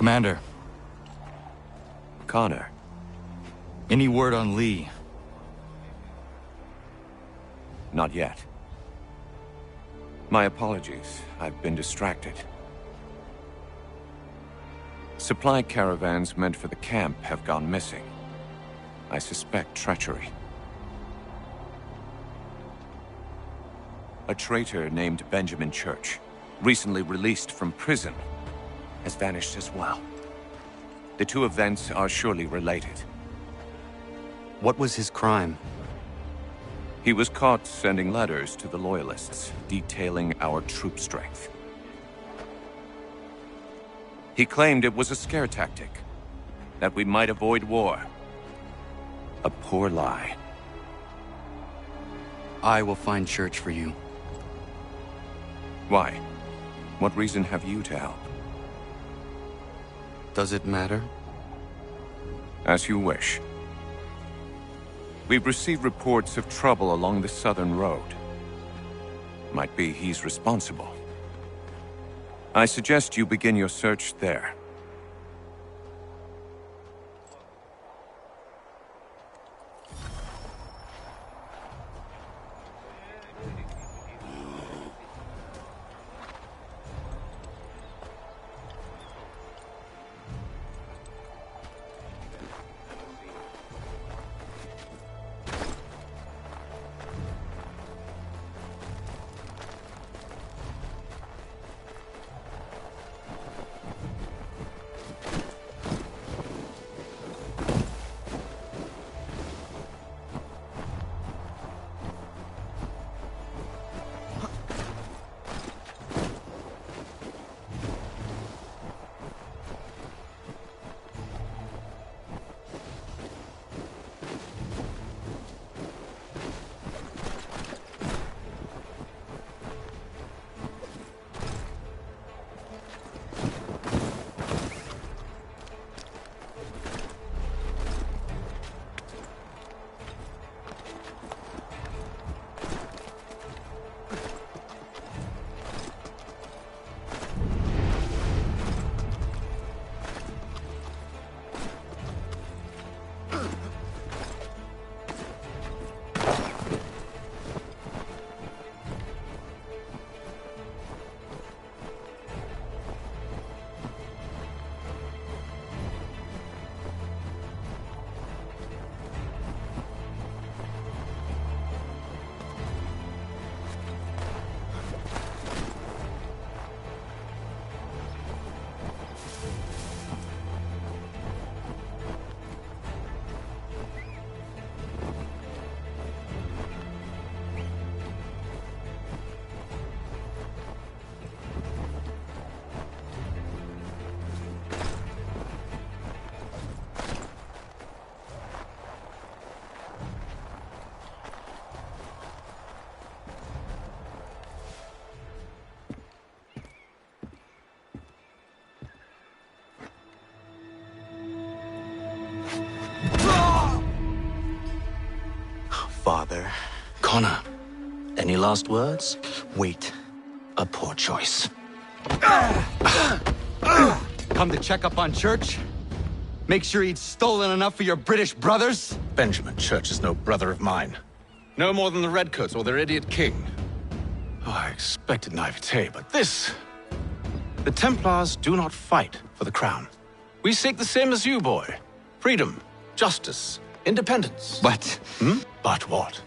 Commander, Connor. any word on Lee? Not yet. My apologies. I've been distracted. Supply caravans meant for the camp have gone missing. I suspect treachery. A traitor named Benjamin Church, recently released from prison, has vanished as well. The two events are surely related. What was his crime? He was caught sending letters to the Loyalists, detailing our troop strength. He claimed it was a scare tactic, that we might avoid war. A poor lie. I will find Church for you. Why? What reason have you to help? Does it matter? As you wish. We've received reports of trouble along the southern road. Might be he's responsible. I suggest you begin your search there. Father. Connor, any last words? Wait. A poor choice. Come to check up on Church? Make sure he'd stolen enough for your British brothers? Benjamin Church is no brother of mine. No more than the Redcoats or their idiot king. Oh, I expected naivete, but this... The Templars do not fight for the crown. We seek the same as you, boy. Freedom, justice, independence. But But what?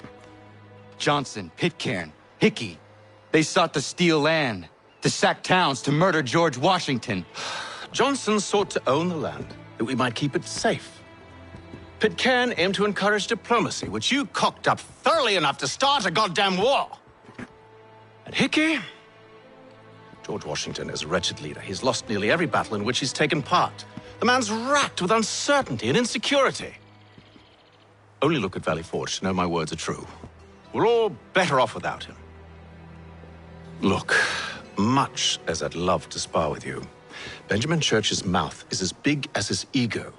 Johnson, Pitcairn, Hickey, they sought to steal land, to sack towns, to murder George Washington. Johnson sought to own the land, that we might keep it safe. Pitcairn aimed to encourage diplomacy, which you cocked up thoroughly enough to start a goddamn war. And Hickey? George Washington is a wretched leader. He's lost nearly every battle in which he's taken part. The man's racked with uncertainty and insecurity. Only look at Valley Forge to know my words are true. We're all better off without him. Look, much as I'd love to spar with you, Benjamin Church's mouth is as big as his ego.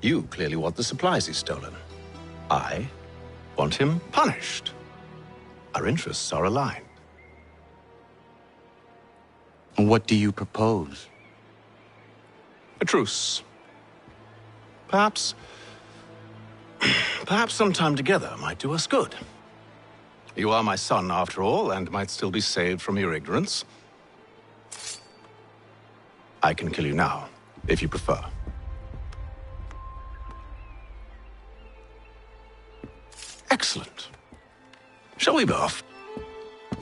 You clearly want the supplies he's stolen. I want him punished. Our interests are aligned. What do you propose? A truce. Perhaps some time together might do us good. You are my son, after all, and might still be saved from your ignorance. I can kill you now, if you prefer. Excellent. Shall we be off?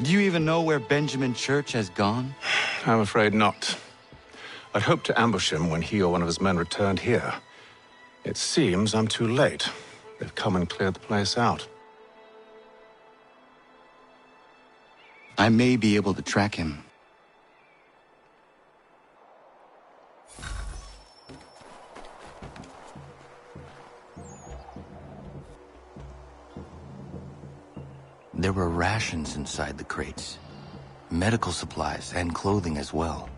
Do you even know where Benjamin Church has gone? I'm afraid not. I'd hoped to ambush him when he or one of his men returned here. It seems I'm too late. They've come and cleared the place out. I may be able to track him. There were rations inside the crates. Medical supplies and clothing as well.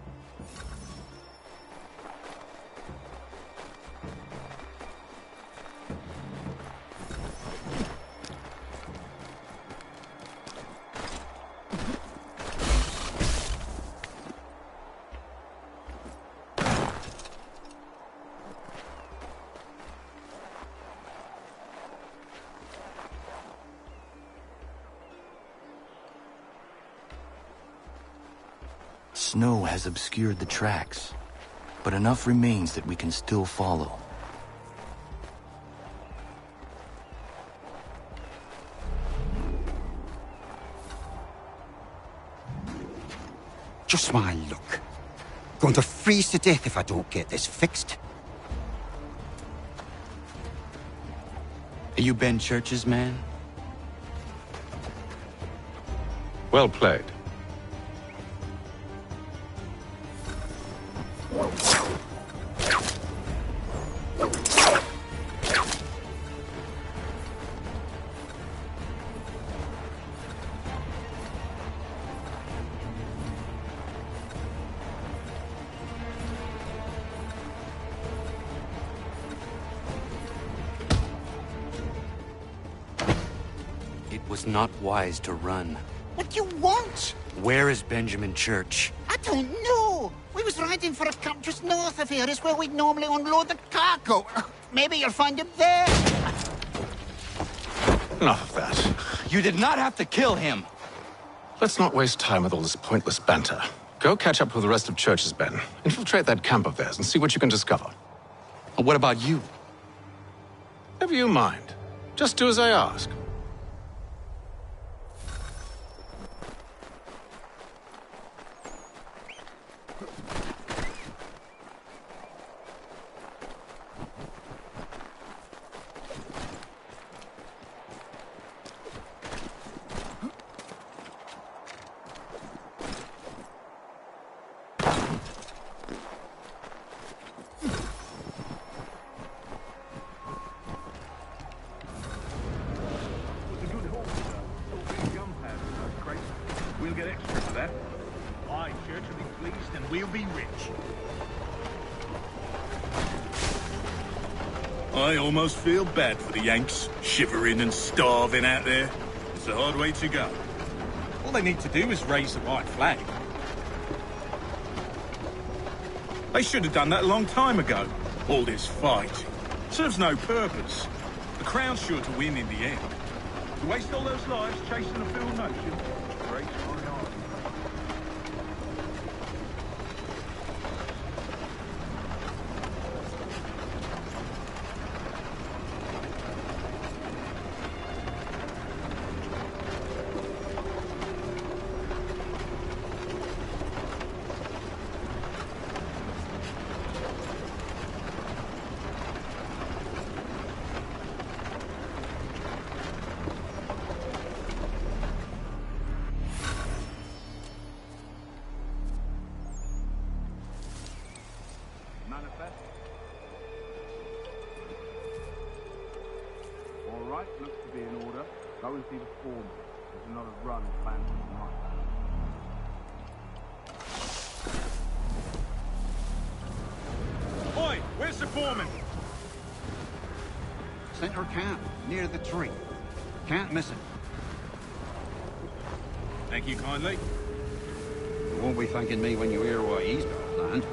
Snow has obscured the tracks, but enough remains that we can still follow. Just my luck. Going to freeze to death if I don't get this fixed. Are you Ben Church's man? Well played. It was not wise to run. What do you want? Where is Benjamin Church? I don't know. We was riding for a camp just north of here. It's where we'd normally unload the cargo. Maybe you'll find him there. Enough of that. You did not have to kill him! Let's not waste time with all this pointless banter. Go catch up with the rest of Church's men. Infiltrate that camp of theirs and see what you can discover. What about you? Never you mind. Just do as I ask. We'll get extra for that. Aye, Church will be pleased and we'll be rich. I almost feel bad for the Yanks, shivering and starving out there. It's a hard way to go. All they need to do is raise the white flag. They should have done that a long time ago. All this fight serves no purpose. The Crown's sure to win in the end. To waste all those lives chasing a fool notion. Great fine art. Manifest. All right, looks to be in order. Go and see the foreman. There's another run planned for tonight. Oi, where's the foreman? Center camp, near the tree. Can't miss it. Thank you kindly. You won't be thanking me when you hear what he's got planned.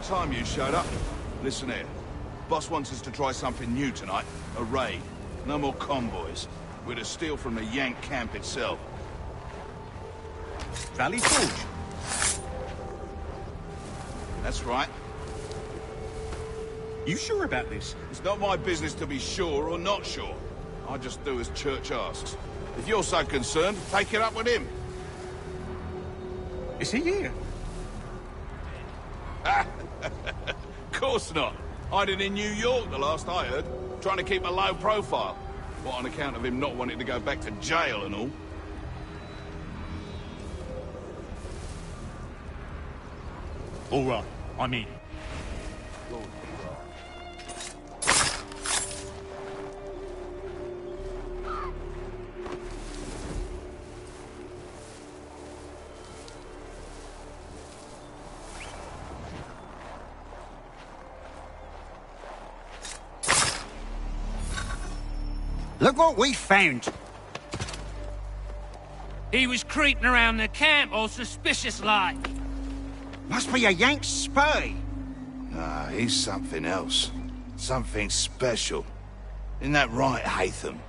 time you showed up. Listen here. Boss wants us to try something new tonight. A raid. No more convoys. We're to steal from the Yank camp itself. Valley Forge. That's right. You sure about this? It's not my business to be sure or not sure. I just do as Church asks. If you're so concerned, take it up with him. Is he here? Of course not. Hiding in New York, the last I heard. Trying to keep a low profile. What, on account of him not wanting to go back to jail and all? All right, I'm in. Look what we found. He was creeping around the camp all suspicious-like. Must be a Yank spy. Nah, he's something else. Something special. Isn't that right, Haytham?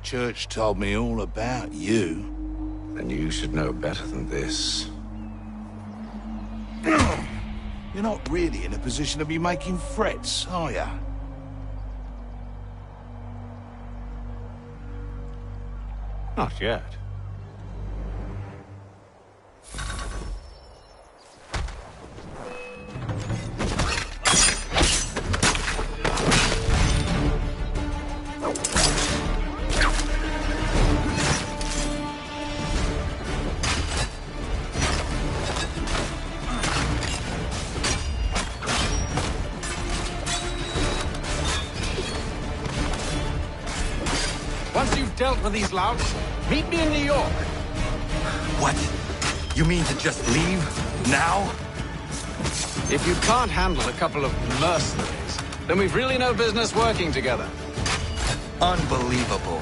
Church told me all about you. Then you should know better than this. You're not really in a position to be making threats, are ya? Not yet. Once you've dealt with these louts, meet me in New York. What? You mean to just leave? Now? If you can't handle a couple of mercenaries, then we've really no business working together. Unbelievable.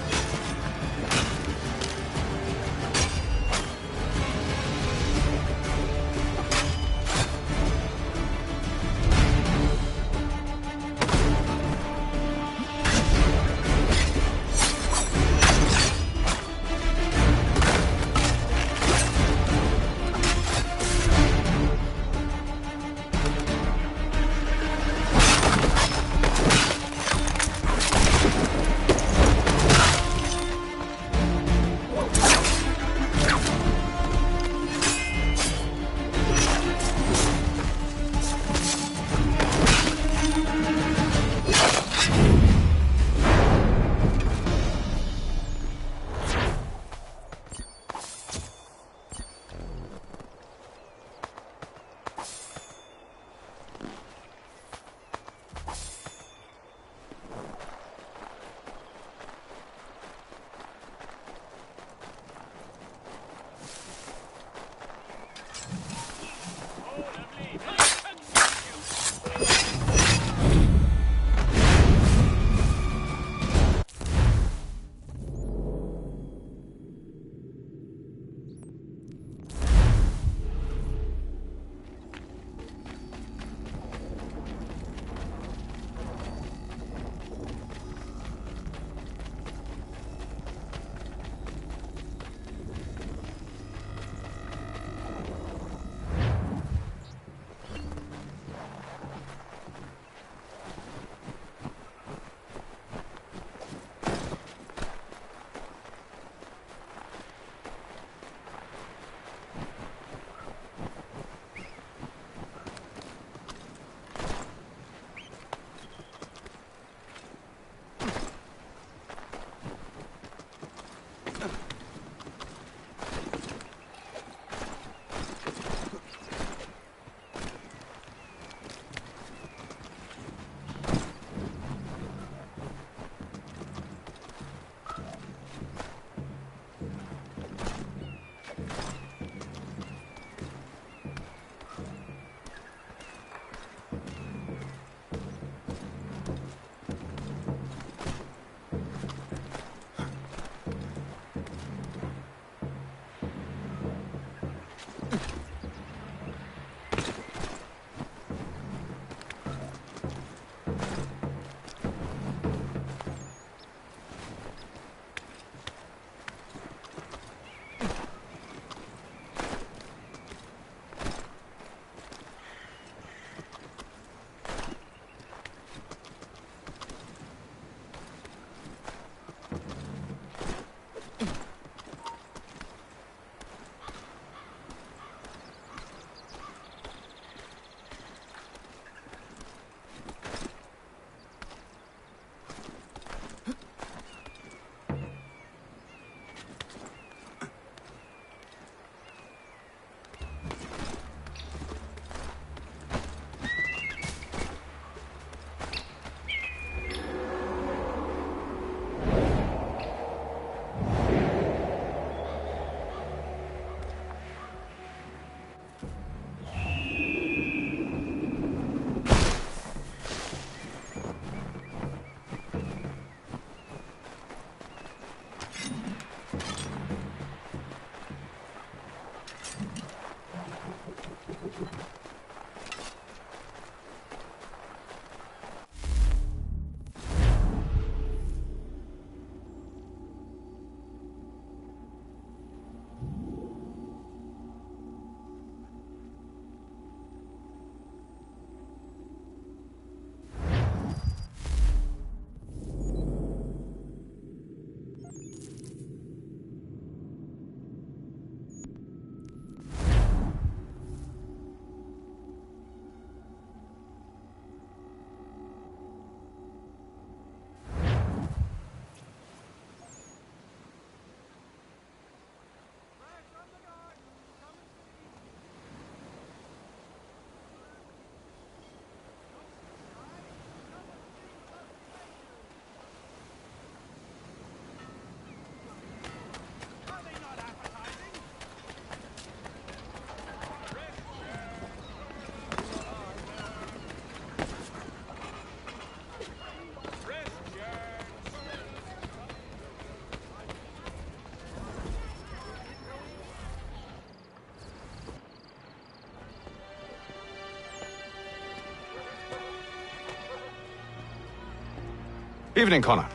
Evening, Connor.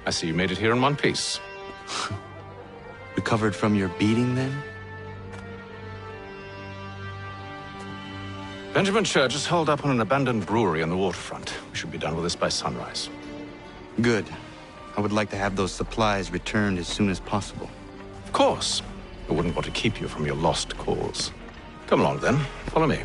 I see you made it here in one piece. Recovered from your beating, then? Benjamin Church is holed up on an abandoned brewery on the waterfront. We should be done with this by sunrise. Good. I would like to have those supplies returned as soon as possible. Of course. I wouldn't want to keep you from your lost cause. Come along, then. Follow me.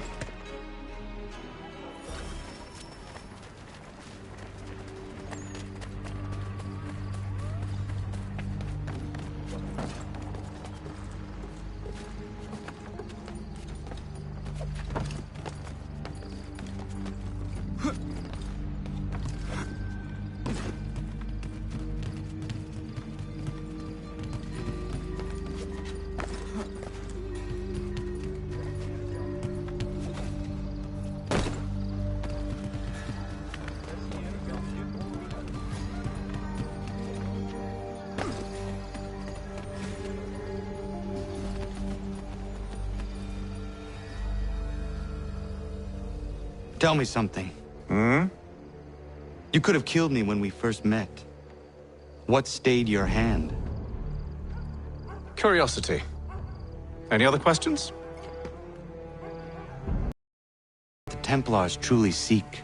Tell me something. You could have killed me when we first met. What stayed your hand? Curiosity. Any other questions? The Templars truly seek.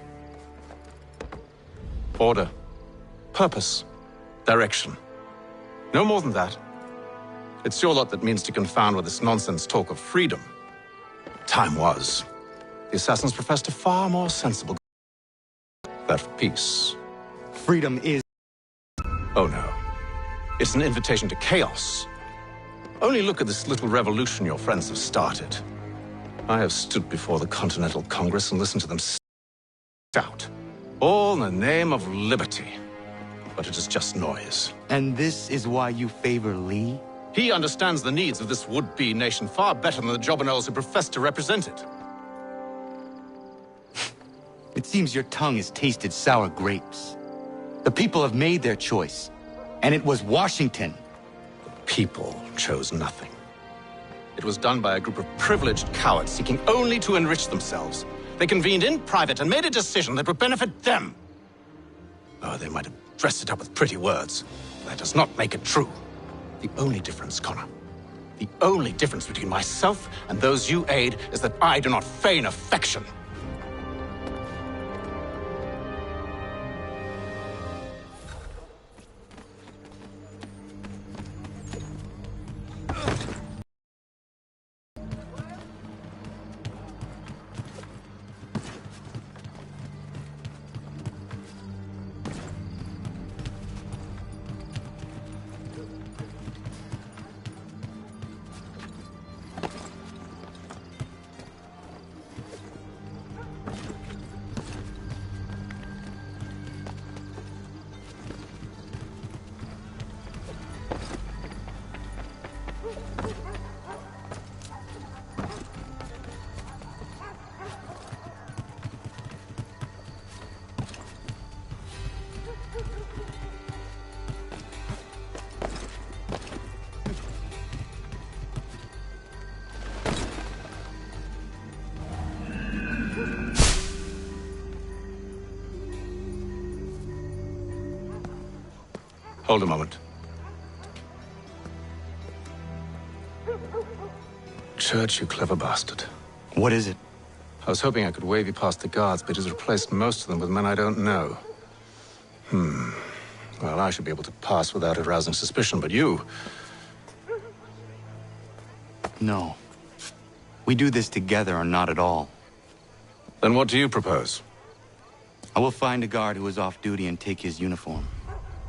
Order. Purpose. Direction. No more than that. It's your lot that means to confound with this nonsense talk of freedom. Time was. The assassins professed a far more sensible that of peace. Freedom is... Oh no. It's an invitation to chaos. Only look at this little revolution your friends have started. I have stood before the Continental Congress and listened to them shout, all in the name of liberty. But it is just noise. And this is why you favor Lee? He understands the needs of this would-be nation far better than the jobberknolls who profess to represent it. It seems your tongue has tasted sour grapes. The people have made their choice, and it was Washington. The people chose nothing. It was done by a group of privileged cowards seeking only to enrich themselves. They convened in private and made a decision that would benefit them. Oh, they might have dressed it up with pretty words. That does not make it true. The only difference, Connor, the only difference between myself and those you aid is that I do not feign affection. Hold a moment. Church, you clever bastard. What is it? I was hoping I could wave you past the guards, but he's replaced most of them with men I don't know. Well, I should be able to pass without arousing suspicion, but you... No. We do this together or not at all. Then what do you propose? I will find a guard who is off duty and take his uniform.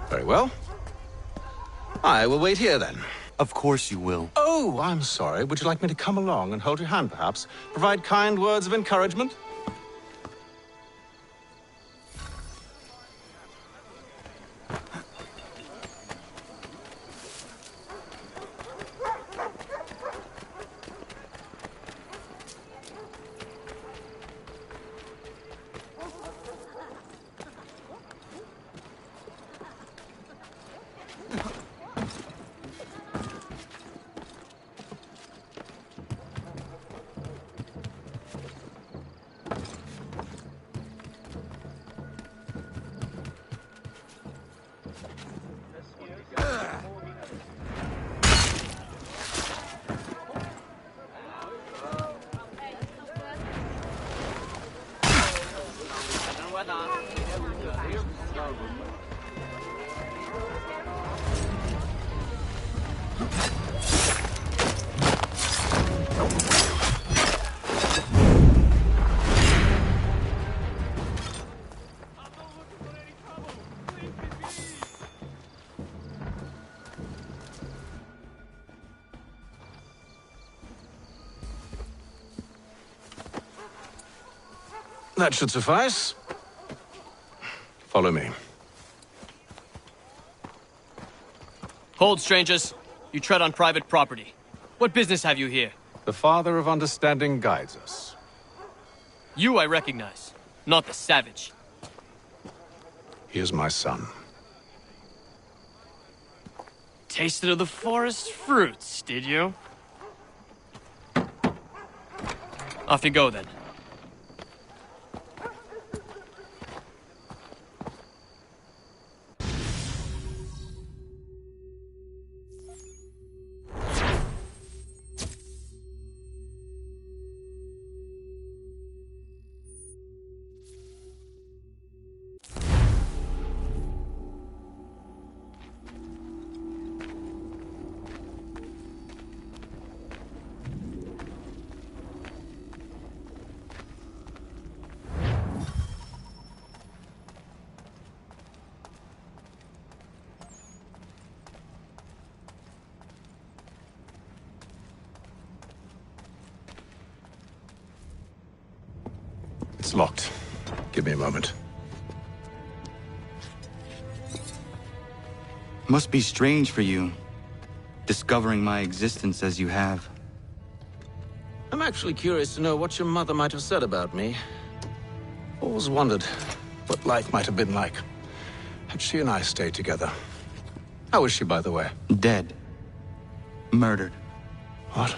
Very well. I will wait here, then. Of course you will. Oh, I'm sorry. Would you like me to come along and hold your hand, perhaps? Provide kind words of encouragement? That should suffice. Follow me. Hold, strangers. You tread on private property. What business have you here? The Father of Understanding guides us. You I recognize, not the savage. He is my son. Tasted of the forest fruits, did you? Off you go, then. It's locked. Give me a moment. Must be strange for you, discovering my existence as you have. I'm actually curious to know what your mother might have said about me. Always wondered what life might have been like had she and I stayed together. How is she, by the way? Dead. Murdered. What?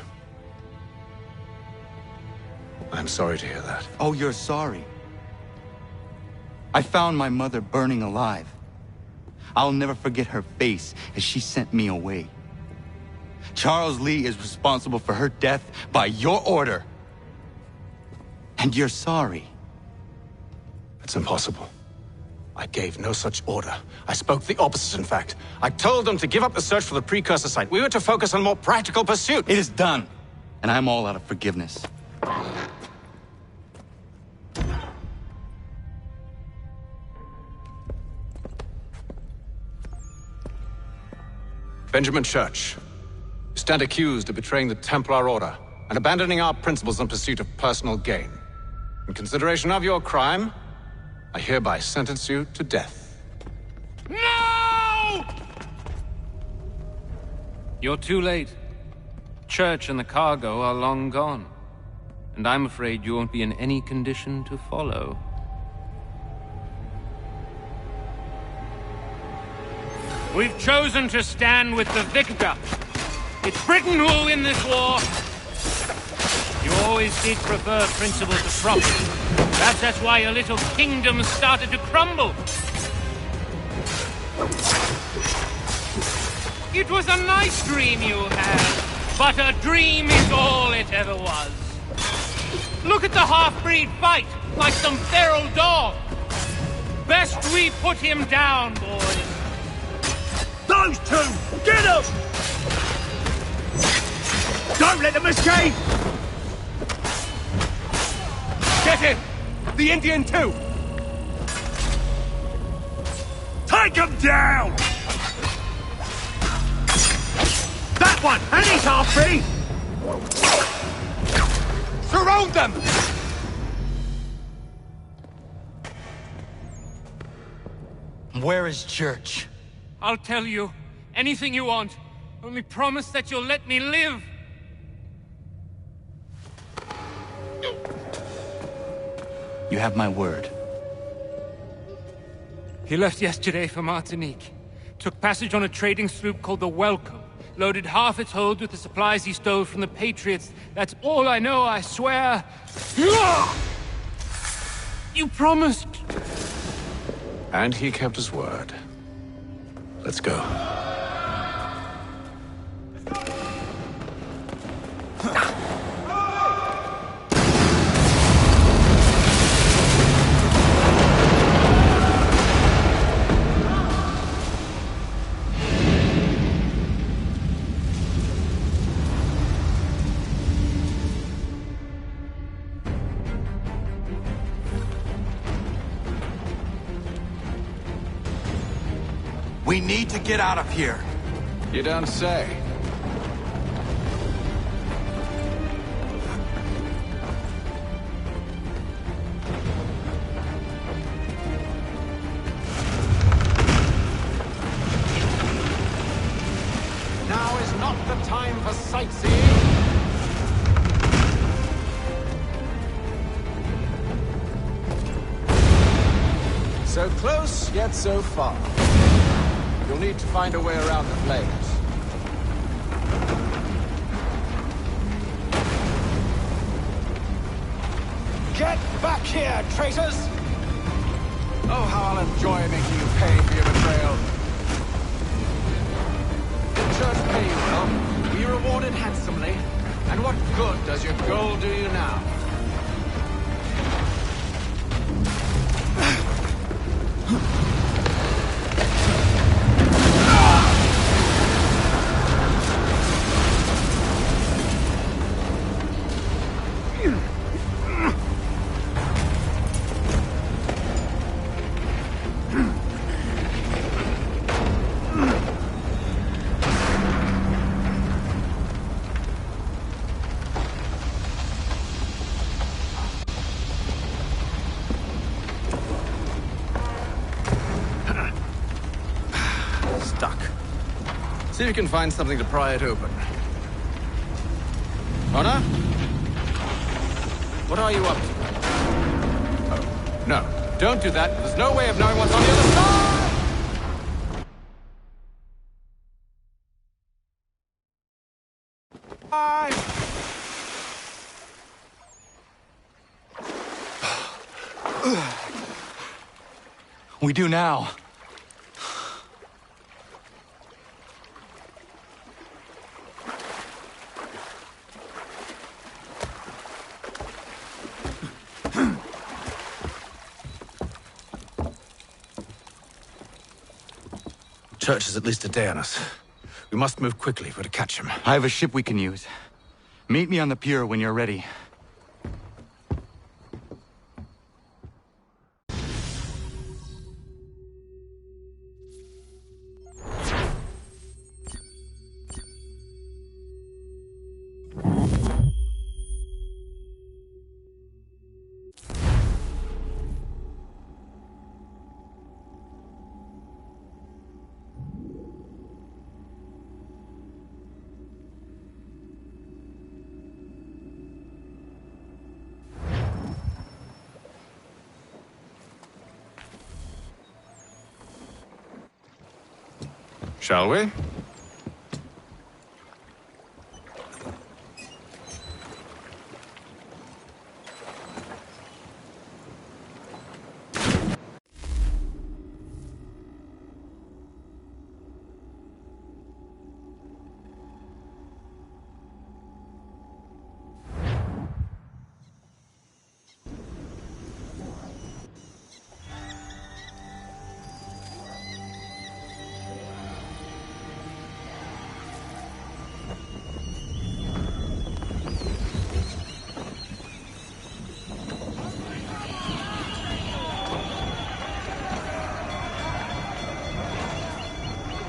I'm sorry to hear that. Oh, you're sorry. I found my mother burning alive. I'll never forget her face as she sent me away. Charles Lee is responsible for her death by your order. And you're sorry. It's impossible. I gave no such order. I spoke the opposite, in fact. I told them to give up the search for the precursor site. We were to focus on more practical pursuit. It is done, and I'm all out of forgiveness. Benjamin Church, you stand accused of betraying the Templar Order and abandoning our principles in pursuit of personal gain. In consideration of your crime, I hereby sentence you to death. No! You're too late. Church and the cargo are long gone. And I'm afraid you won't be in any condition to follow. We've chosen to stand with the victor. It's Britain who will win this war. You always did prefer principle to property. Perhaps that's why your little kingdom started to crumble. It was a nice dream you had, but a dream is all it ever was. Look at the half-breed fight, like some feral dog. Best we put him down, boys. Those two! Get them! Don't let them escape! Get him! The Indian too! Take them down! That one! And he's half-breed! Surround them! Where is Church? I'll tell you anything you want. Only promise that you'll let me live. You have my word. He left yesterday for Martinique. Took passage on a trading sloop called the Welcome. Loaded half its hold with the supplies he stole from the Patriots. That's all I know, I swear. You promised. And he kept his word. Let's go. We need to get out of here. You don't say. Now is not the time for sightseeing. So close, yet so far. You'll need to find a way around the flames. Get back here, traitors! Oh, how I'll enjoy making you pay for your betrayal. The church pay you well, be rewarded handsomely, and what good does your gold do you now? See if you can find something to pry it open. Honor? What are you up to? Oh, no. Don't do that. There's no way of knowing what's on the other side! We do now. Church is at least a day on us. We must move quickly if we're to catch him. I have a ship we can use. Meet me on the pier when you're ready. Shall we?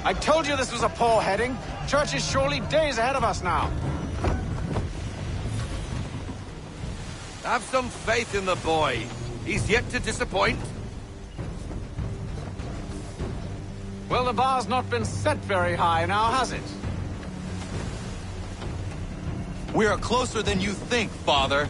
I told you this was a poor heading. Church is surely days ahead of us now. Have some faith in the boy. He's yet to disappoint. Well, the bar's not been set very high now, has it? We are closer than you think, Father.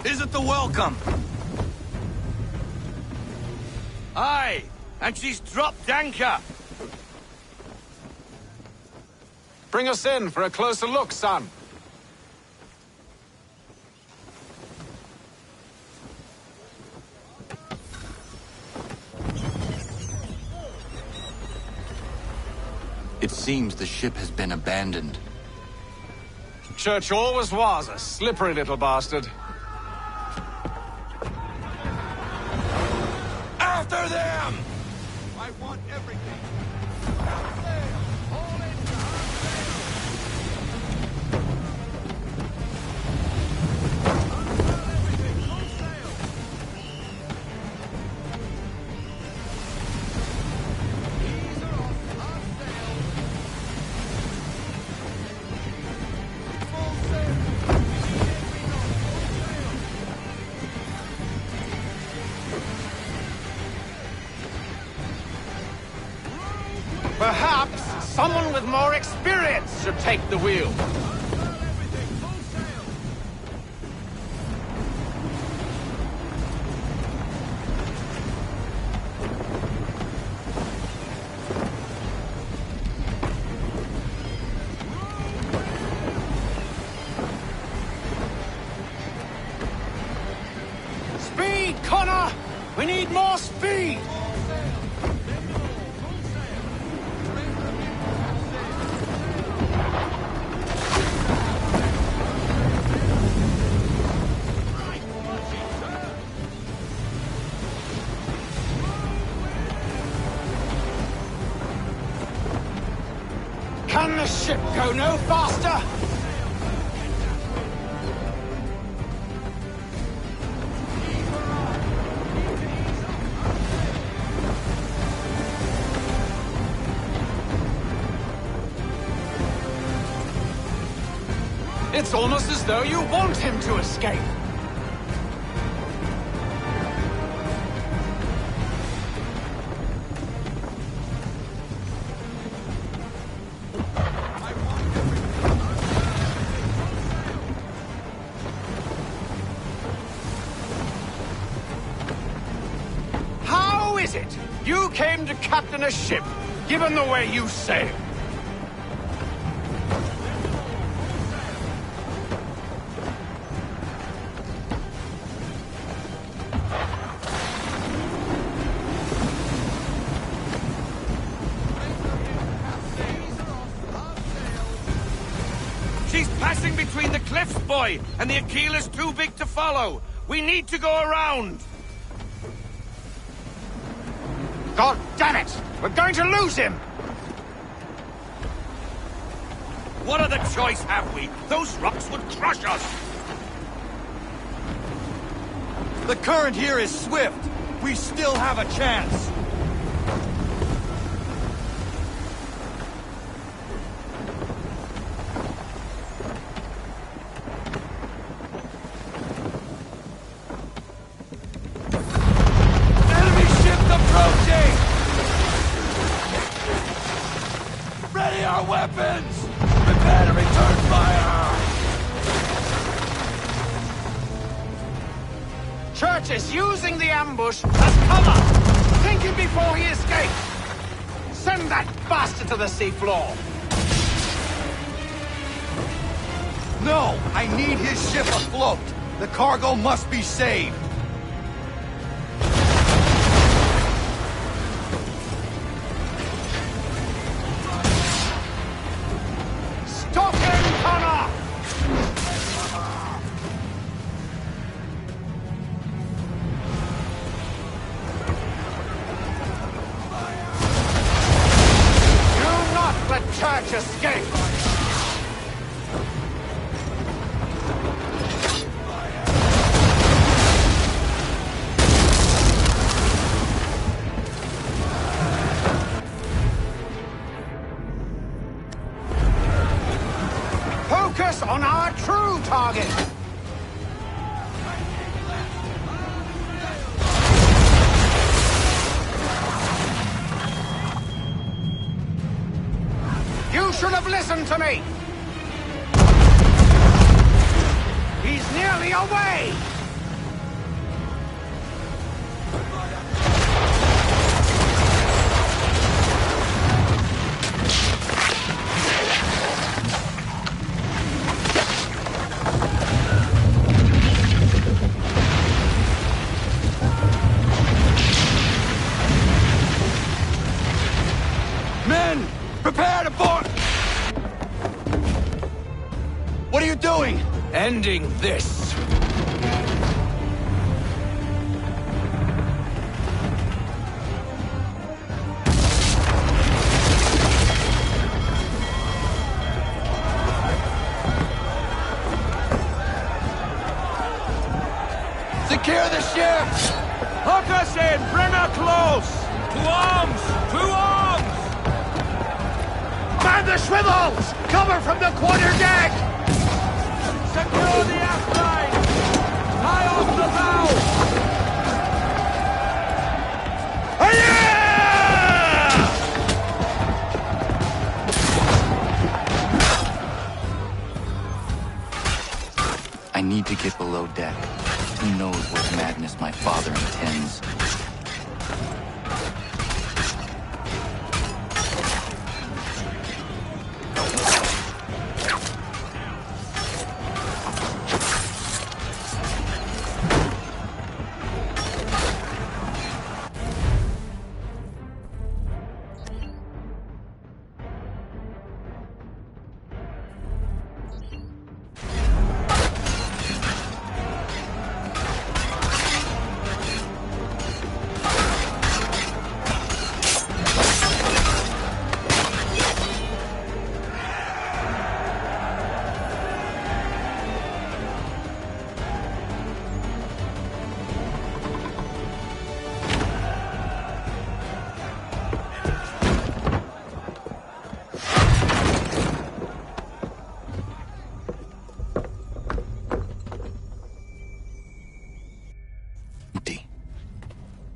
Is it the welcome? Aye, And she's dropped anchor. Bring us in for a closer look, son. It seems the ship has been abandoned. Church always was a slippery little bastard. After them! I want everything. Perhaps someone with more experience should take the wheel. Speed, Connor! We need more speed! Can the ship go no faster? It's almost as though you want him to escape. How is it you came to captain a ship, given the way you sail? She's passing between the cliffs, boy, and the Aquila's too big to follow. We need to go around. God damn it! We're going to lose him! What other choice have we? Those rocks would crush us. The current here is swift. We still have a chance. Enemy ship approaching! Ready our weapons! Prepare to return fire! Church is using the ambush as cover! Thinking before he escapes! Send that bastard to the seafloor! No! I need his ship afloat! The cargo must be saved! Stop him, Connor! Do not let Church escape! Focus on our true target! You should have listened to me! He's nearly away! Prepare to board! What are you doing? Ending this. Secure the ship! Hook us in! Bring her close! To arms! To arms! Man the swivels! Cover from the quarter deck! Secure the aft line! Tie off the bow! I need to get below deck. Who knows what madness my father intends?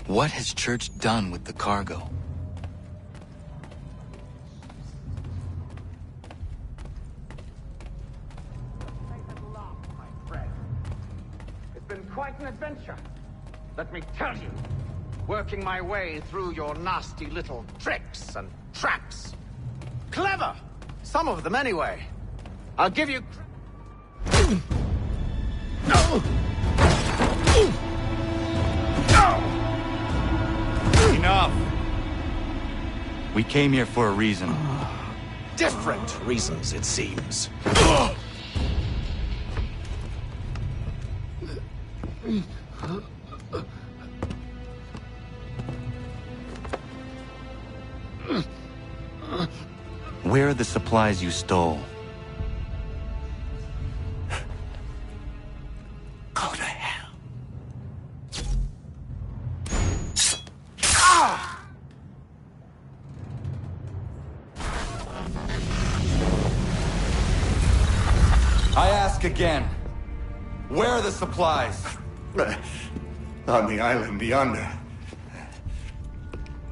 What has Church done with the cargo? It's been quite an adventure, let me tell you. Working my way through your nasty little tricks and traps. Clever! Some of them, anyway. I'll give you... Enough! We came here for a reason. Different reasons, it seems. Where are the supplies you stole? Go to hell. I ask again. Where are the supplies? On the island yonder.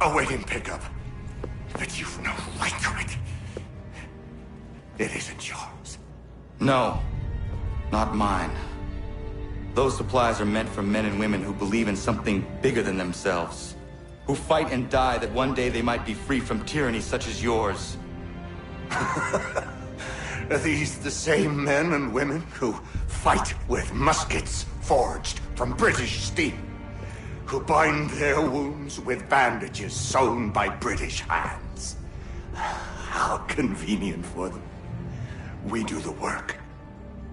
Awaiting pickup. But you've no right to it. It isn't yours. No, not mine. Those supplies are meant for men and women who believe in something bigger than themselves. Who fight and die that one day they might be free from tyranny such as yours. Are these the same men and women who fight with muskets forged from British steel? Who bind their wounds with bandages sewn by British hands? How convenient for them. We do the work.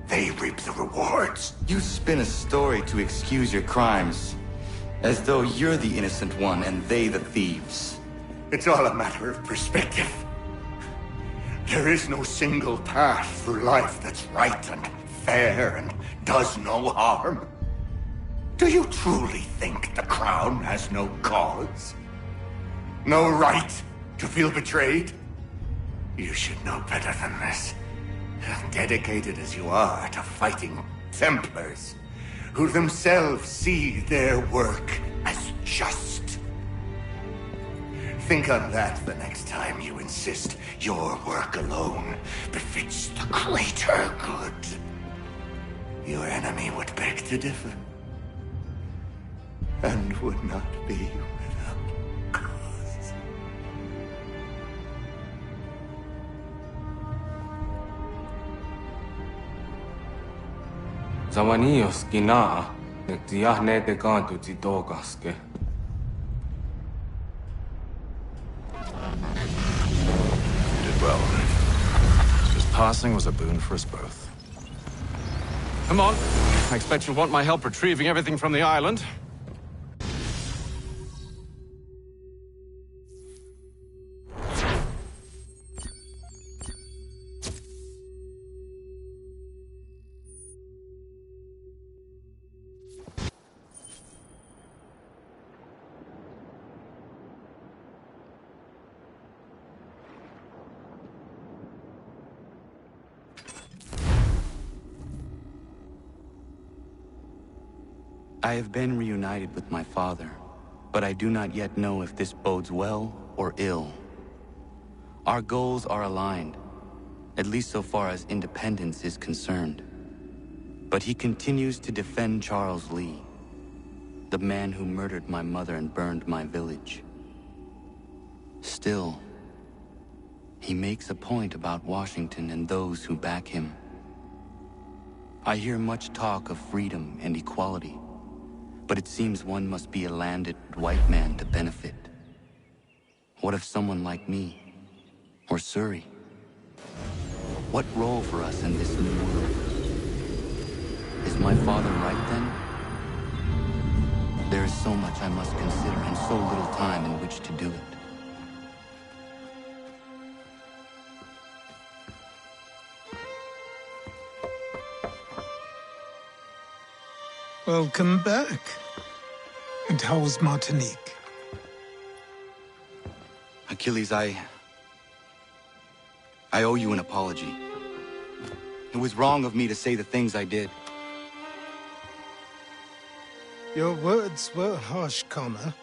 They reap the rewards. You spin a story to excuse your crimes, as though you're the innocent one and they the thieves. It's all a matter of perspective. There is no single path through life that's right and fair and does no harm. Do you truly think the Crown has no cause? No right to feel betrayed? You should know better than this. Dedicated as you are to fighting Templars, who themselves see their work as just. Think on that the next time you insist your work alone befits the greater good. Your enemy would beg to differ, and would not be without cause. Zawanios kinaa, netiahne te kantu titokaske. Well, his passing was a boon for us both. Come on. I expect you'll want my help retrieving everything from the island. I have been reunited with my father, but I do not yet know if this bodes well or ill. Our goals are aligned, at least so far as independence is concerned. But he continues to defend Charles Lee, the man who murdered my mother and burned my village. Still, he makes a point about Washington and those who back him. I hear much talk of freedom and equality, but it seems one must be a landed white man to benefit. What if someone like me, or Surrey? What role for us in this new world? Is my father right then? There is so much I must consider and so little time in which to do it. Welcome back. And how was Martinique? Achilles, I owe you an apology. It was wrong of me to say the things I did. Your words were harsh, Connor,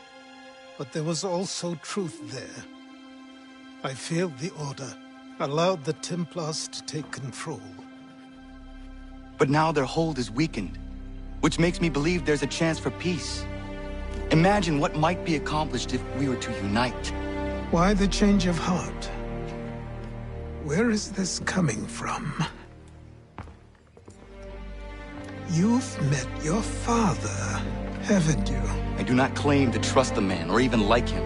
but there was also truth there. I failed the Order, allowed the Templars to take control. But now their hold is weakened, which makes me believe there's a chance for peace. Imagine what might be accomplished if we were to unite. Why the change of heart? Where is this coming from? You've met your father, haven't you? I do not claim to trust the man or even like him.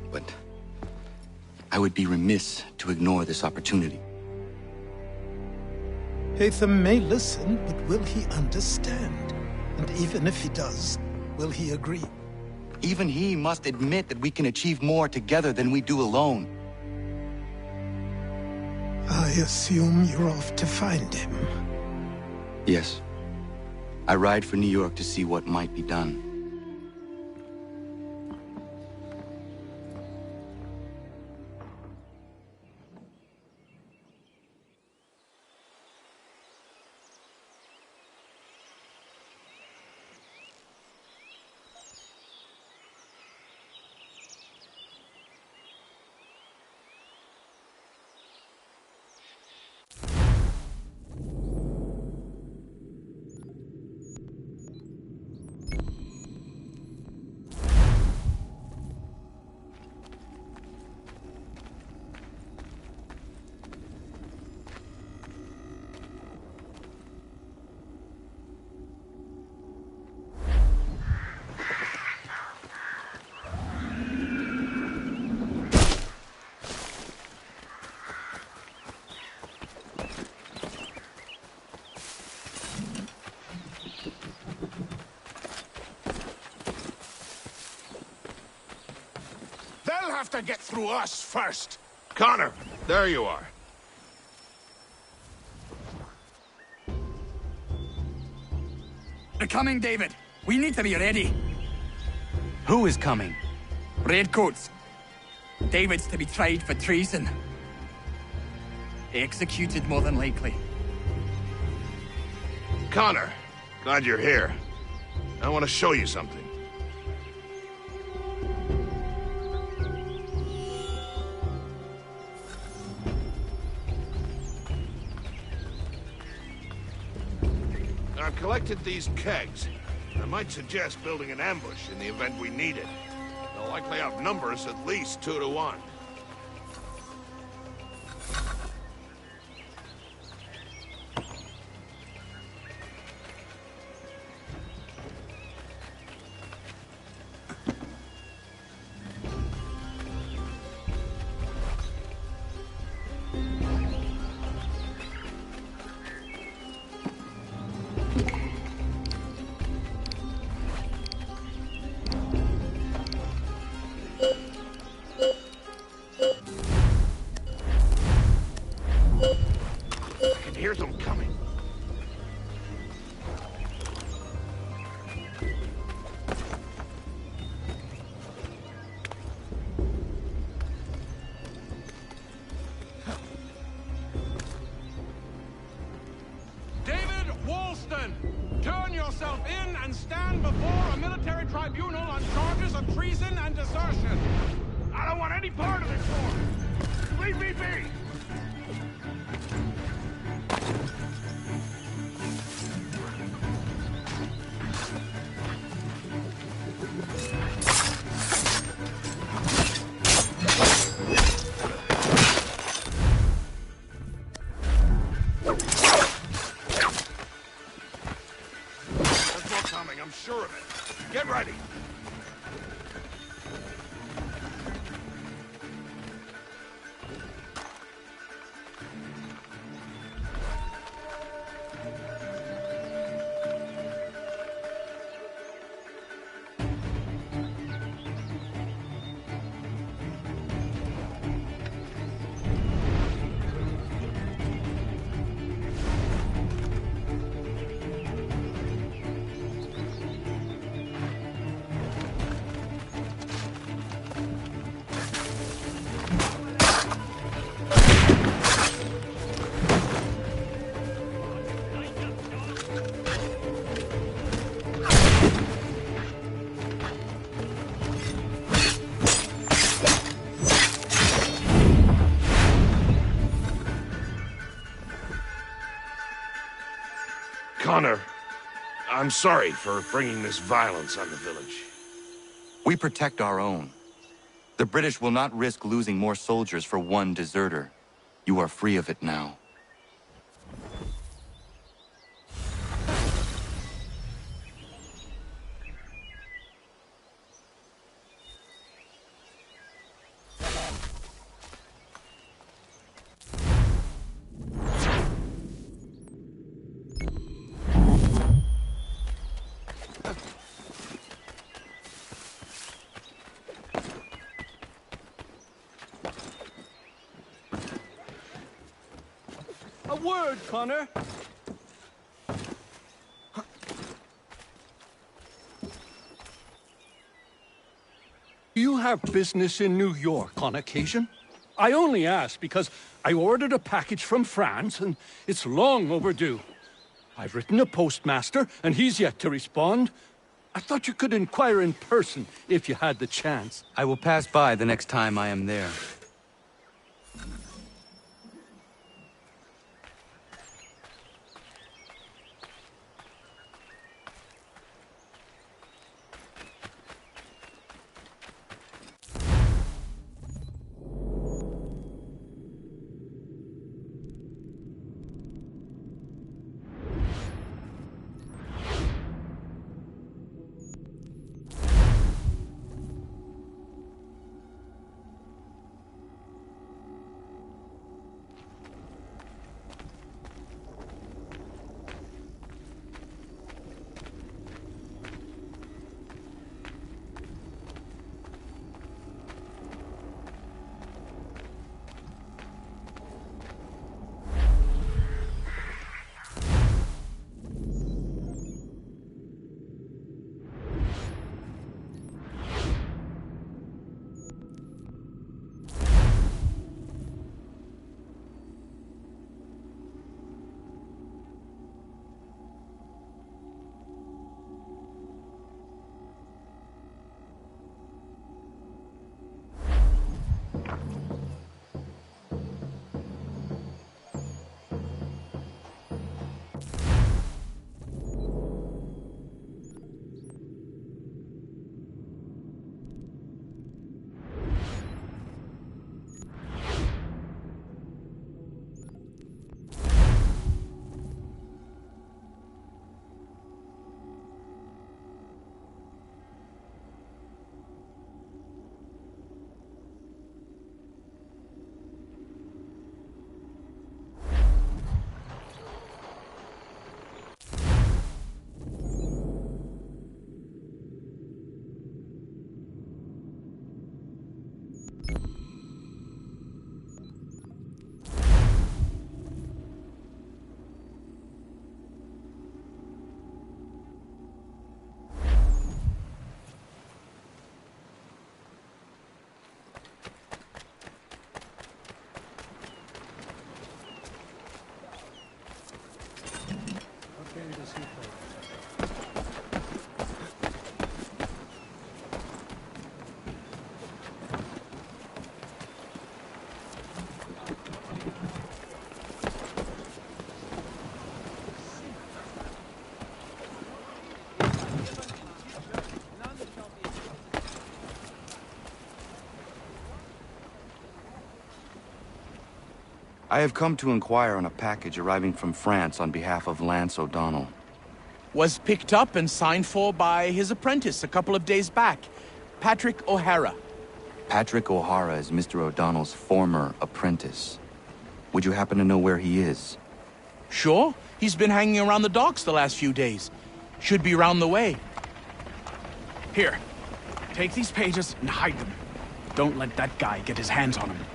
But I would be remiss to ignore this opportunity. Haytham may listen, but will he understand? And even if he does, will he agree? Even he must admit that we can achieve more together than we do alone. I assume you're off to find him. Yes. I ride for New York to see what might be done. Have to get through us first. Connor, there you are. They're coming, David. We need to be ready. Who is coming? Redcoats. David's to be tried for treason. Executed, more than likely. Connor, glad you're here. I want to show you something. I've collected these kegs. I might suggest building an ambush in the event we need it. They'll likely outnumber us at least 2 to 1. stand before a military tribunal on charges of treason and desertion. I don't want any part of this war. Leave me be! There's more coming, I'm sure of it. Get ready. Connor, I'm sorry for bringing this violence on the village. We protect our own. The British will not risk losing more soldiers for one deserter. You are free of it now. A word, Connor. You have business in New York on occasion? I only ask because I ordered a package from France and it's long overdue. I've written a postmaster and he's yet to respond. I thought you could inquire in person if you had the chance. I will pass by the next time I am there. I have come to inquire on a package arriving from France on behalf of Lance O'Donnell. Was picked up and signed for by his apprentice a couple of days back, Patrick O'Hara. Patrick O'Hara is Mr. O'Donnell's former apprentice. Would you happen to know where he is? Sure. He's been hanging around the docks the last few days. Should be round the way. Here. Take these pages and hide them. Don't let that guy get his hands on them.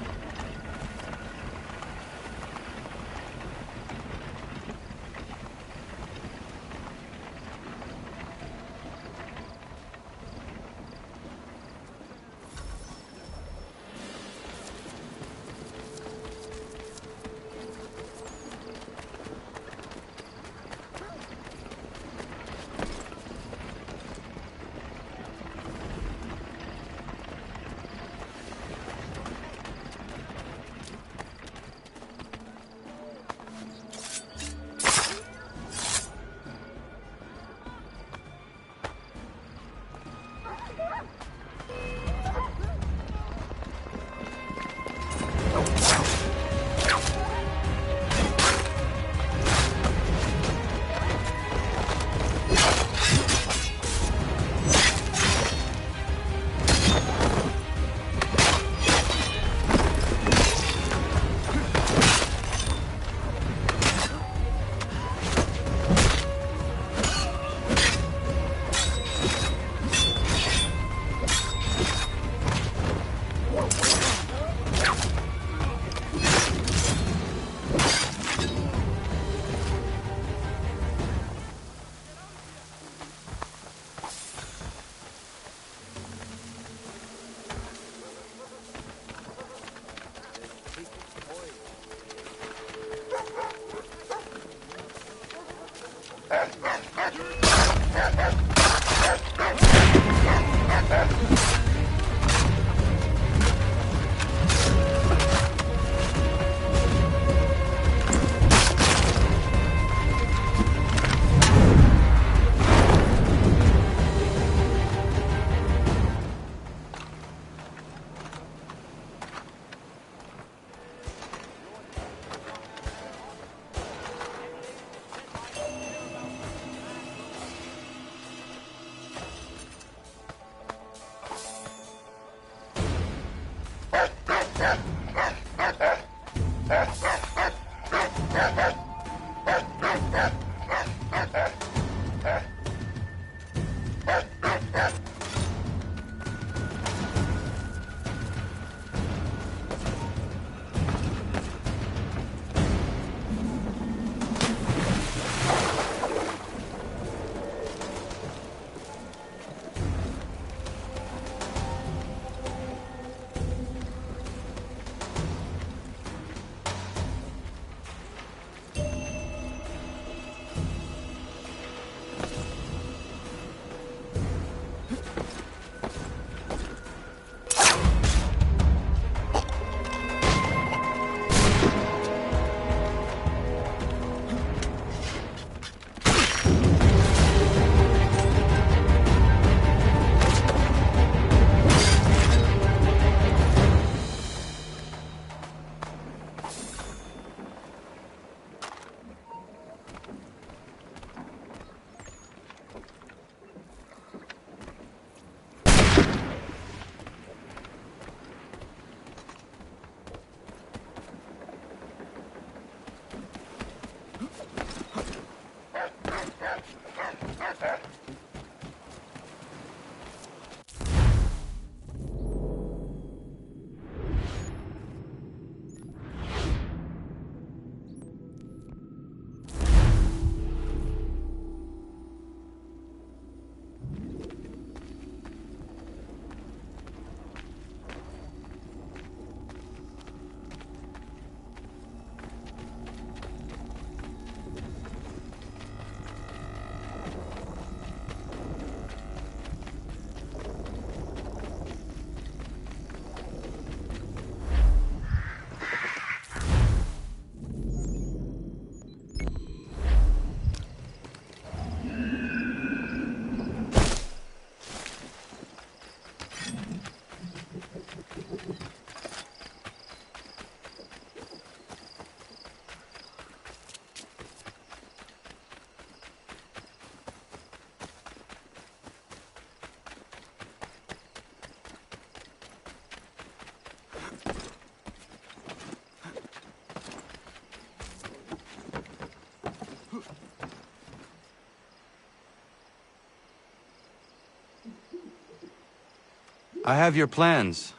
I have your plans.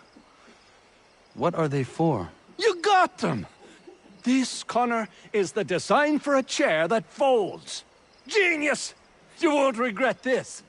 What are they for? You got them! This, Connor, is the design for a chair that folds. Genius! You won't regret this.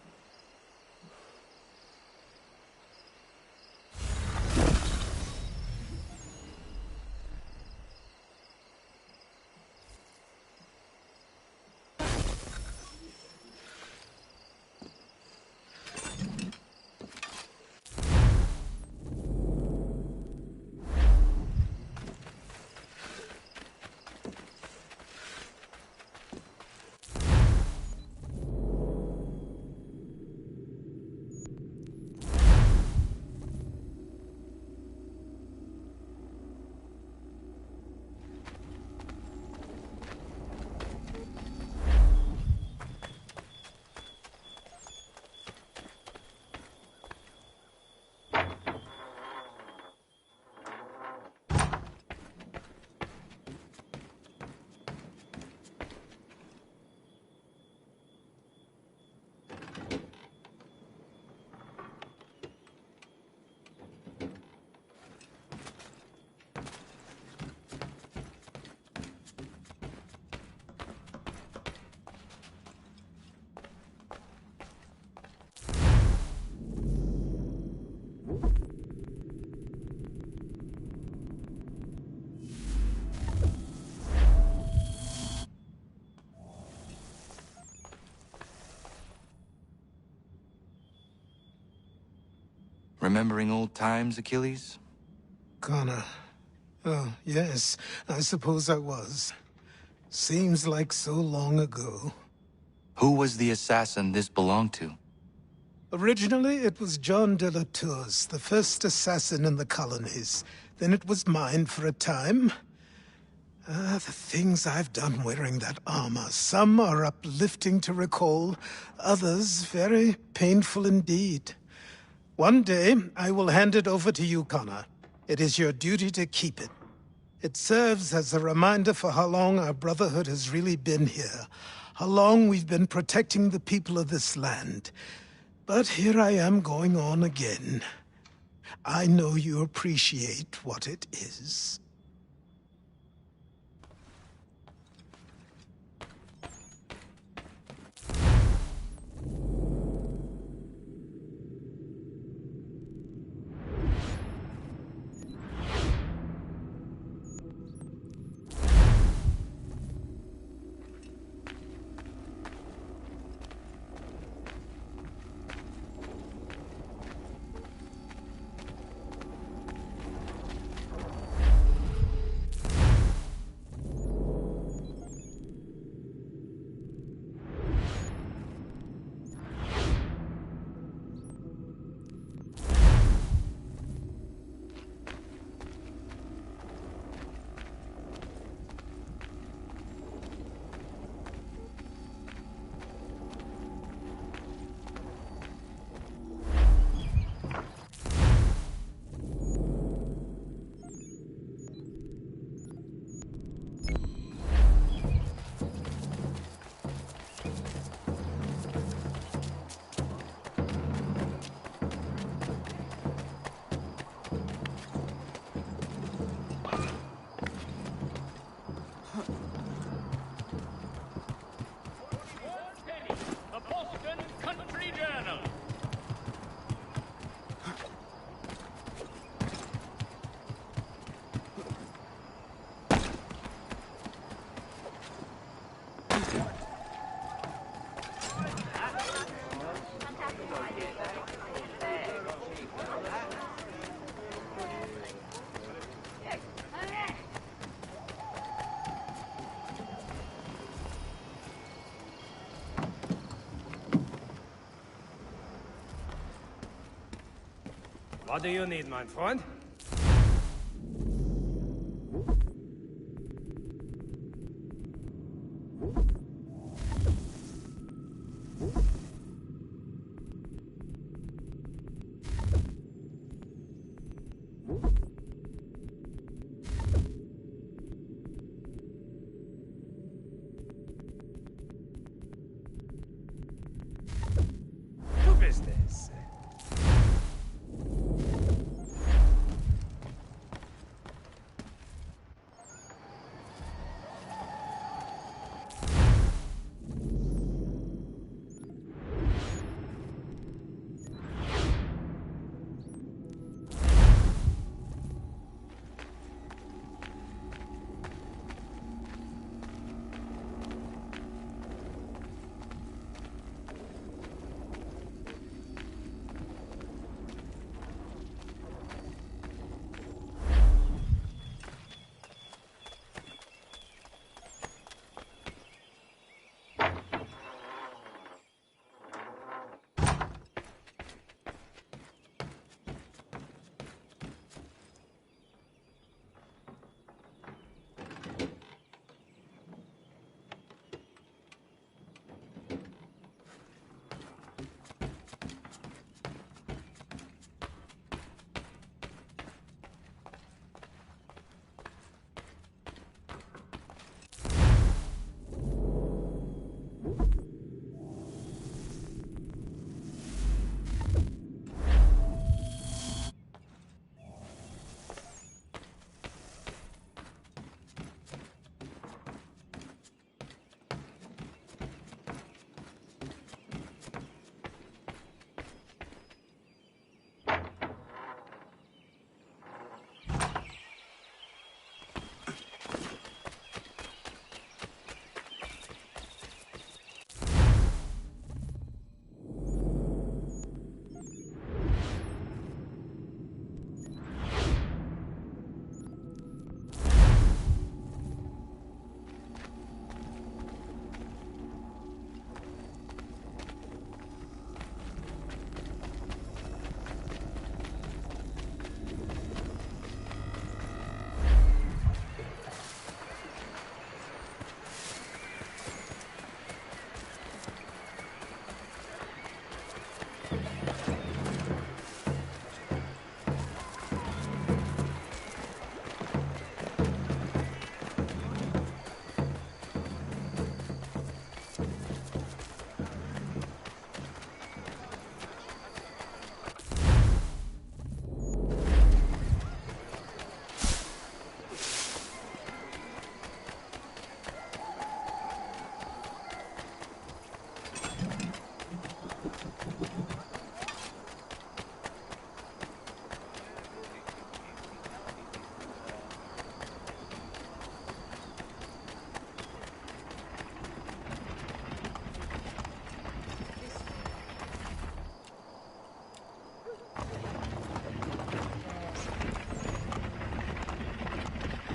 Remembering old times, Achilles? Connor. Oh, yes, I suppose I was. Seems like so long ago. Who was the assassin this belonged to? Originally, it was John de la Tour's, the first assassin in the colonies. Then it was mine for a time. The things I've done wearing that armor. Some are uplifting to recall, others very painful indeed. One day, I will hand it over to you, Connor. It is your duty to keep it. It serves as a reminder for how long our Brotherhood has really been here. How long we've been protecting the people of this land. But here I am going on again. I know you appreciate what it is. What do you need, my friend? To business.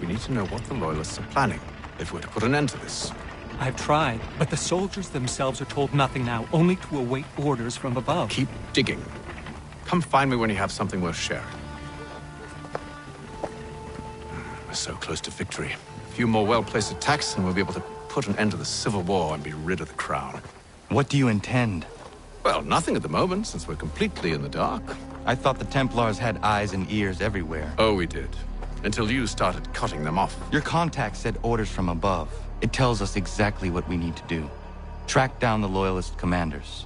We need to know what the Loyalists are planning, if we're to put an end to this. I've tried, but the soldiers themselves are told nothing now, only to await orders from above. Keep digging. Come find me when you have something worth sharing. We're so close to victory. A few more well-placed attacks and we'll be able to put an end to the Civil War and be rid of the Crown. What do you intend? Well, nothing at the moment, since we're completely in the dark. I thought the Templars had eyes and ears everywhere. Oh, we did. Until you started cutting them off. Your contact said orders from above. It tells us exactly what we need to do. Track down the Loyalist commanders.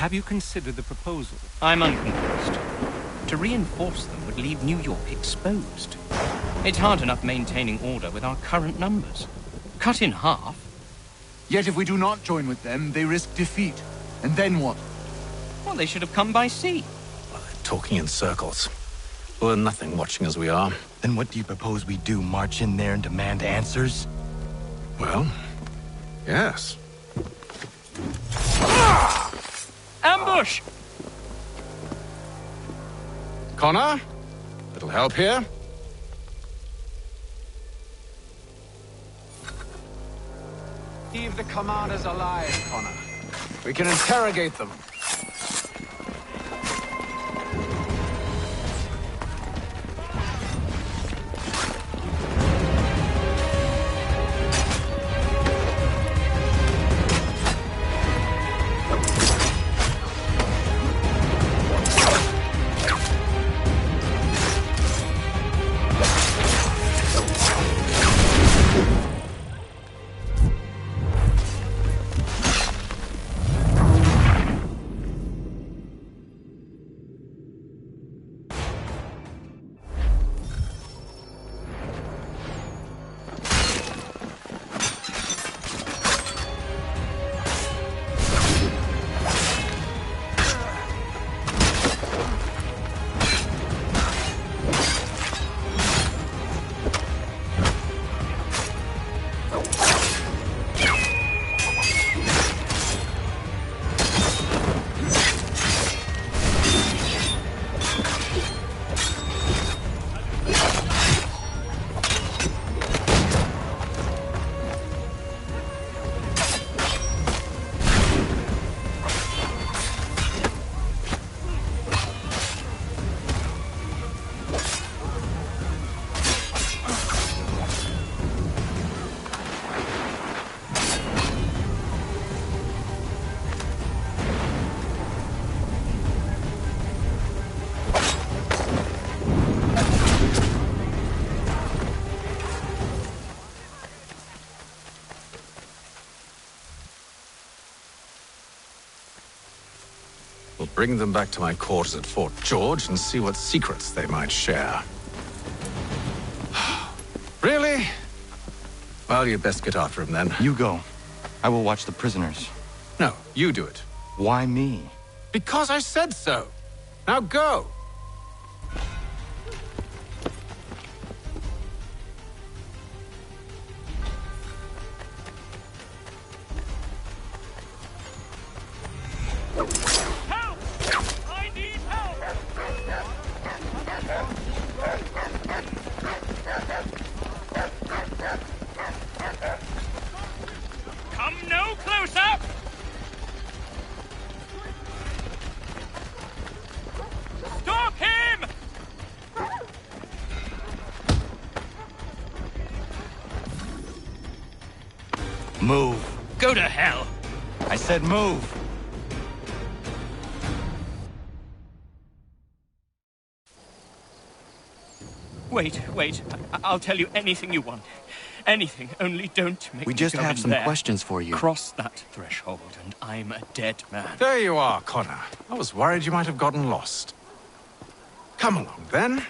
Have you considered the proposal? I'm unconvinced. To reinforce them would leave New York exposed. It's hard enough maintaining order with our current numbers. Cut in half. Yet if we do not join with them, they risk defeat. And then what? Well, they should have come by sea. Talking in circles. We'll learn nothing watching as we are. Then what do you propose we do? March in there and demand answers? Well, yes. Ambush! Connor? Little help here? Leave the commanders alive, Connor. We can interrogate them. We'll bring them back to my quarters at Fort George and see what secrets they might share. Really? Well, you'd best get after him then. You go. I will watch the prisoners. No, you do it. Why me? Because I said so. Now go! Help! I need help! Come no closer! Stop him! Move. Go to hell! I said move. Wait. I'll tell you anything you want. Anything, only don't make We me just go have in some there. questions for you. Cross that threshold, and I'm a dead man. There you are, Connor. I was worried you might have gotten lost. Come along, then.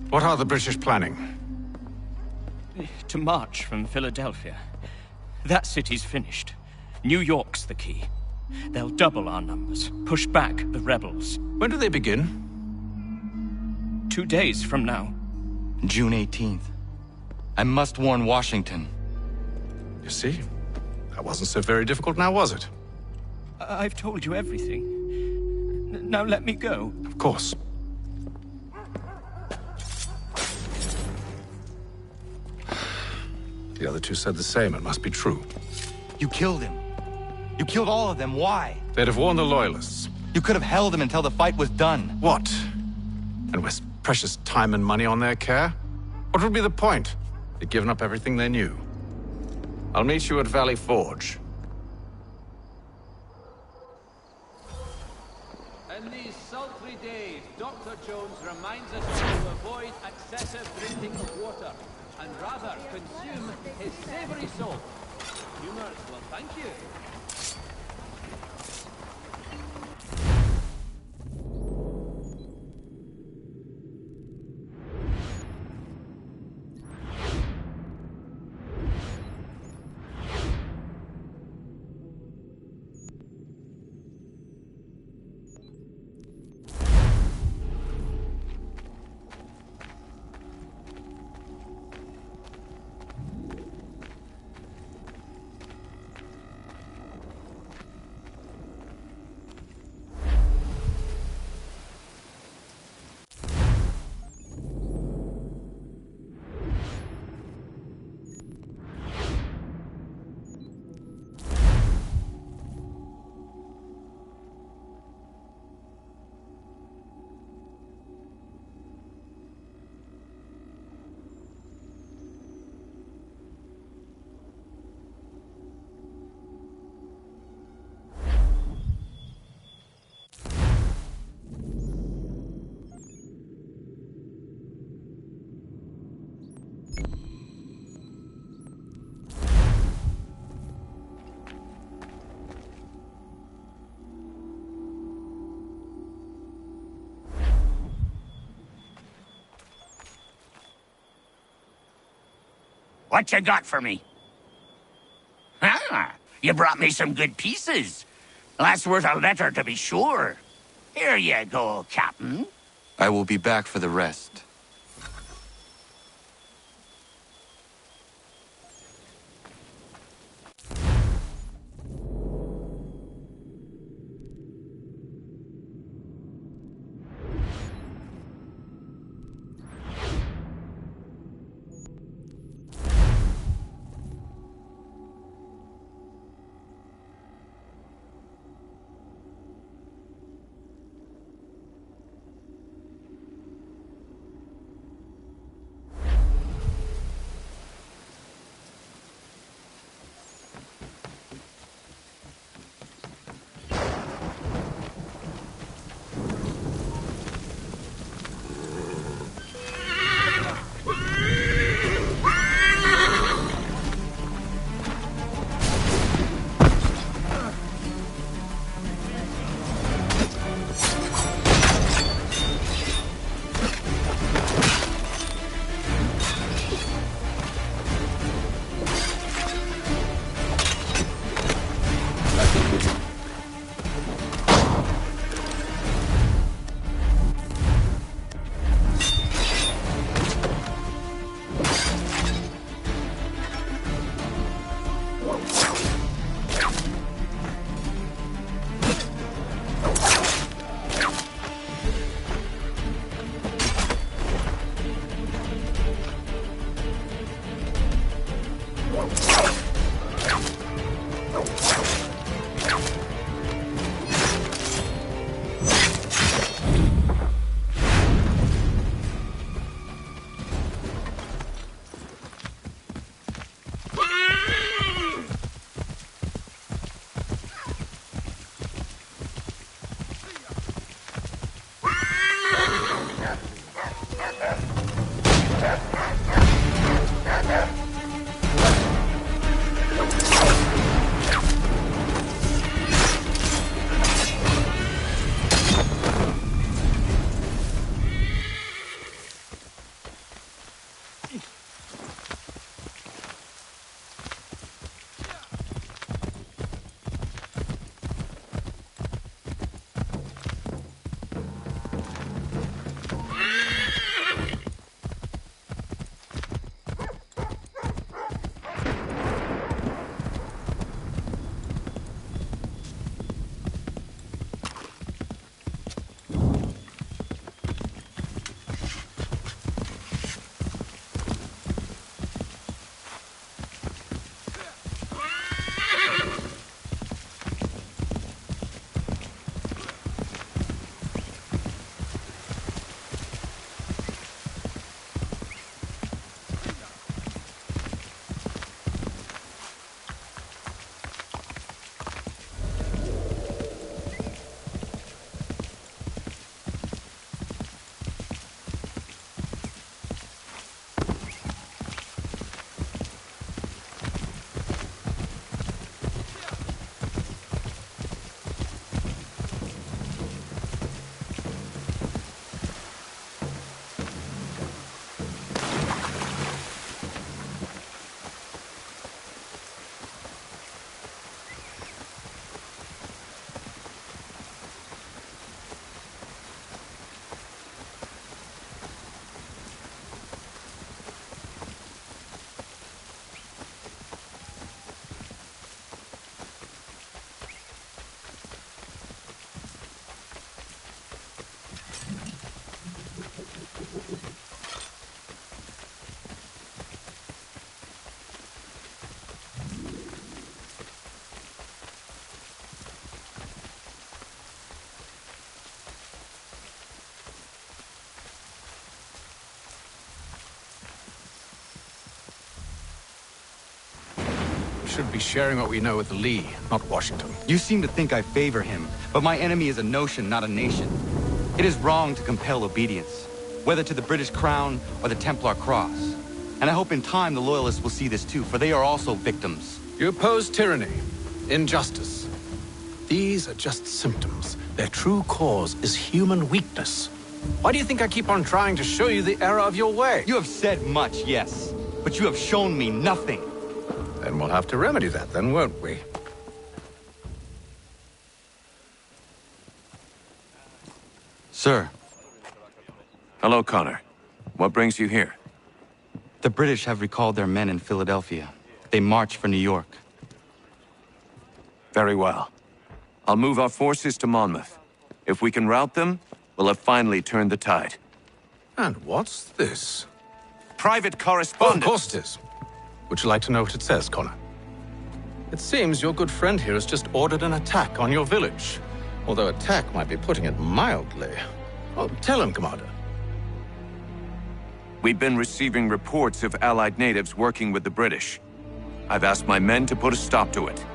What are the British planning? To march from Philadelphia. That city's finished. New York's the key. They'll double our numbers, push back the rebels. When do they begin? 2 days from now. June 18th. I must warn Washington. You see? That wasn't so very difficult now, was it? I've told you everything. Now let me go. Of course. The other two said the same. It must be true. You killed him. You killed all of them. Why? They'd have warned the Loyalists. You could have held him until the fight was done. What? And waste precious time and money on their care? What would be the point? They'd given up everything they knew. I'll meet you at Valley Forge. In these sultry days, Dr. Jones reminds us to avoid excessive drinking of water and rather consume his savory salt. Humors will thank you. What you got for me? Ah, you brought me some good pieces. That's worth a letter to be sure. Here you go, Captain. I will be back for the rest. Should be sharing what we know with Lee, not Washington. You seem to think I favor him, but my enemy is a notion, not a nation. It is wrong to compel obedience, whether to the British Crown or the Templar Cross. And I hope in time the Loyalists will see this too, for they are also victims. You oppose tyranny, injustice. These are just symptoms. Their true cause is human weakness. Why do you think I keep on trying to show you the error of your way? You have said much, yes. but you have shown me nothing. Then we'll have to remedy that then, won't we? Sir. Hello, Connor. What brings you here? The British have recalled their men in Philadelphia. They march for New York. Very well. I'll move our forces to Monmouth. If we can rout them, we'll have finally turned the tide. And what's this? Private correspondence. Of course it is. Would you like to know what it says, Connor? It seems your good friend here has just ordered an attack on your village. Although attack might be putting it mildly. Oh, tell him, Commander. We've been receiving reports of Allied natives working with the British. I've asked my men to put a stop to it.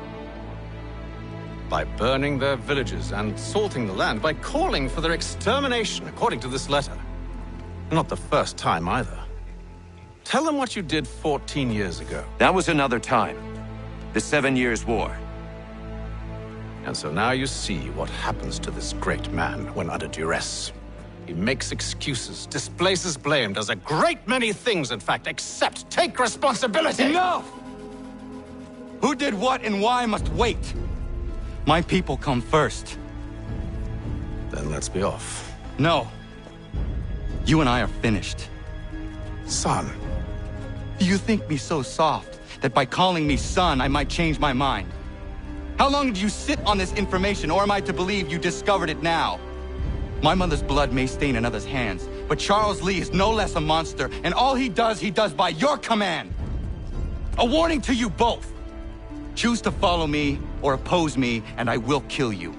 By burning their villages and salting the land, by calling for their extermination, according to this letter. Not the first time, either. Tell them what you did 14 years ago. That was another time. The 7 Years' War. And so now you see what happens to this great man when under duress. He makes excuses, displaces blame, does a great many things, in fact, except take responsibility! Enough! Who did what and why must wait. My people come first. Then let's be off. No. You and I are finished. Son. Do you think me so soft that by calling me son, I might change my mind? How long did you sit on this information, or am I to believe you discovered it now? My mother's blood may stain another's hands, but Charles Lee is no less a monster, and all he does by your command. A warning to you both. Choose to follow me or oppose me, and I will kill you.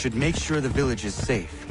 Should make sure the village is safe.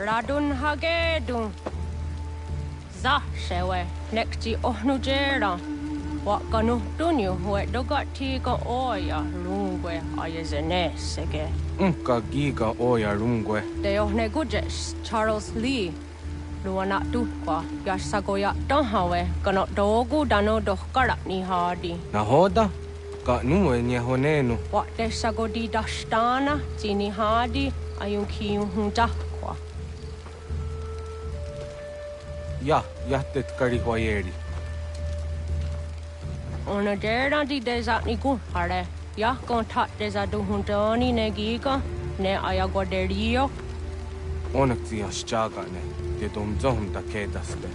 Radun hagedun. Za shewe nekti ohnujera. Wakanu dunyu we dogati ka oya lungwe ayezene sege. Ka giga oya lungwe. De ohne gujes Charles Lee. Luana tu kwa yasagoya donhawe kano dogu dano dohkara ni hadi. Nahoda? Ka nuwe nye honenu. Wa de sagodi dashtana zini hadi ayun kiyun hunta kwa. Ya, yahtet kari hoyeri. Ona dera di deza ni gun hare. Ya kon tat deza du huntoni ne giga ne ayagoderio. Onak tia shaga ne. De dom zom da kedaste.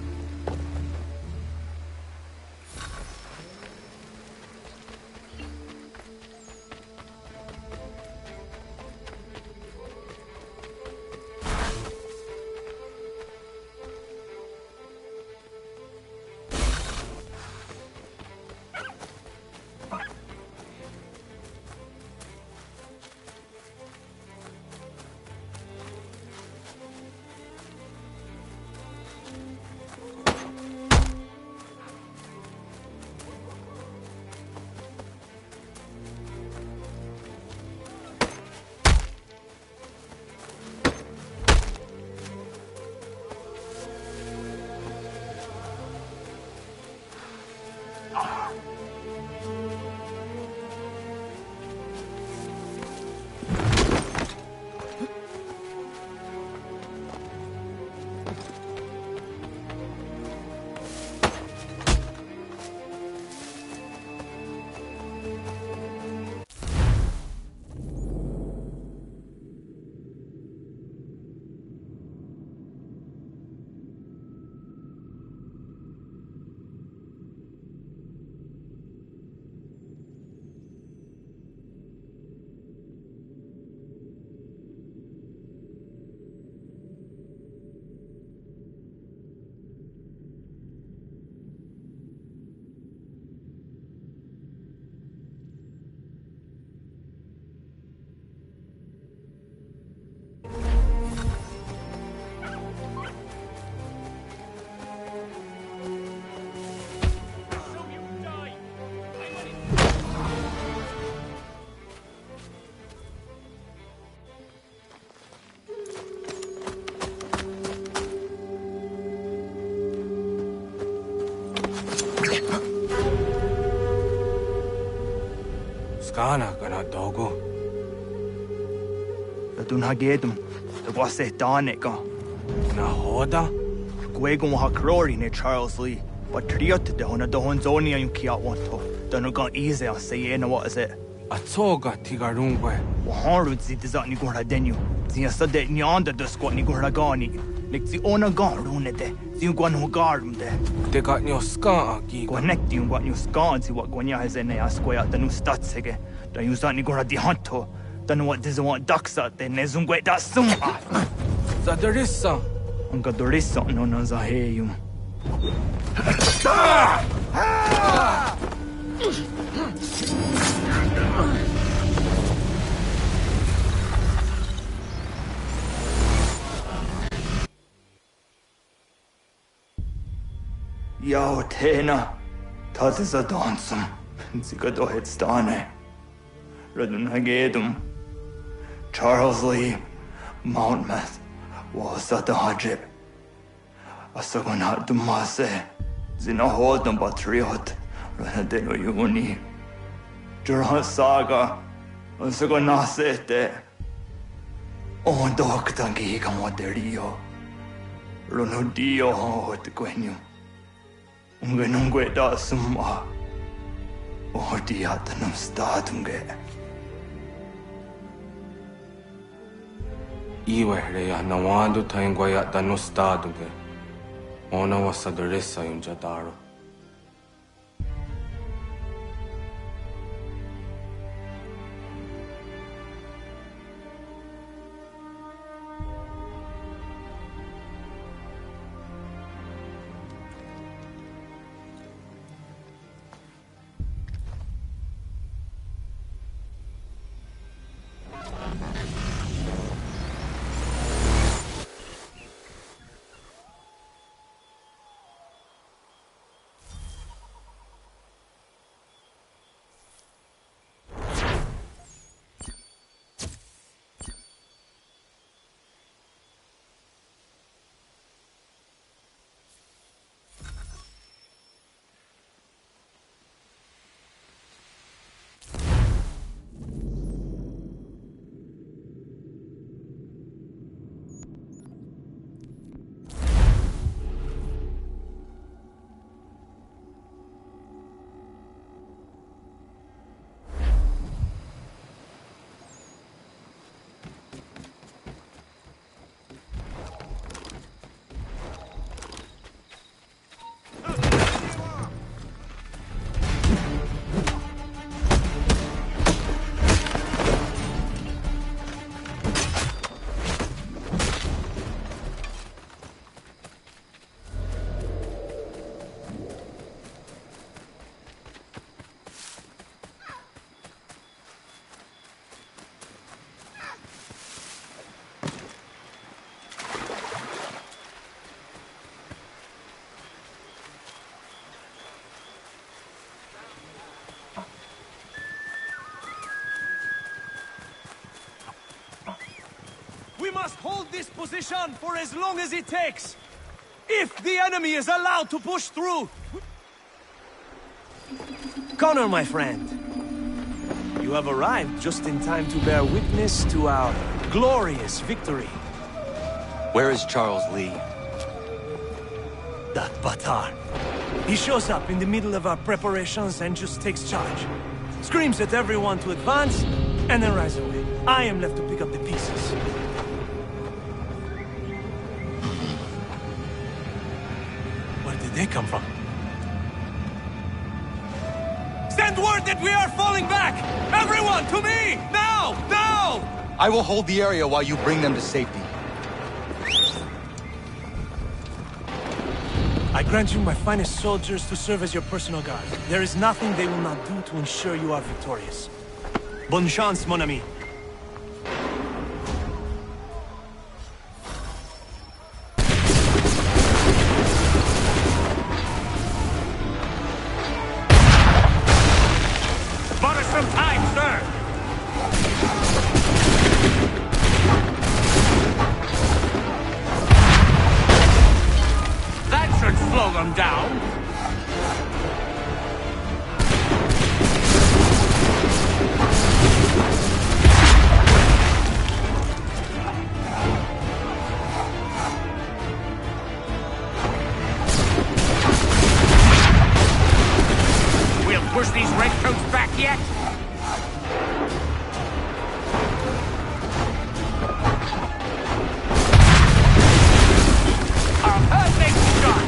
Skana kana dogo. Radun hagedum. The wase daneka. Nahoda? Gwegon ha krori ne Charles Lee. But triot de hona do honzoni ayun kiat wanto. Dano gan easy on say na what is it? Atoga tigarungwe. Waharud zi dizat ni gora denyu. Zia sade nyanda de squat ni gora gani. Lik zi ona gan rune de. Zi gwan ho garum de. De got nyo ska gi. Connect you what you scan zi what gwanya has in a square the new stats hege. Da you zat ni gora di hanto. Dano what does want ducks de nezungwe da sum. Zadarissa. Unga dorissa no na zaheyum. Yao tena, that is a dansum. Zigado hitstane. Radun hagedum. Charles Lee, Mountmouth, was at the Hajib. Asagonat dumase. Zinahodam patriot. Ranadeno yuni. Jurhan saga. Asagonasete. On doktangi kamoderio. Runudio hot gwenyu. Ungenungwe da summa. Odiatanum statunge. Iwe reya nawando taingwaya dano statunge. Ona wasadarissa yunjadaro. must hold this position for as long as it takes. If the enemy is allowed to push through... Connor, my friend. You have arrived just in time to bear witness to our glorious victory. Where is Charles Lee? That Batar. He shows up in the middle of our preparations and just takes charge. Screams at everyone to advance, and then rides away. I am left to pick up the pieces. Where did they come from? Send word that we are falling back! Everyone, to me! Now! Now! I will hold the area while you bring them to safety. I grant you my finest soldiers to serve as your personal guard. There is nothing they will not do to ensure you are victorious. Bonne chance, mon ami. Butter some time, sir! That should slow them down. We'll push these redcoats back yet? A perfect shot!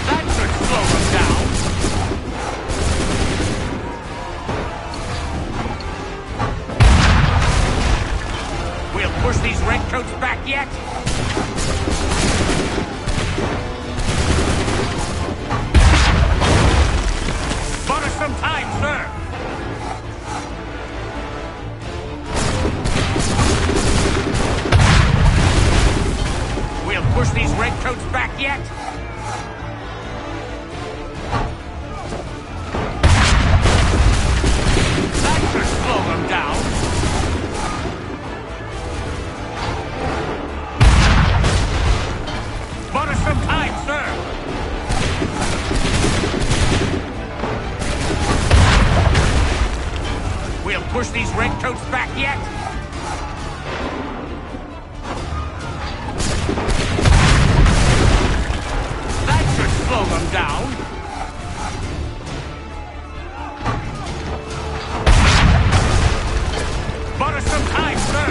That should slow them down. We'll push these redcoats back yet? Butter some time, sir! We'll push these redcoats back yet? That should slow them down. Butter some time, sir! We'll push these redcoats back yet? That should slow them down. Butter some time, sir!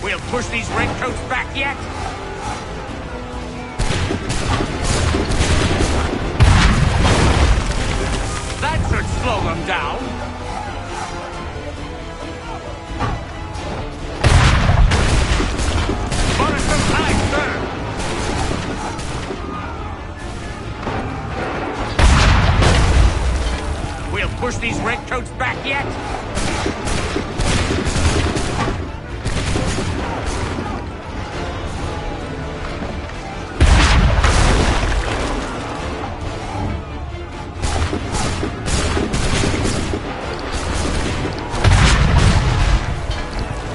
We'll push these redcoats back yet? That should slow them down. Butter some time, sir! We'll push these redcoats back yet?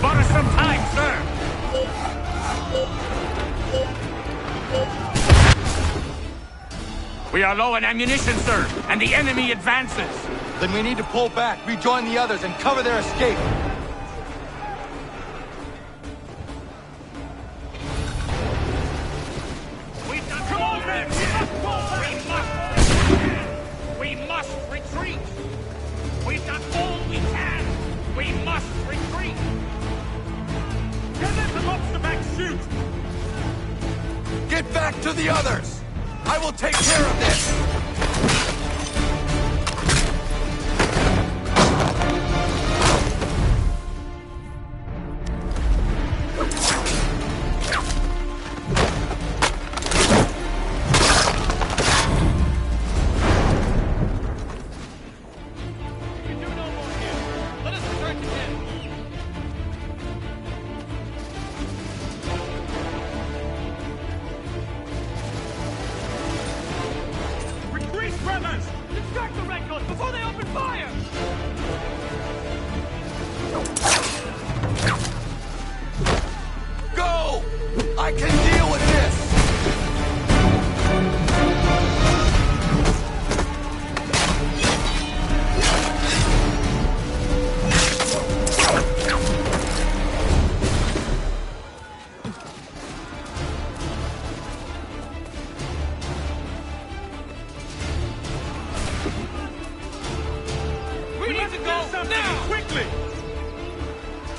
Butter some time, sir! We are low on ammunition, sir, and the enemy advances. Then we need to pull back, rejoin the others, and cover their escape. We've got come on, men! We must retreat! We've got all we can! We must retreat! Get them to lobster back shoot! Get back to the others! I will take care of this!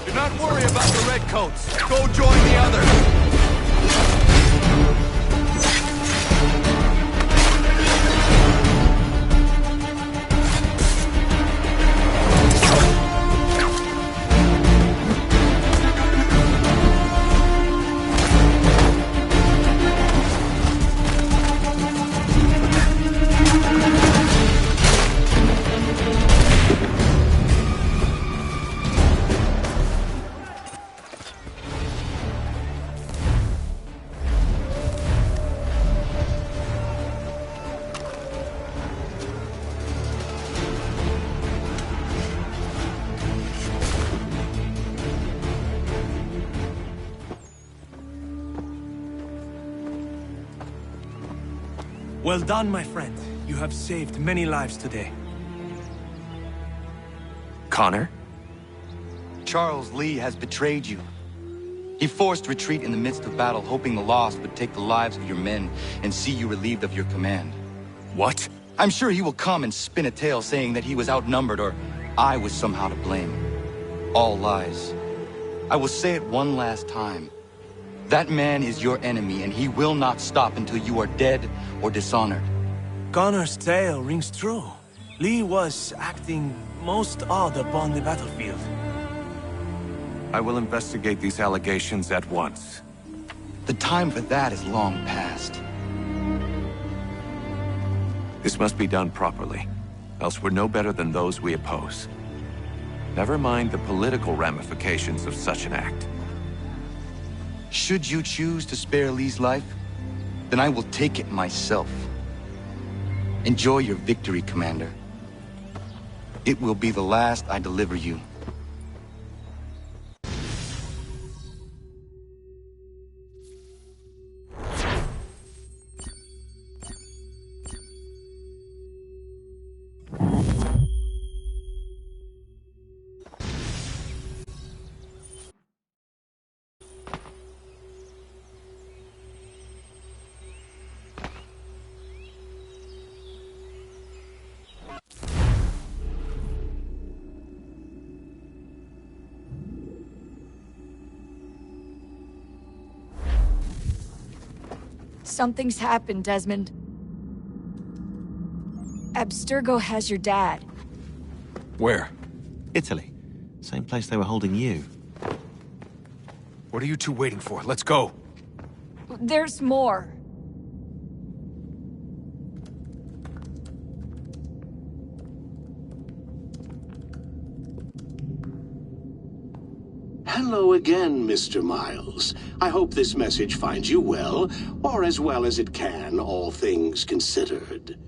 Do not worry about the Redcoats. Go join the others. Well done, my friend. You have saved many lives today. Connor? Charles Lee has betrayed you. He forced retreat in the midst of battle, hoping the loss would take the lives of your men and see you relieved of your command. What? I'm sure he will come and spin a tale saying that he was outnumbered or I was somehow to blame. All lies. I will say it one last time. That man is your enemy, and he will not stop until you are dead or dishonored. Connor's tale rings true. Lee was acting most odd upon the battlefield. I will investigate these allegations at once. The time for that is long past. This must be done properly, else we're no better than those we oppose. Never mind the political ramifications of such an act. Should you choose to spare Lee's life, then I will take it myself. Enjoy your victory, Commander. It will be the last I deliver you. Something's happened, Desmond. Abstergo has your dad. Where? Italy. Same place they were holding you. What are you two waiting for? Let's go. There's more. Hello again, Mr. Miles. I hope this message finds you well, or as well as it can, all things considered.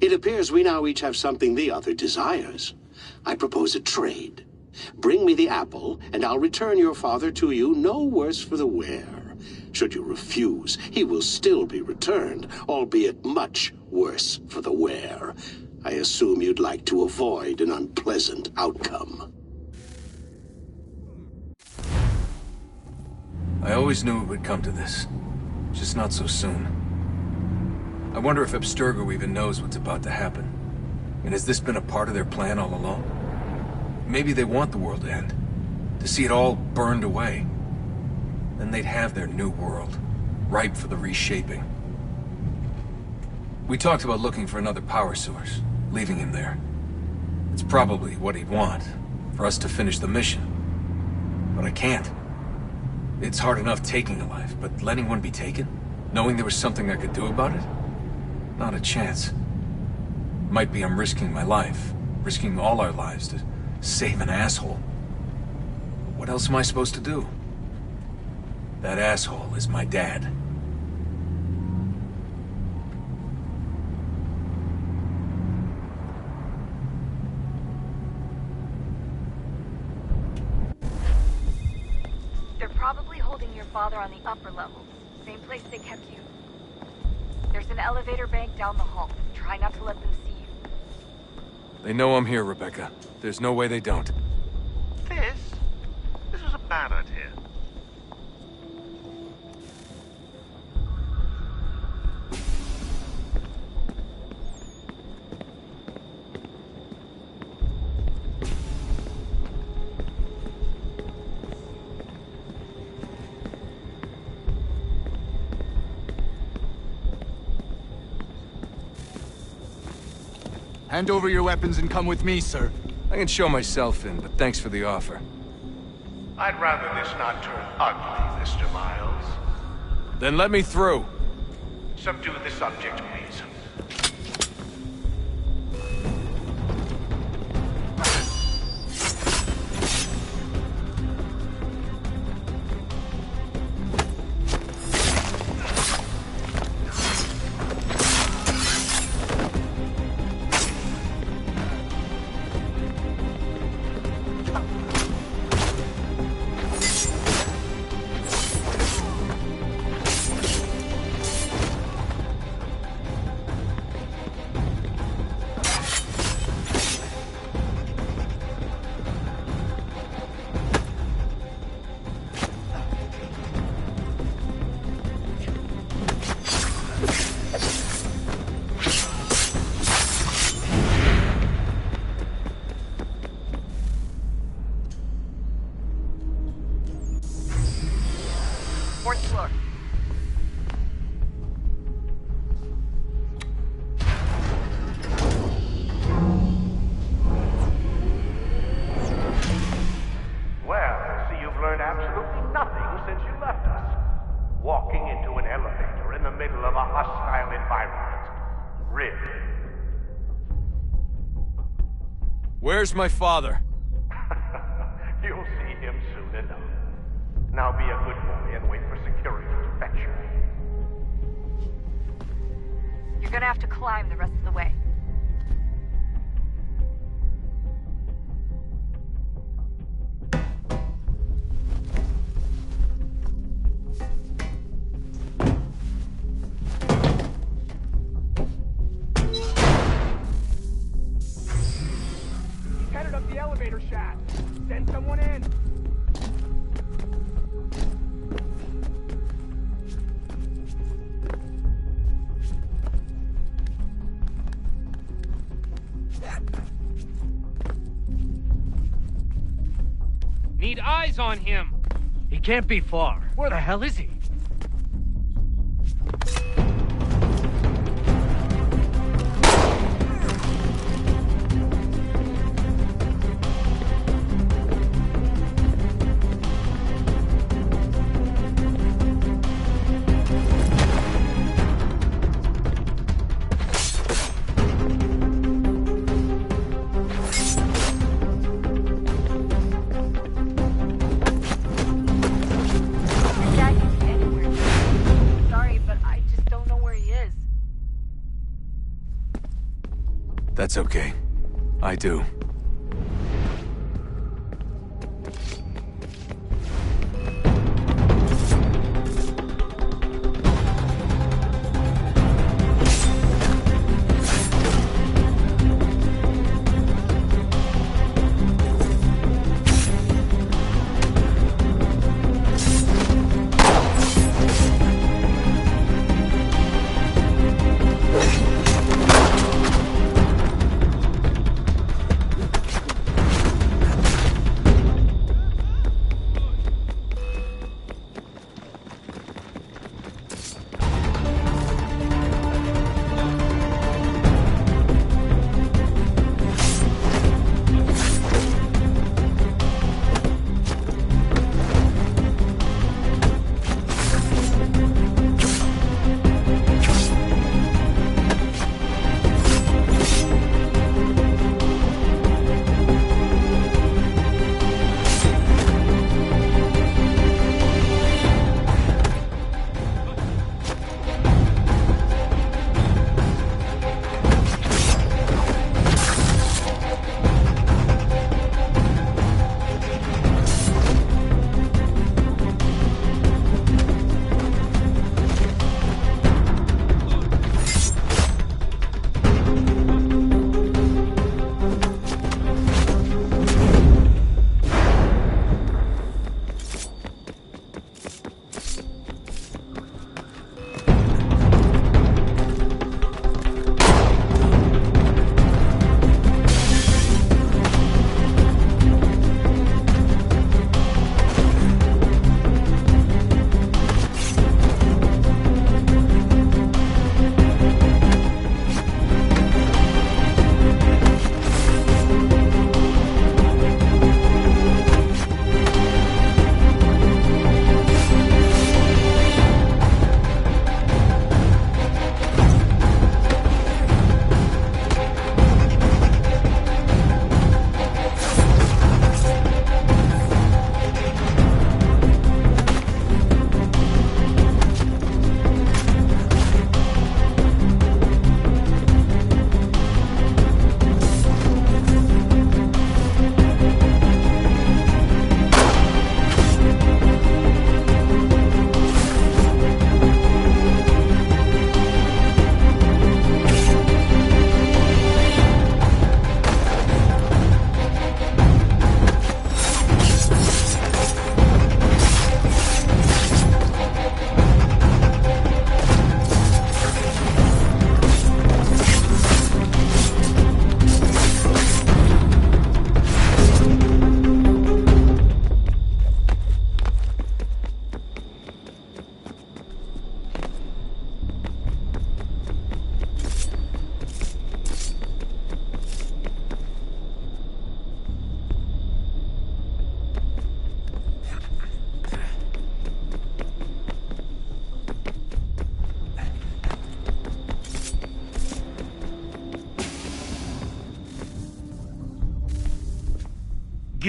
It appears we now each have something the other desires. I propose a trade. Bring me the apple, and I'll return your father to you no worse for the wear. Should you refuse, he will still be returned, albeit much worse for the wear. I assume you'd like to avoid an unpleasant outcome. I always knew it would come to this. Just not so soon. I wonder if Abstergo even knows what's about to happen. And has this been a part of their plan all along? Maybe they want the world to end. To see it all burned away. Then they'd have their new world, ripe for the reshaping. We talked about looking for another power source, leaving him there. It's probably what he'd want, for us to finish the mission. But I can't. It's hard enough taking a life, but letting one be taken? Knowing there was something I could do about it? Not a chance. Might be I'm risking my life, risking all our lives to save an asshole. What else am I supposed to do? That asshole is my dad. Probably holding your father on the upper levels. Same place they kept you. There's an elevator bank down the hall. Try not to let them see you. They know I'm here, Rebecca. There's no way they don't. This was a bad idea. Hand over your weapons and come with me, sir. I can show myself in, but thanks for the offer. I'd rather this not turn ugly, Mr. Miles. Then let me through. Subdue the subject, please. Fourth floor. Well, I see you've learned absolutely nothing since you left us. Walking into an elevator in the middle of a hostile environment. Really? Where's my father? You'll see him soon enough. Now be a good boy and wait for security to fetch you. You're gonna have to climb the rest of the way. He's headed up the elevator shaft. Send someone in. Need eyes on him. He can't be far. Where the hell is he? That's okay. I do.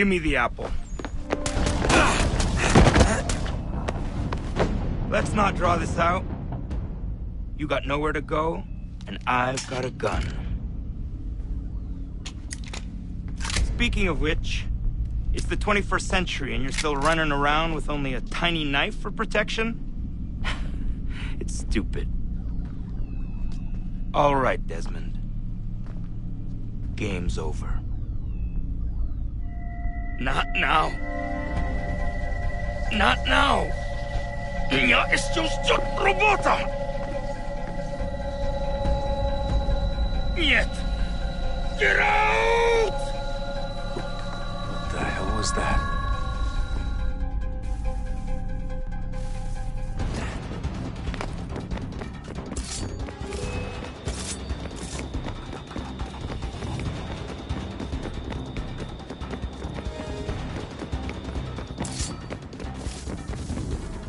Give me the apple. Let's not draw this out. You got nowhere to go, and I've got a gun. Speaking of which, it's the 21st century and you're still running around with only a tiny knife for protection? It's stupid. All right, Desmond. Game's over. Not now. Not now. Я еще ждет работа. Нет. Get out! What the hell was that?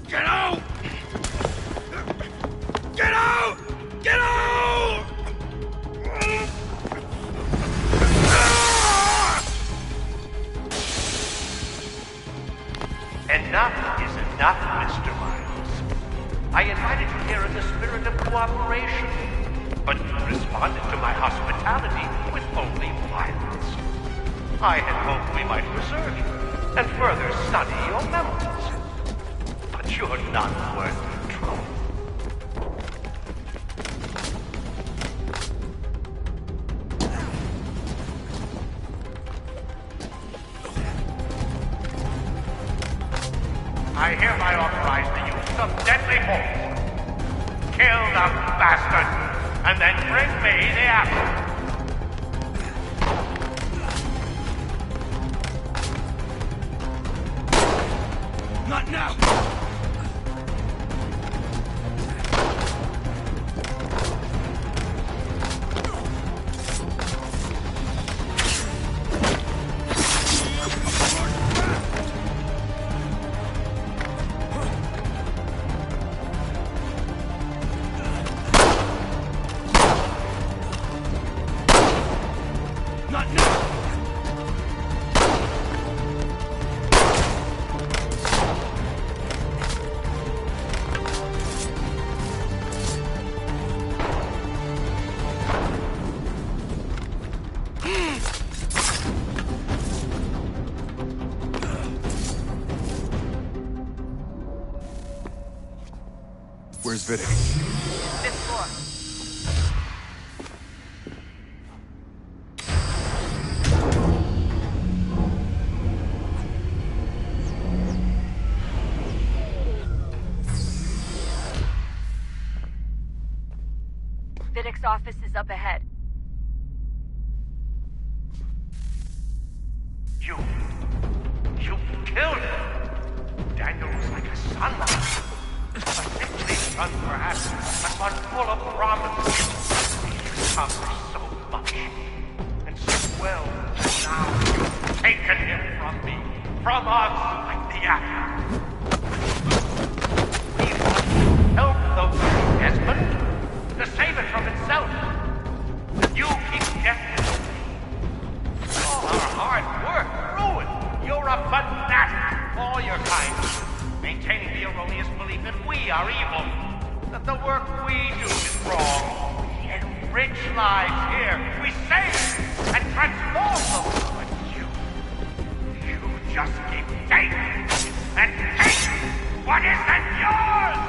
Get out! Get out! Get out! Enough is enough, Mr. Miles. I invited you here in the spirit of cooperation, but you responded to my hospitality with only violence. I had hoped we might preserve you and further study your memories. But you're not worth the trouble. I hereby authorize the use of deadly force. Kill the bastard, and then bring me the apple. Not now! Not now! Where's Vidic? Fifth floor. Vidic's office is up ahead. You killed him. Daniel was like a son. A sickly son, perhaps, but one full of promise. He accomplished so much, and so well, and now you've taken him from me, from us, like the apple. We must help the Desmond to save it from itself. You keep guessing. All our hard work ruined. You're a fanatic, all your kind. Maintaining the erroneous belief that we are evil, that the work we do is wrong. We enrich lives here, we save and transform them. But you just keep taking and taking what isn't yours!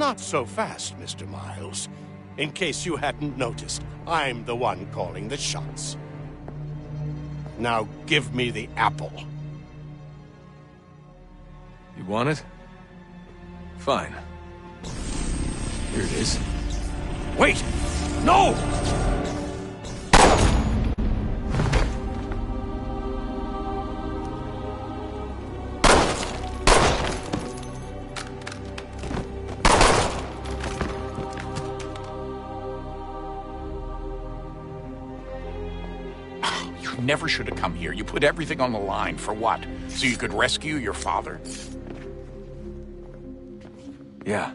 Not so fast, Mr. Miles. In case you hadn't noticed, I'm the one calling the shots. Now give me the apple. You want it? Fine. Here it is. Wait! No! You never should have come here. You put everything on the line. For what? So you could rescue your father? Yeah.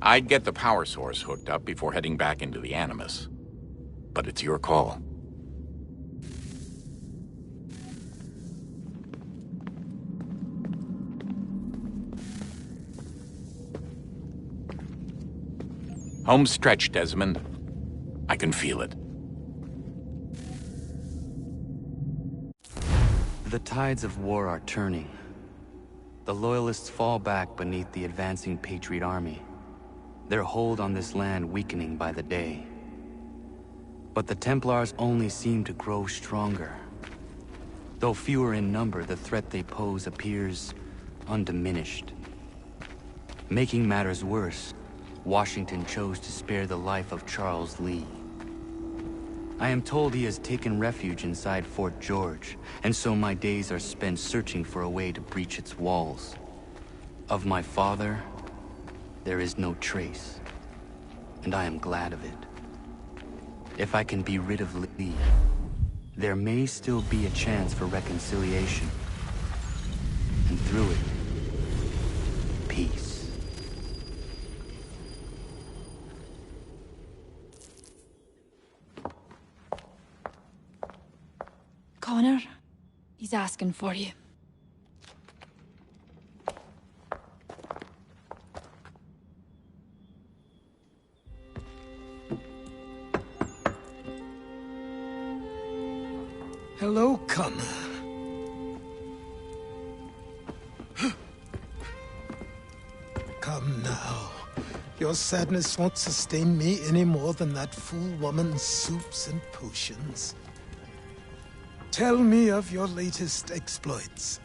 I'd get the power source hooked up before heading back into the Animus. But it's your call. Home stretch, Desmond. I can feel it. The tides of war are turning. The Loyalists fall back beneath the advancing Patriot army, their hold on this land weakening by the day. But the Templars only seem to grow stronger. Though fewer in number, the threat they pose appears undiminished. Making matters worse, Washington chose to spare the life of Charles Lee. I am told he has taken refuge inside Fort George, and so my days are spent searching for a way to breach its walls. Of my father, there is no trace, and I am glad of it. If I can be rid of Lee, there may still be a chance for reconciliation. And through it, peace. Connor, he's asking for you. Hello, Connor. Come now. Your sadness won't sustain me any more than that fool woman's soups and potions. Tell me of your latest exploits.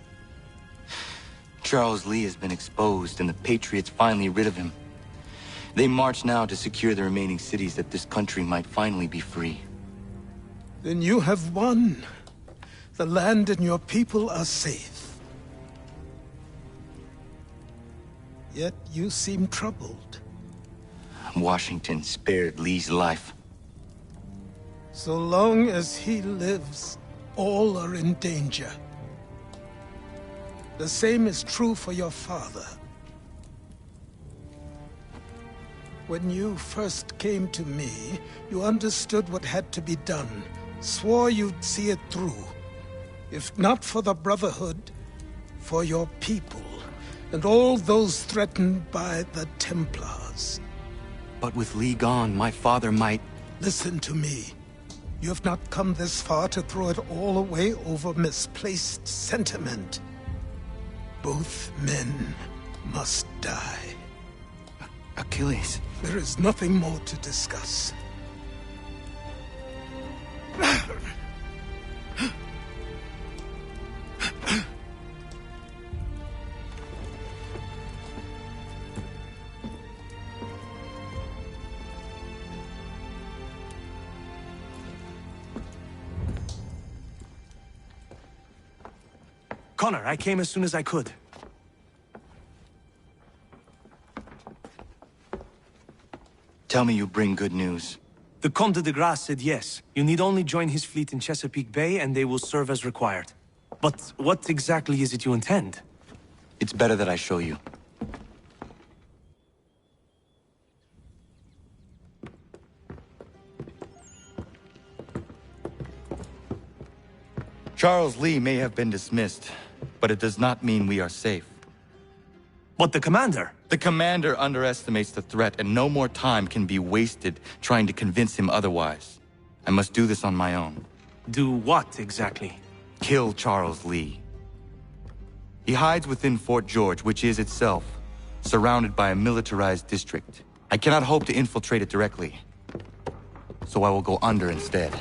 Charles Lee has been exposed, and the Patriots finally rid of him. They march now to secure the remaining cities that this country might finally be free. Then you have won. The land and your people are safe. Yet you seem troubled. Washington spared Lee's life. So long as he lives, all are in danger. The same is true for your father. When you first came to me, you understood what had to be done, swore you'd see it through. If not for the Brotherhood, for your people, and all those threatened by the Templars. But with Lee gone, my father might... Listen to me. You have not come this far to throw it all away over misplaced sentiment. Both men must die. Achilles. There is nothing more to discuss. Connor, I came as soon as I could. Tell me you bring good news. The Comte de Grasse said yes. You need only join his fleet in Chesapeake Bay and they will serve as required. But what exactly is it you intend? It's better that I show you. Charles Lee may have been dismissed, but it does not mean we are safe. But the commander? The commander underestimates the threat, and no more time can be wasted trying to convince him otherwise. I must do this on my own. Do what exactly? Kill Charles Lee. He hides within Fort George, which is itself surrounded by a militarized district. I cannot hope to infiltrate it directly, so I will go under instead.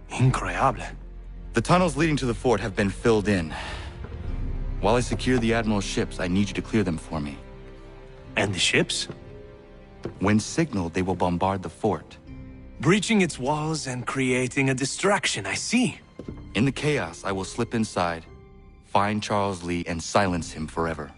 Incroyable. The tunnels leading to the fort have been filled in. While I secure the Admiral's ships, I need you to clear them for me. And the ships? When signaled, they will bombard the fort. Breaching its walls and creating a distraction, I see. In the chaos, I will slip inside, find Charles Lee, and silence him forever.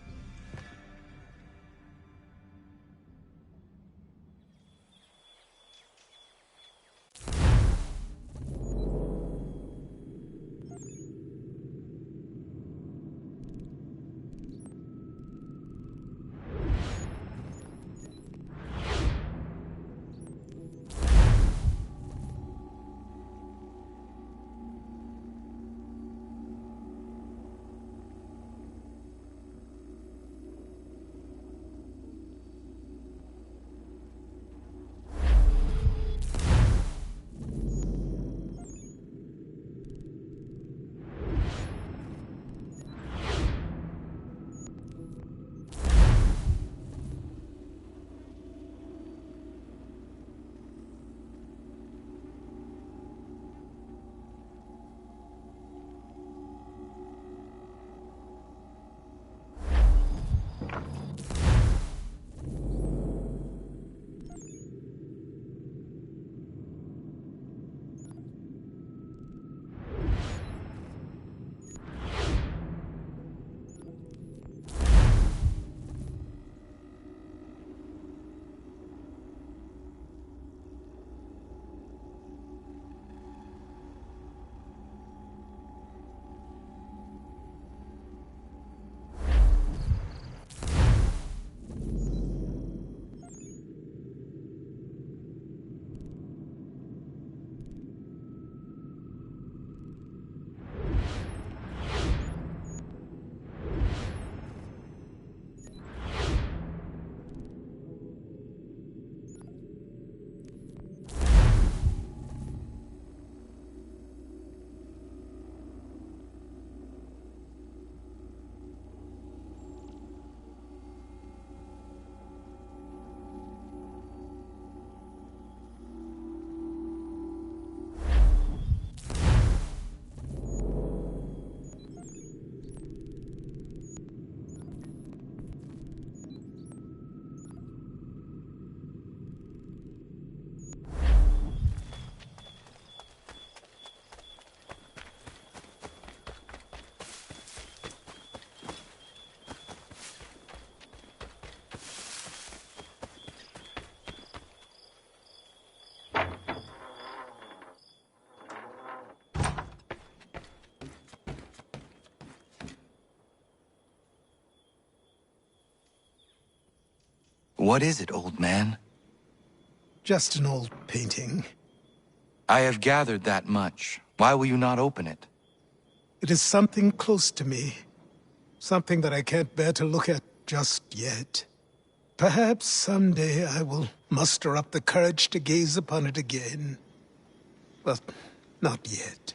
What is it, old man? Just an old painting. I have gathered that much. Why will you not open it? It is something close to me. Something that I can't bear to look at just yet. Perhaps someday I will muster up the courage to gaze upon it again. But not yet.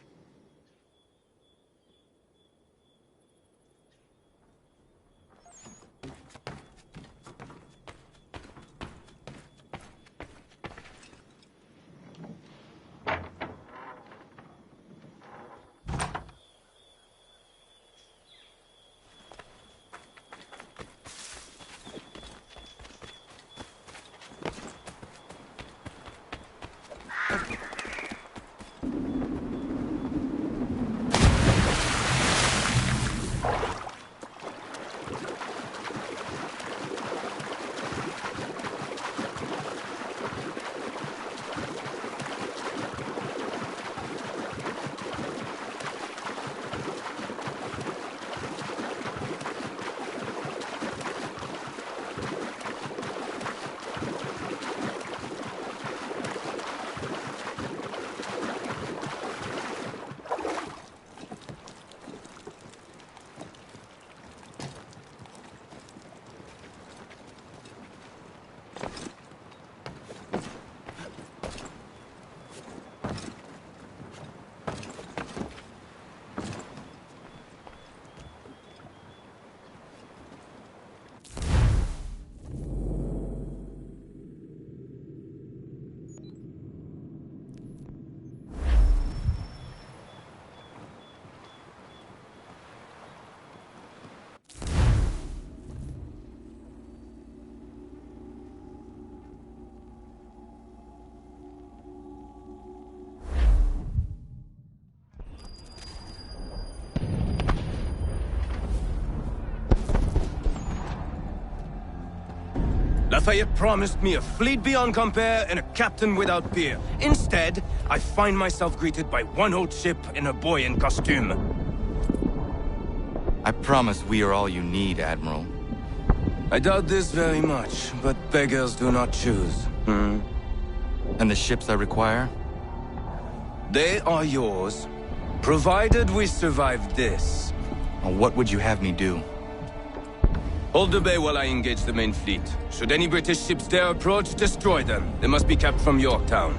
Lafayette promised me a fleet beyond compare and a captain without peer. Instead, I find myself greeted by one old ship and a boy in costume. I promise we are all you need, Admiral. I doubt this very much, but beggars do not choose. And the ships I require? They are yours, provided we survive this. What would you have me do? Hold the bay while I engage the main fleet. Should any British ships dare approach, destroy them. They must be kept from Yorktown.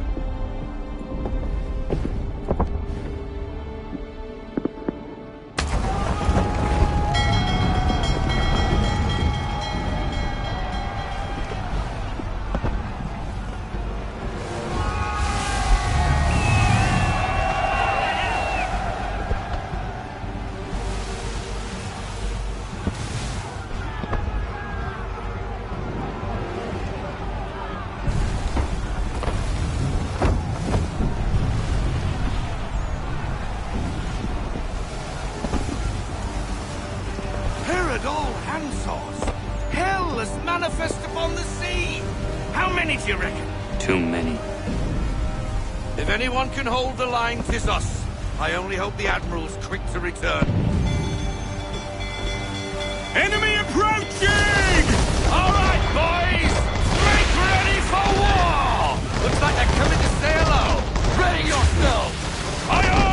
Hell is manifest upon the sea! How many do you reckon? Too many. If anyone can hold the line, 'tis us. I only hope the Admiral's quick to return. Enemy approaching! All right, boys! Make ready for war! Looks like they're coming to say hello. Ready yourselves! Aye, aye!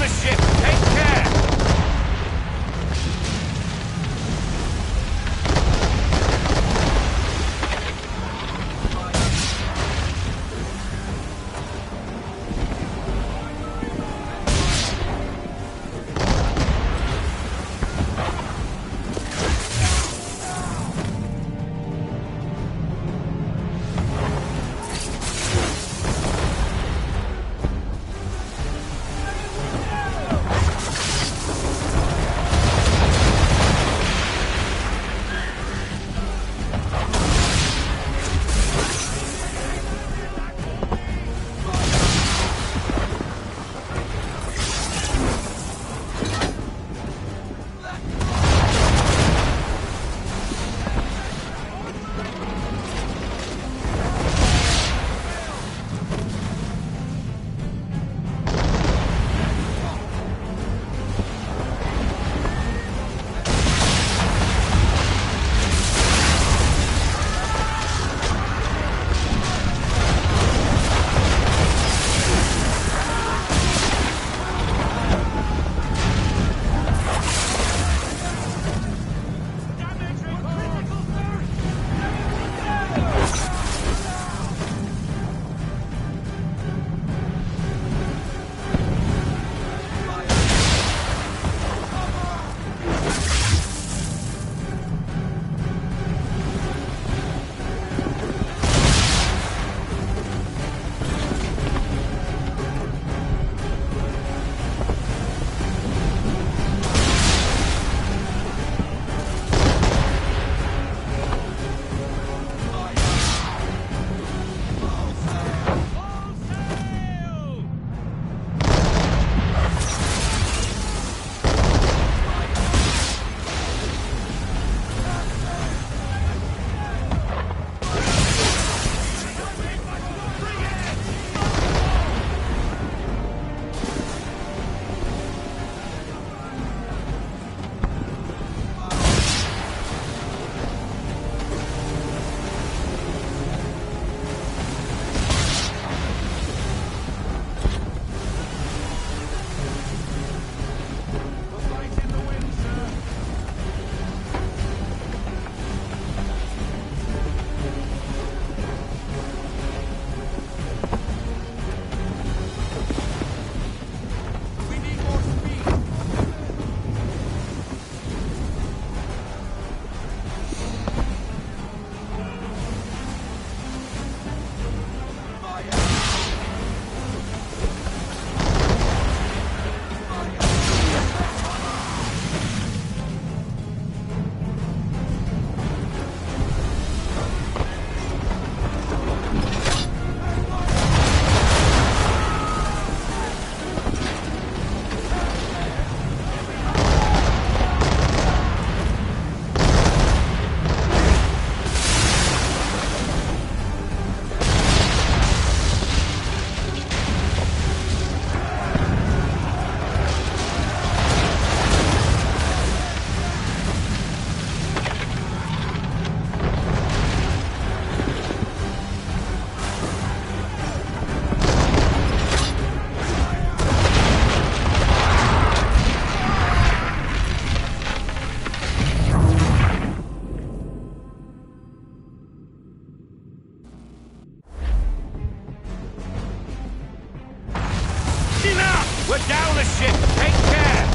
the ship! Take care! We're down the ship! Take care!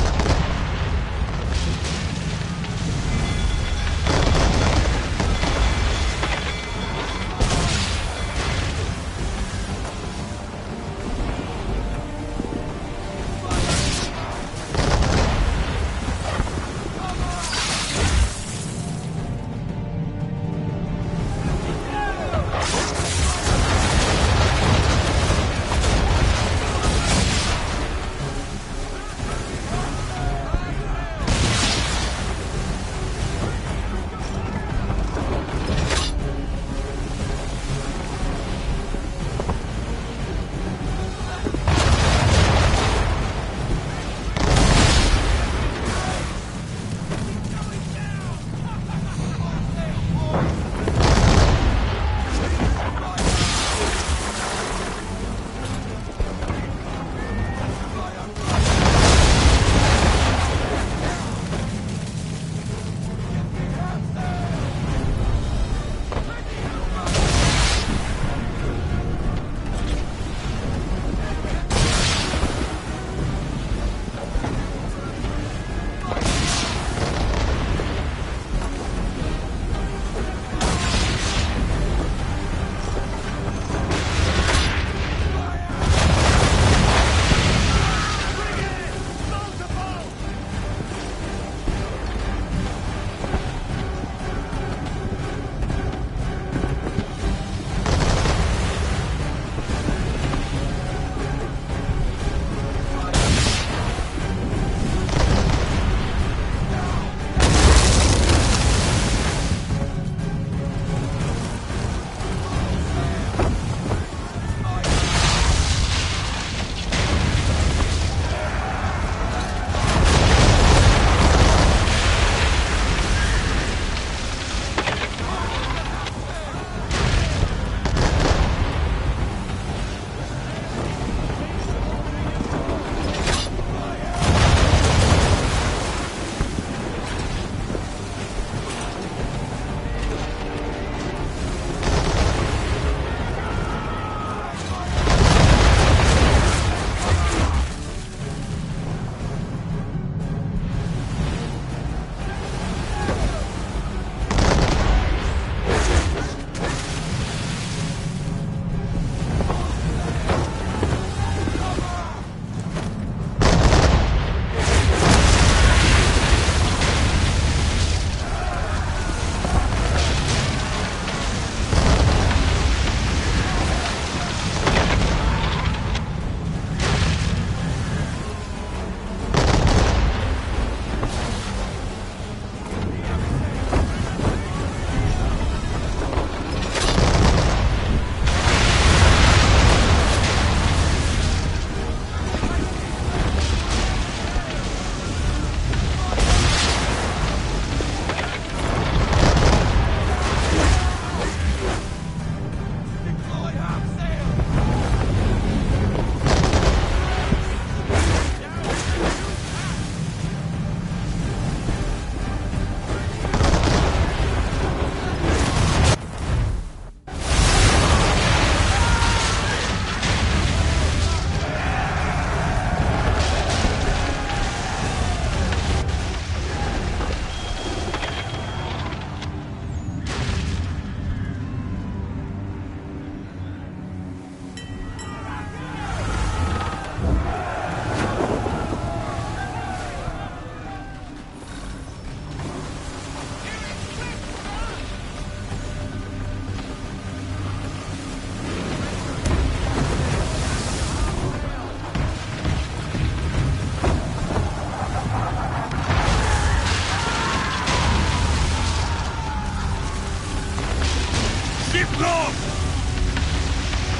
Ship lost!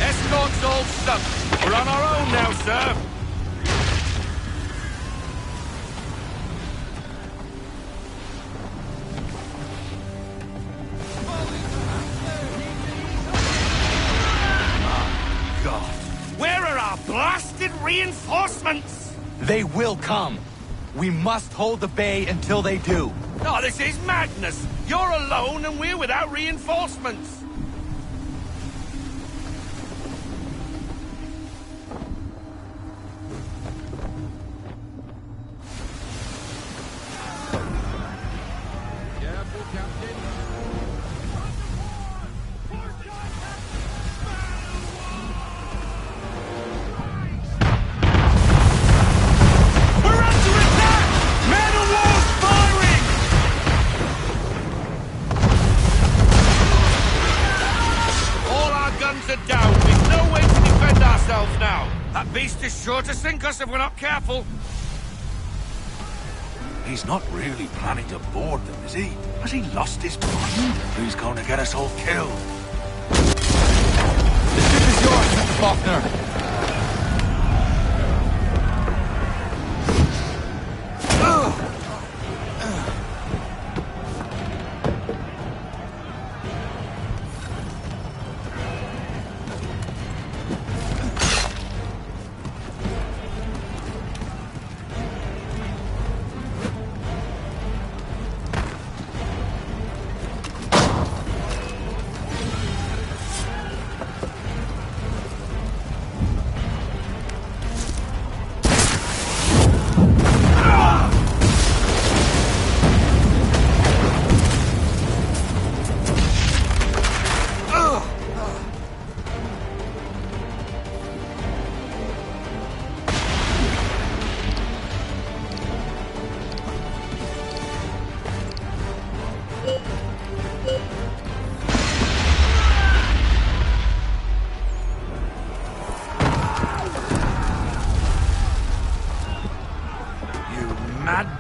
Escort's all stuck. We're on our own now, sir. God. Where are our blasted reinforcements? They will come. We must hold the bay until they do. Oh, this is madness! You're alone and we're without reinforcements! Careful, Captain. We're under attack! Man of war's firing! All our guns are down. We've no way to defend ourselves now. That beast is sure to sink us if we're not careful. He's not really planning to board them, is he? Has he lost his mind? He's going to get us all killed. The ship is yours, Faulkner.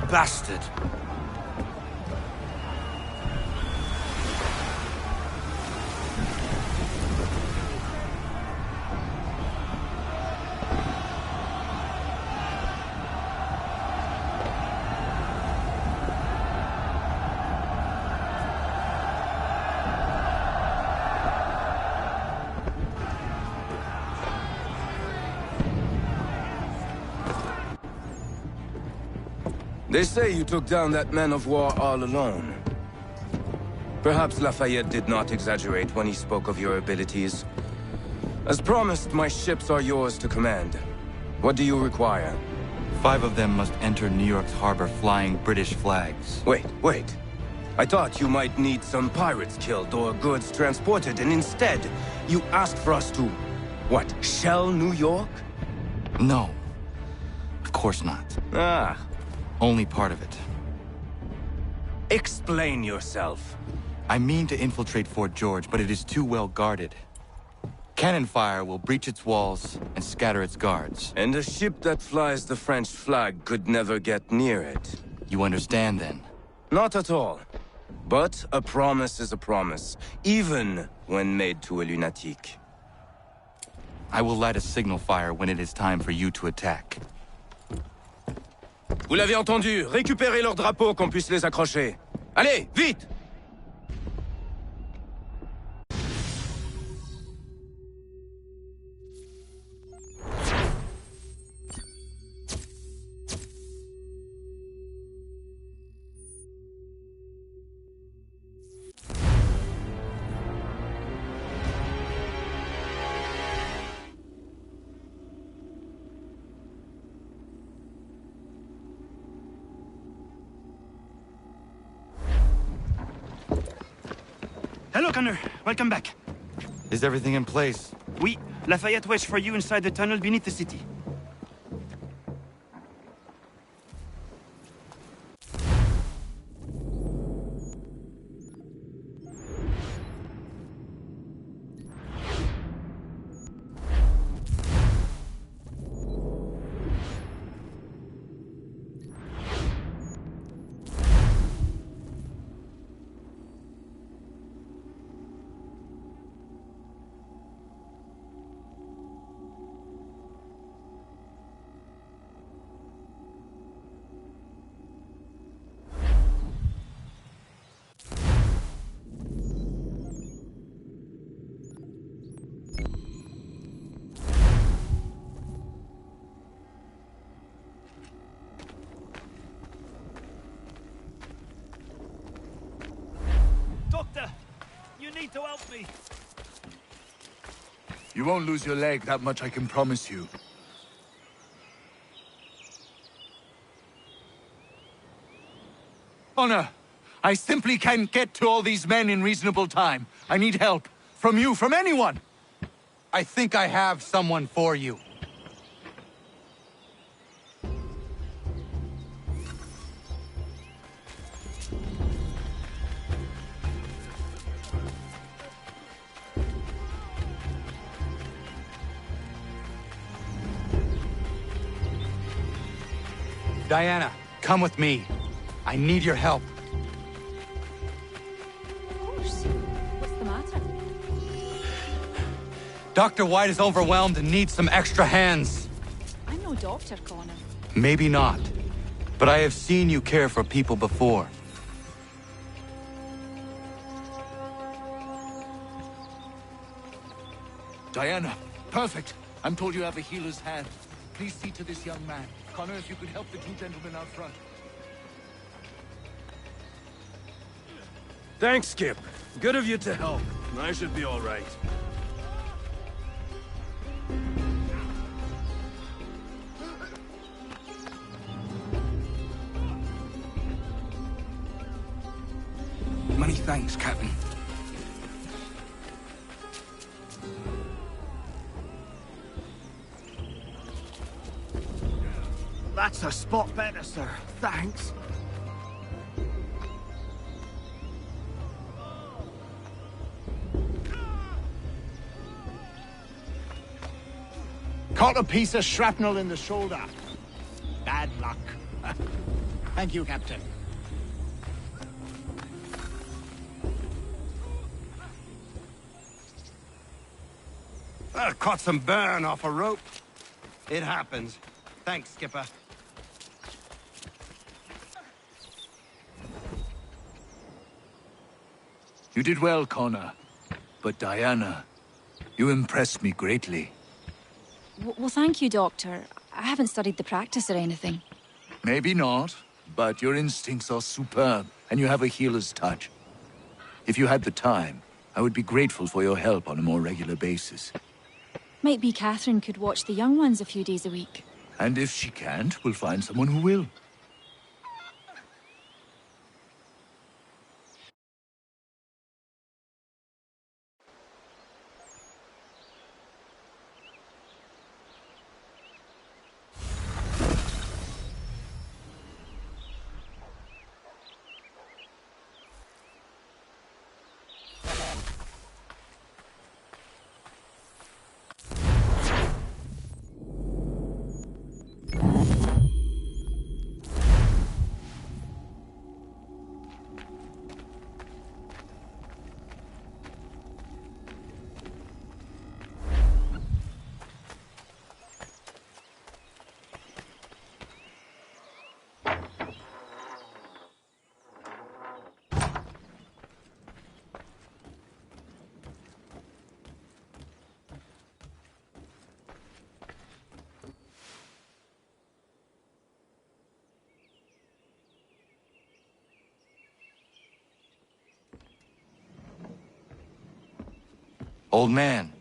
Bastard. They say you took down that man of war all alone. Perhaps Lafayette did not exaggerate when he spoke of your abilities. As promised, my ships are yours to command. What do you require? 5 of them must enter New York's harbor flying British flags. Wait. I thought you might need some pirates killed or goods transported, and instead, you asked for us to, what, shell New York? No. Of course not. Ah. Only part of it. Explain yourself. I mean to infiltrate Fort George, but it is too well guarded. Cannon fire will breach its walls and scatter its guards. And a ship that flies the French flag could never get near it. You understand, then? Not at all. But a promise is a promise, even when made to a lunatic. I will light a signal fire when it is time for you to attack. Vous l'avez entendu, récupérez leurs drapeaux qu'on puisse les accrocher. Allez, vite! Hello, Connor. Welcome back. Is everything in place? Oui. Lafayette waits for you inside the tunnel beneath the city. ready to help me. You won't lose your leg, that much I can promise you. Connor, I simply can't get to all these men in reasonable time. I need help. From you, from anyone! I think I have someone for you. Diana, come with me. I need your help. Of course. What's the matter? Dr. White is overwhelmed and needs some extra hands. I'm no doctor, Connor. Maybe not, but I have seen you care for people before. Diana, perfect. I'm told you have a healer's hand. Please see to this young man. Connor, if you could help the two gentlemen out front. Thanks, Skip. Good of you to help. I should be all right. Many thanks, Captain. That's a spot better, sir. Thanks. Caught a piece of shrapnel in the shoulder. Bad luck. Thank you, Captain. I caught some burn off a rope. It happens. Thanks, Skipper. You did well, Connor. But Diana, you impressed me greatly. Well, thank you, Doctor. I haven't studied the practice or anything. Maybe not, but your instincts are superb, and you have a healer's touch. If you had the time, I would be grateful for your help on a more regular basis. Might be Catherine could watch the young ones a few days a week. And if she can't, we'll find someone who will. Old man.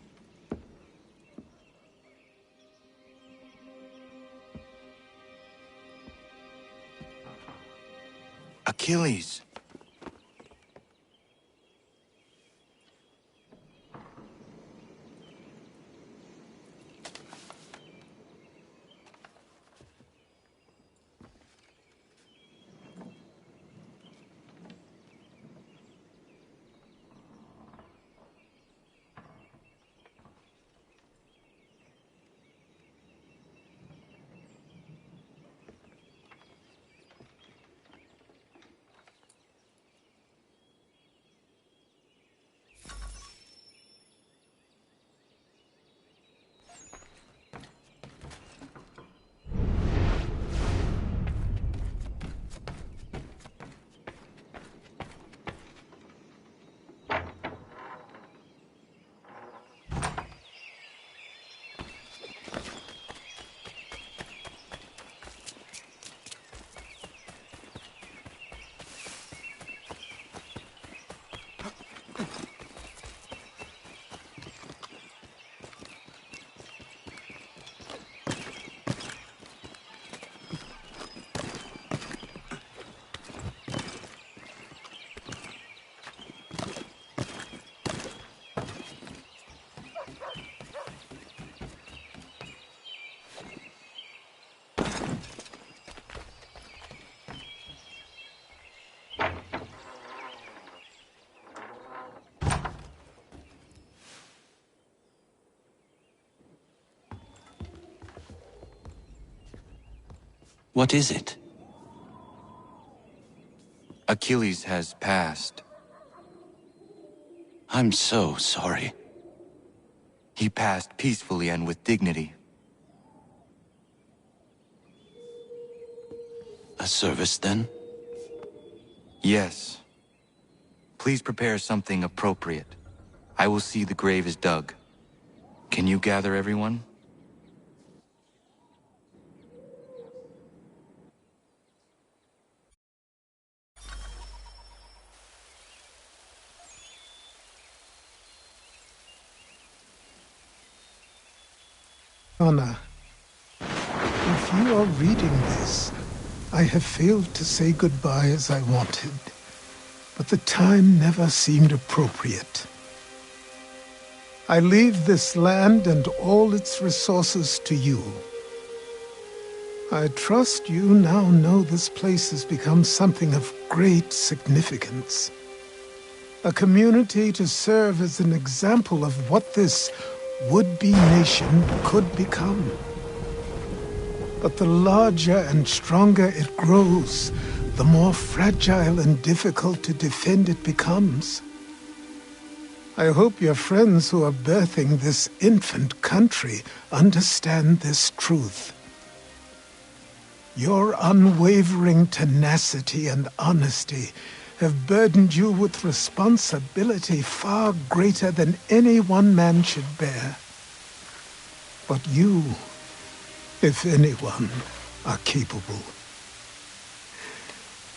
Achilles. What is it? Achilles has passed. I'm so sorry. He passed peacefully and with dignity. A service, then? Yes. Please prepare something appropriate. I will see the grave is dug. Can you gather everyone? Anna, if you are reading this, I have failed to say goodbye as I wanted, but the time never seemed appropriate. I leave this land and all its resources to you. I trust you now know this place has become something of great significance. A community to serve as an example of what this would-be nation could become. But the larger and stronger it grows, the more fragile and difficult to defend it becomes. I hope your friends who are birthing this infant country understand this truth. Your unwavering tenacity and honesty have burdened you with responsibility far greater than any one man should bear. But you, if anyone, are capable.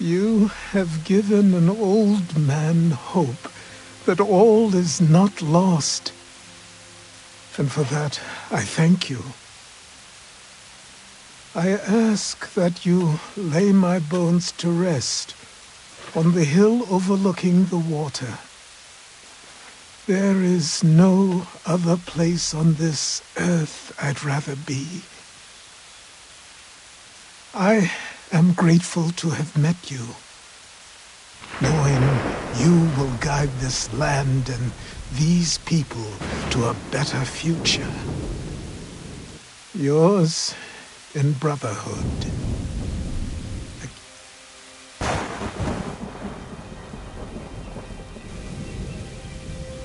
You have given an old man hope that all is not lost. And for that, I thank you. I ask that you lay my bones to rest on the hill overlooking the water. There is no other place on this earth I'd rather be. I am grateful to have met you, knowing you will guide this land and these people to a better future. Yours in brotherhood.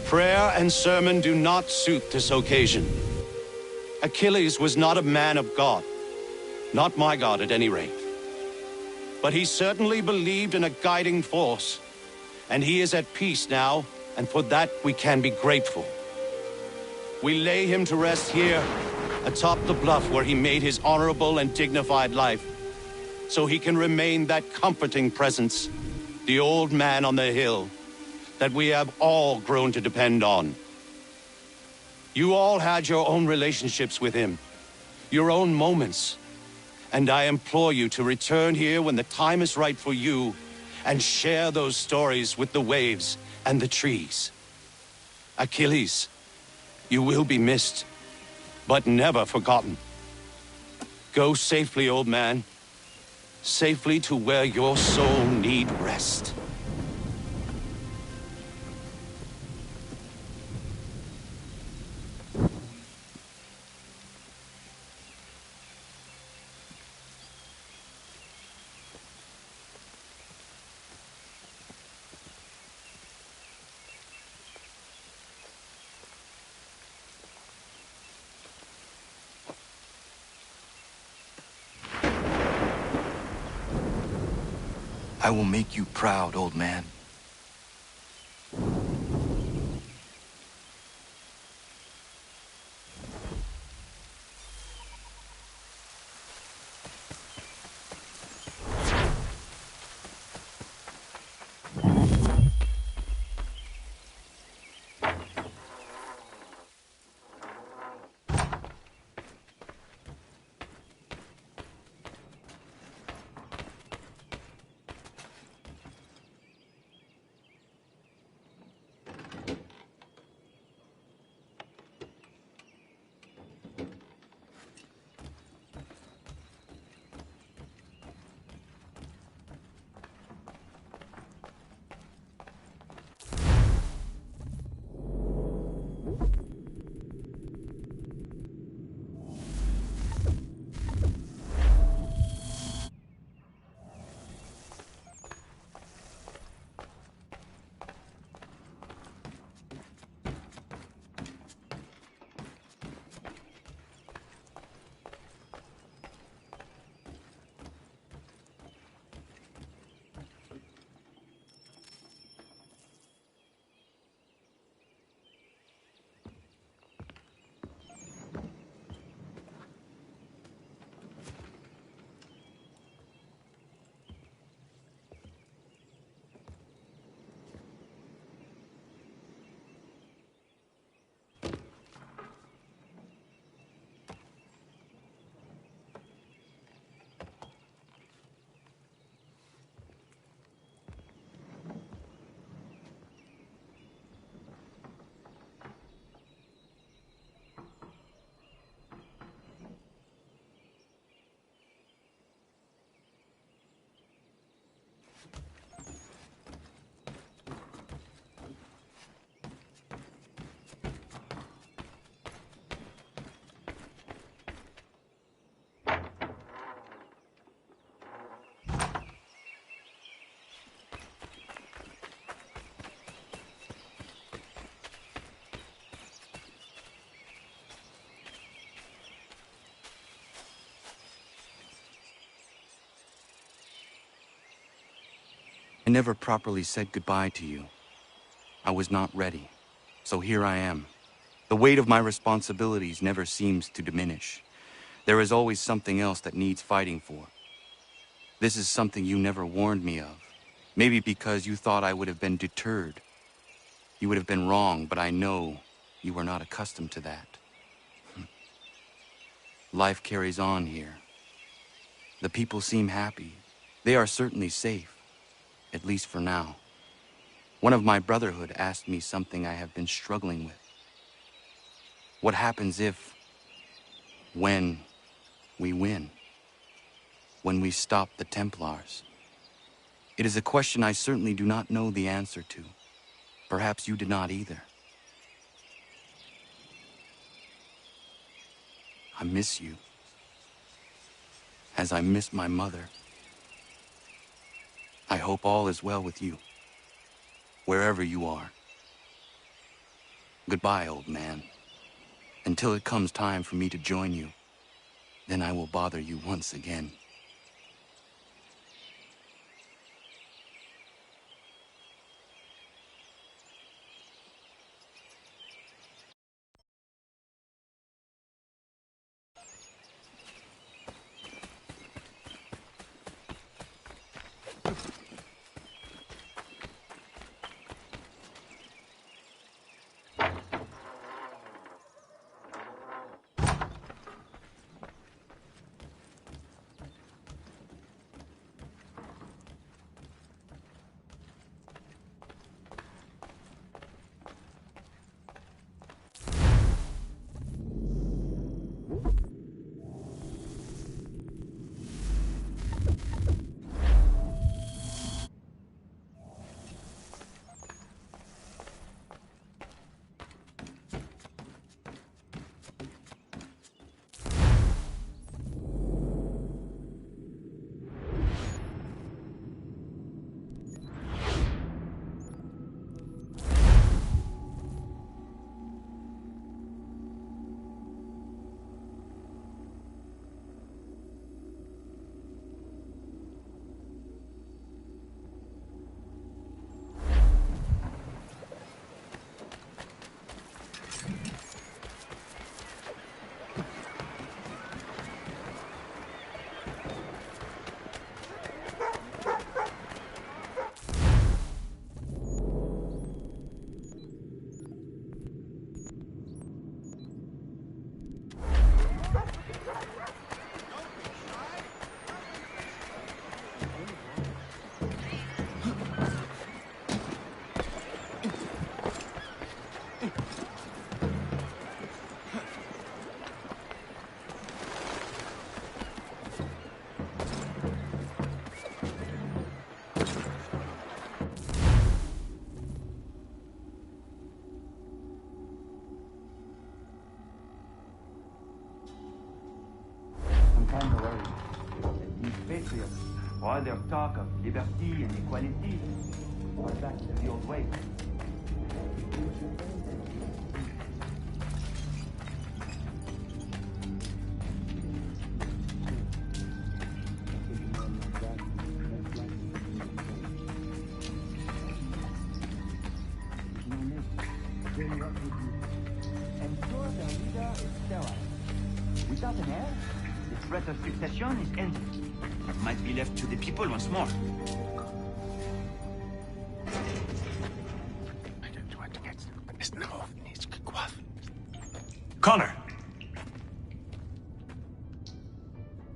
Prayer and sermon do not suit this occasion. Achilles was not a man of God. Not my God, at any rate. But he certainly believed in a guiding force. And he is at peace now, and for that we can be grateful. We lay him to rest here, atop the bluff where he made his honorable and dignified life, so he can remain that comforting presence, the old man on the hill, that we have all grown to depend on. You all had your own relationships with him, your own moments, and I implore you to return here when the time is right for you and share those stories with the waves and the trees. Achilles, you will be missed, but never forgotten. Go safely, old man, safely to where your soul need rest. I will make you proud, old man. I never properly said goodbye to you. I was not ready, so here I am. The weight of my responsibilities never seems to diminish. There is always something else that needs fighting for. This is something you never warned me of. Maybe because you thought I would have been deterred. You would have been wrong, but I know you were not accustomed to that. Life carries on here. The people seem happy. They are certainly safe, at least for now. One of my brotherhood asked me something I have been struggling with. What happens if, when we win? When we stop the Templars? It is a question I certainly do not know the answer to. Perhaps you did not either. I miss you, as I miss my mother. I hope all is well with you, wherever you are. Goodbye, old man. Until it comes time for me to join you, then I will bother you once again. All their talk of liberty and equality, all back to the old way. And so the leader is sterile. Without an heir, the threat of succession is ended. It might be left to the people once more. Connor!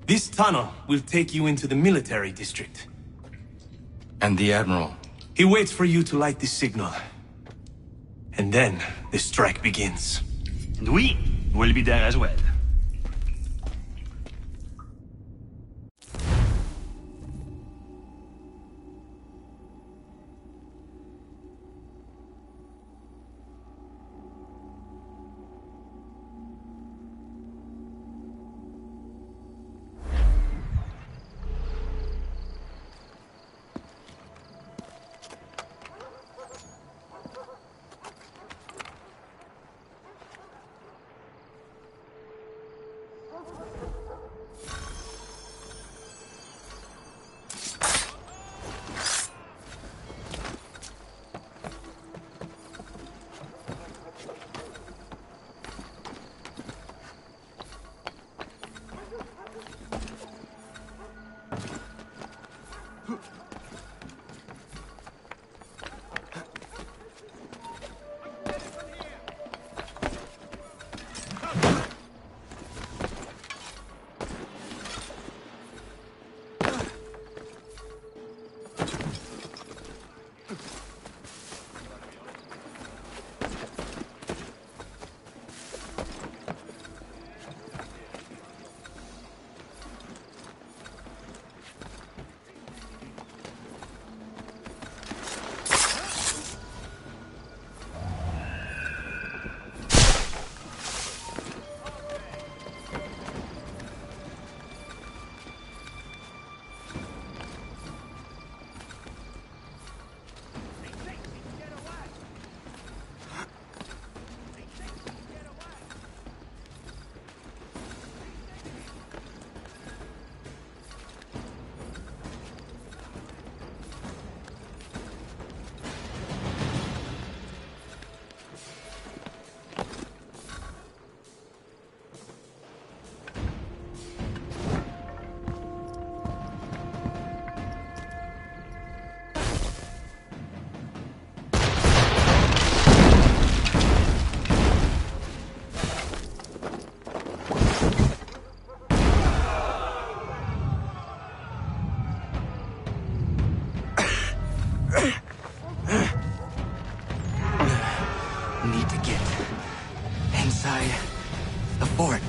This tunnel will take you into the military district. And the Admiral? He waits for you to light this signal. And then the strike begins. And we will be there as well. Inside the fort.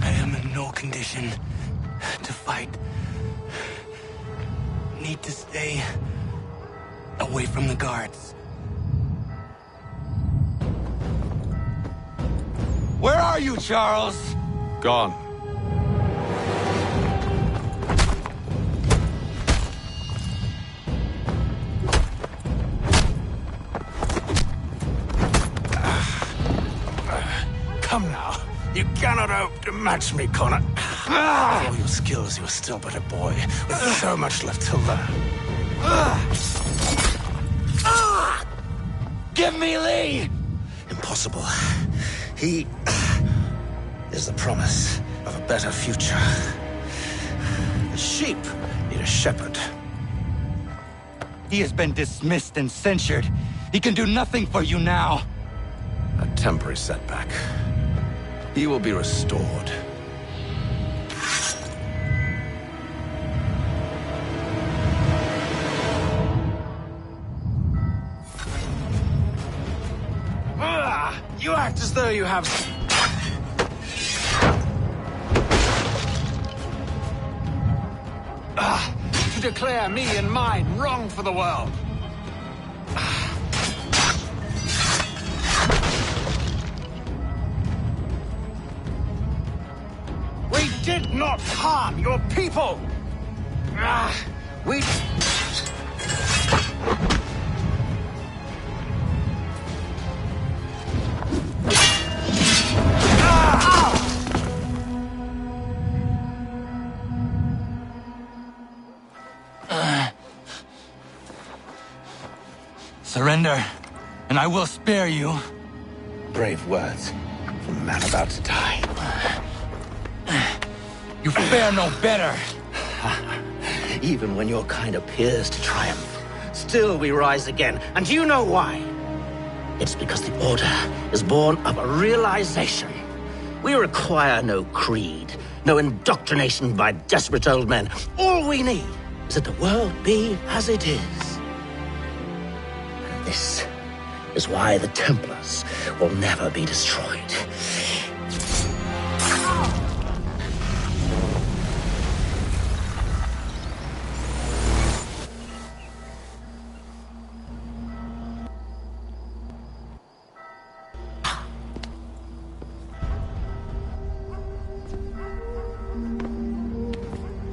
I am in no condition to fight. Need to stay away from the guards. Where are you, Charles? Gone. Come now. You cannot hope to match me, Connor. For all your skills, you are still but a boy, with so much left to learn. Give me Lee! Impossible. He is the promise of a better future. The sheep need a shepherd. He has been dismissed and censured. He can do nothing for you now. A temporary setback. He will be restored. You act as though you have... to declare me and mine wrong for the world. We did not harm your people. We... Surrender, and I will spare you. Brave words from a man about to die. You fare no better. Even when your kind appears to triumph, still we rise again. And do you know why? It's because the Order is born of a realization. We require no creed, no indoctrination by desperate old men. All we need is that the world be as it is. And this is why the Templars will never be destroyed.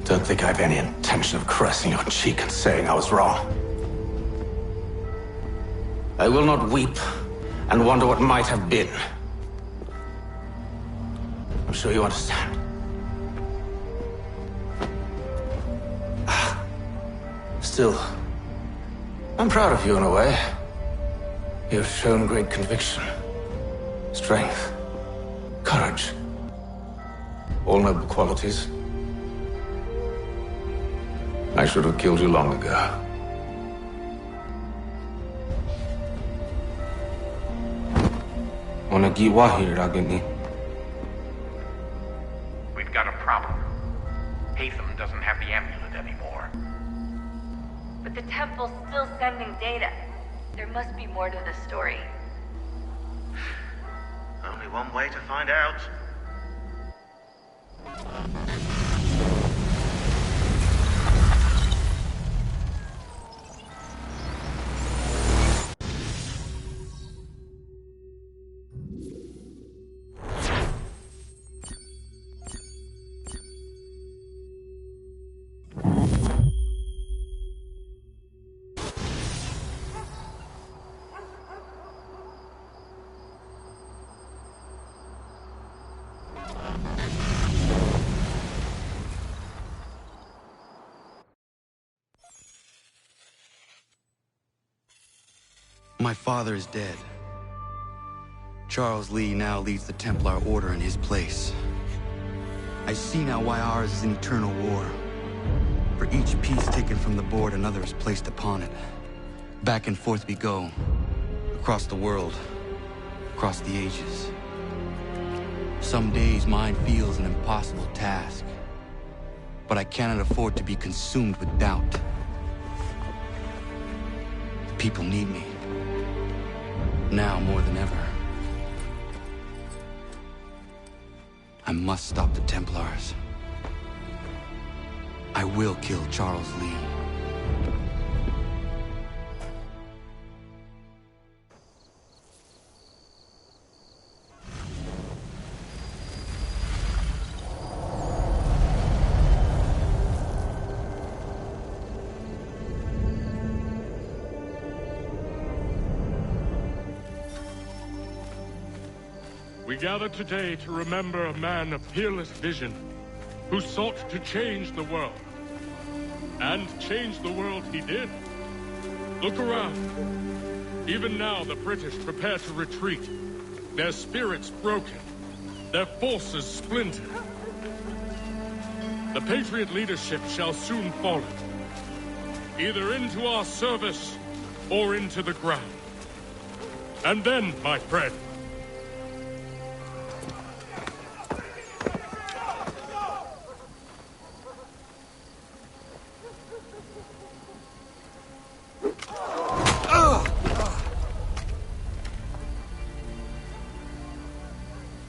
Don't think I have any intention of caressing your cheek and saying I was wrong. I will not weep and wonder what might have been. I'm sure you understand. Still, I'm proud of you in a way. You have shown great conviction, strength, courage. All noble qualities. I should have killed you long ago. We've got a problem. Hatham doesn't have the amulet anymore. But the temple's still sending data. There must be more to this story. Only one way to find out. My father is dead. Charles Lee now leads the Templar Order in his place. I see now why ours is an eternal war. For each piece taken from the board, another is placed upon it. Back and forth we go, across the world, across the ages. Some days mine feels an impossible task, but I cannot afford to be consumed with doubt. The people need me, now more than ever. I must stop the Templars. I will kill Charles Lee. We gather today to remember a man of peerless vision who sought to change the world. And change the world he did. Look around. Even now the British prepare to retreat. Their spirits broken. Their forces splintered. The Patriot leadership shall soon follow. Either into our service or into the ground. And then, my friend,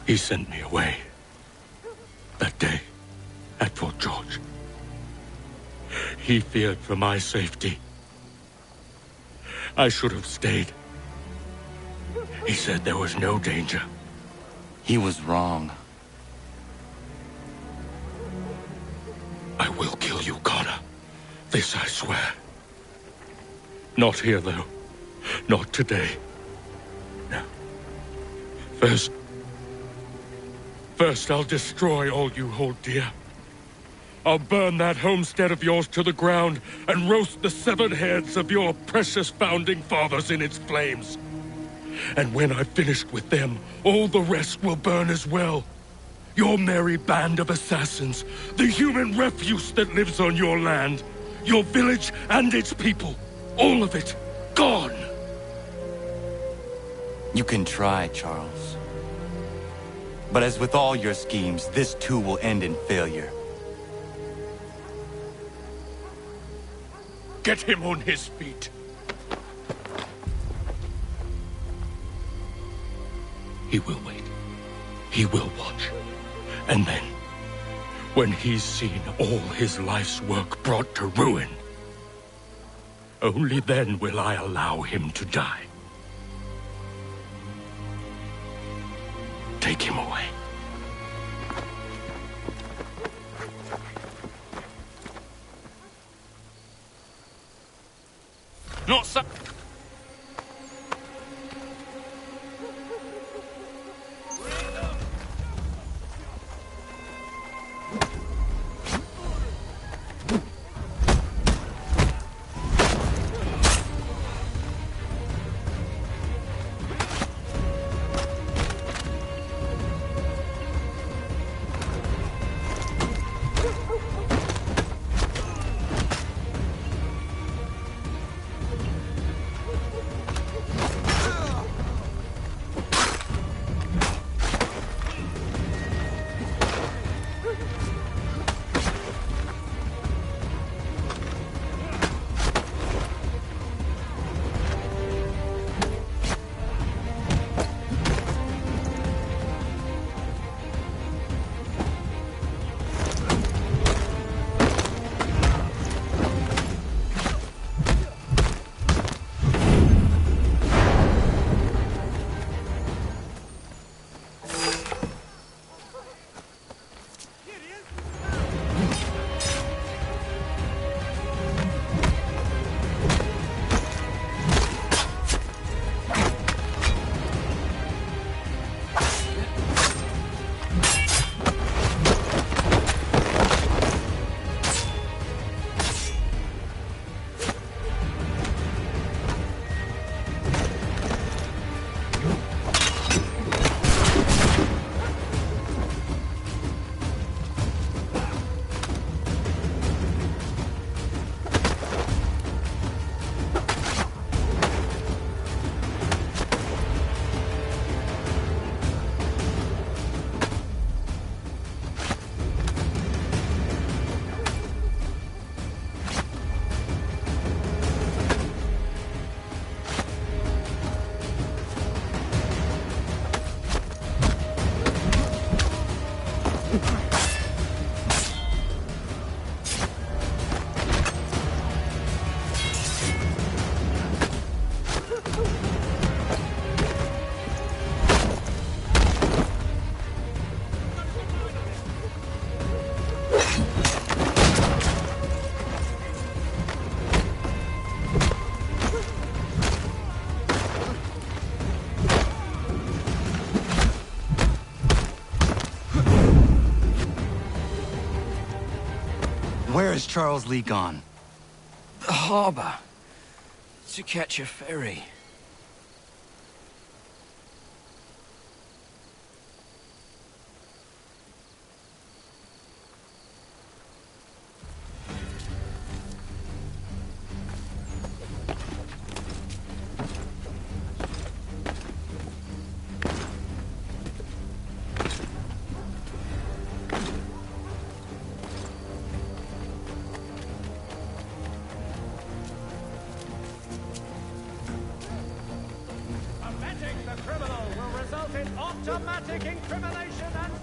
he sent me away. That day, at Fort George. He feared for my safety. I should have stayed. He said there was no danger. He was wrong. I will kill you, Connor. This I swear. Not here, though. Not today. No. First, I'll destroy all you hold dear. I'll burn that homestead of yours to the ground and roast the severed heads of your precious founding fathers in its flames. And when I've finished with them, all the rest will burn as well. Your merry band of assassins, the human refuse that lives on your land, your village and its people, all of it, gone. You can try, Charles. But as with all your schemes, this too will end in failure. Get him on his feet. He will wait. He will watch. And then, when he's seen all his life's work brought to ruin, only then will I allow him to die. Take him away. Not so... Where's Charles Lee gone? The harbor. To catch a ferry. Automatic incrimination and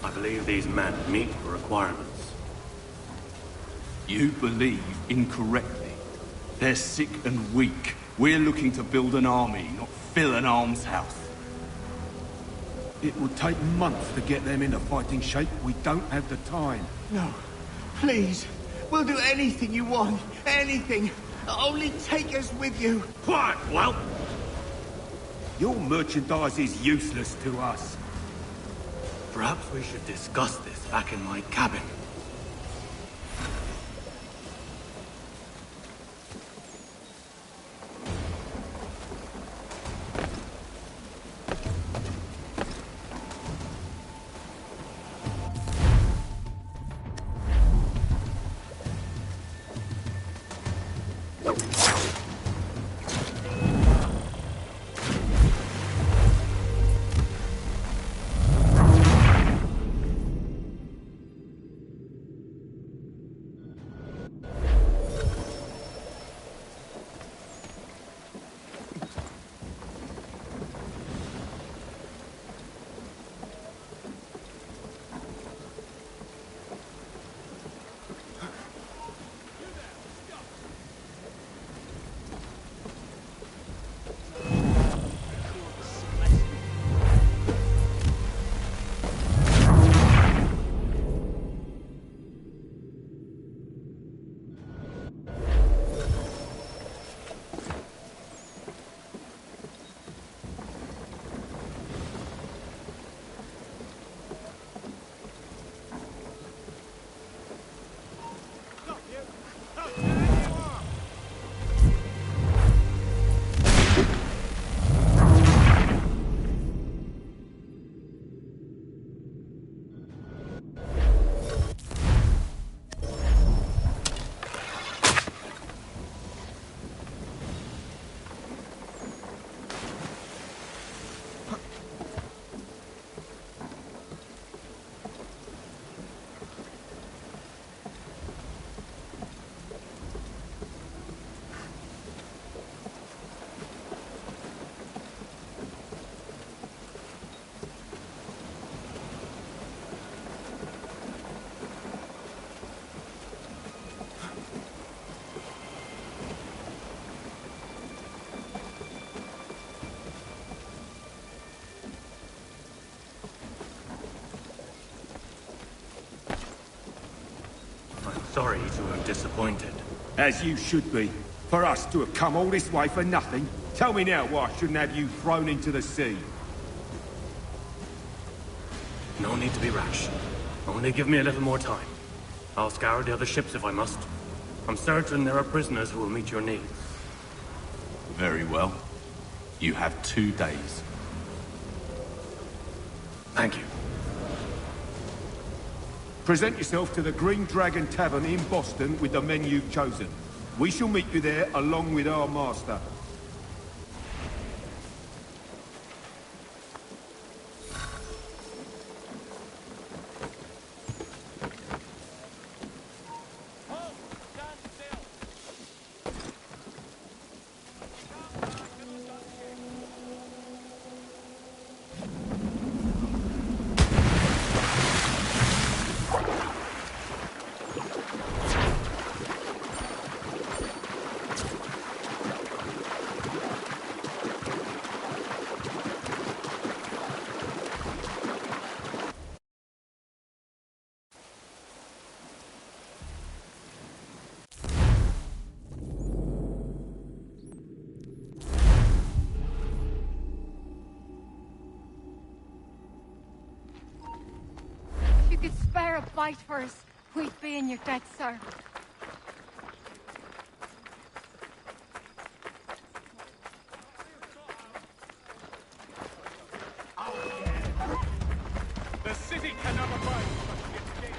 I believe these men meet the requirements. You believe incorrectly. They're sick and weak. We're looking to build an army, not fill an almshouse. It will take months to get them into fighting shape. We don't have the time. No. Please. We'll do anything you want. Anything. Only take us with you. Quiet, whelp! Your merchandise is useless to us. Perhaps we should discuss this back in my cabin. Sorry to have disappointed. As you should be. For us to have come all this way for nothing. Tell me now why I shouldn't have you thrown into the sea. No need to be rash. Only give me a little more time. I'll scour the other ships if I must. I'm certain there are prisoners who will meet your needs. Very well. You have 2 days. Thank you. Present yourself to the Green Dragon Tavern in Boston with the men you've chosen. We shall meet you there along with our master. If you could spare a bite for us, we'd be in your debt, sir. The city cannot abide such escape.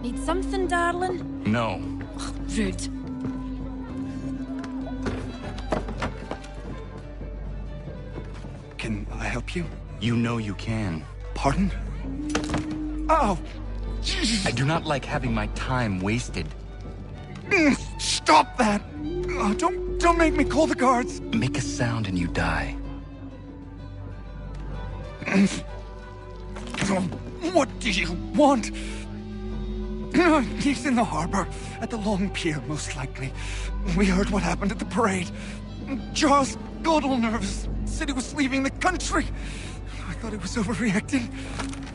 Need something, darling? No. Rude. Can I help you? You know you can. Pardon? Oh! I do not like having my time wasted. Stop that! Oh, don't make me call the guards! Make a sound and you die. What do you want? He's in the harbor, at the Long Pier, most likely. We heard what happened at the parade. Charles got all nervous, said he was leaving the country. I thought he was overreacting.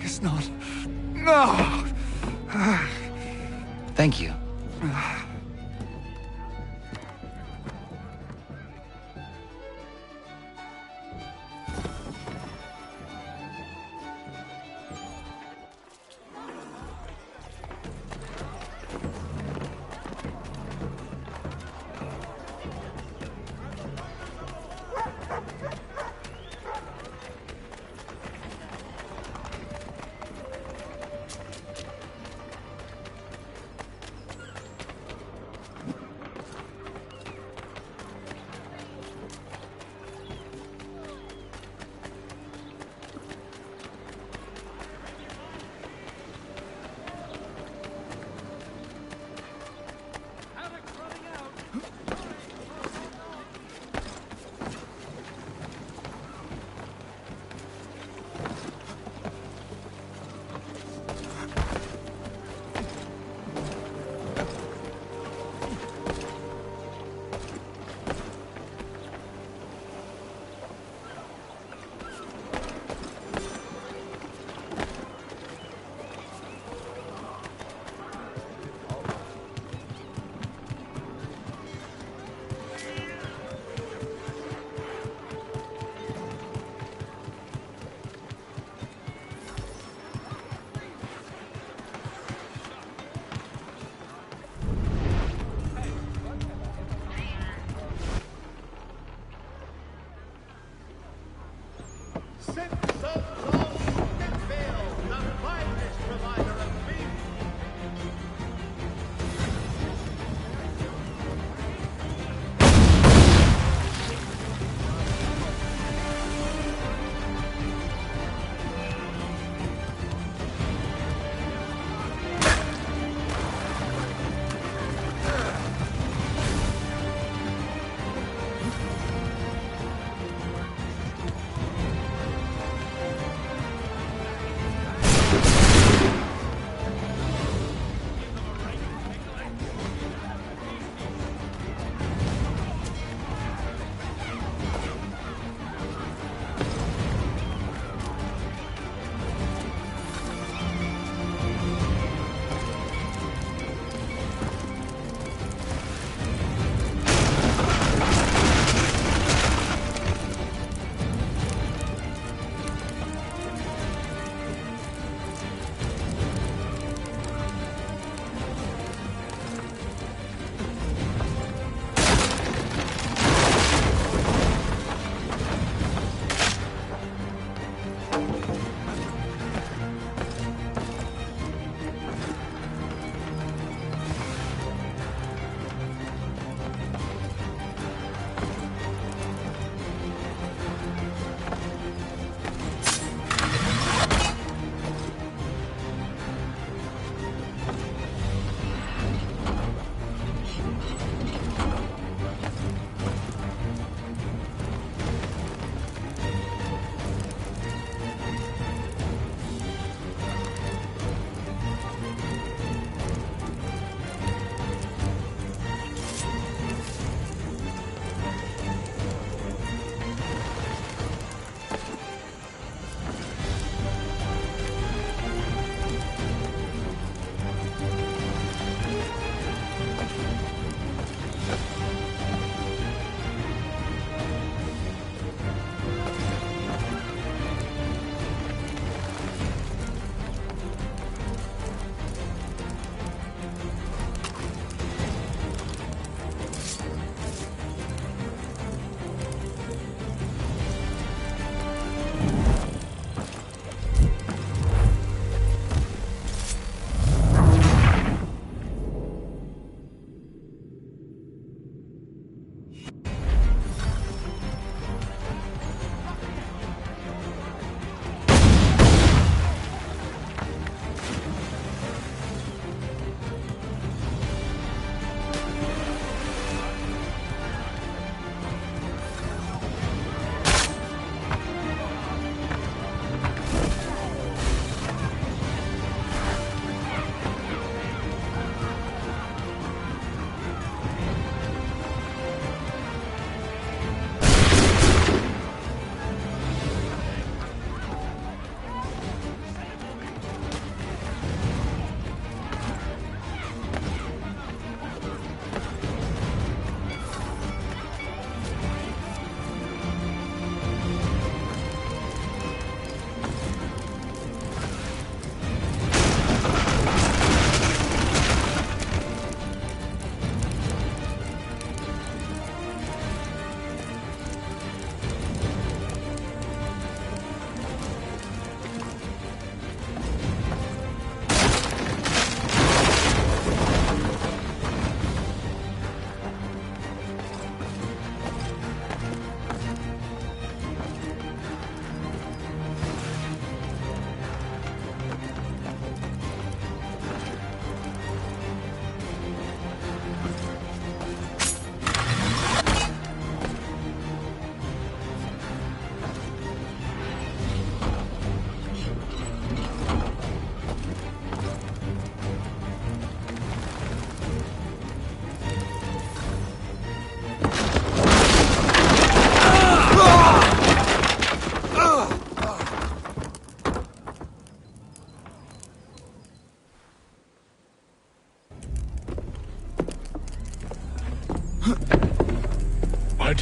Guess not. No! Thank you.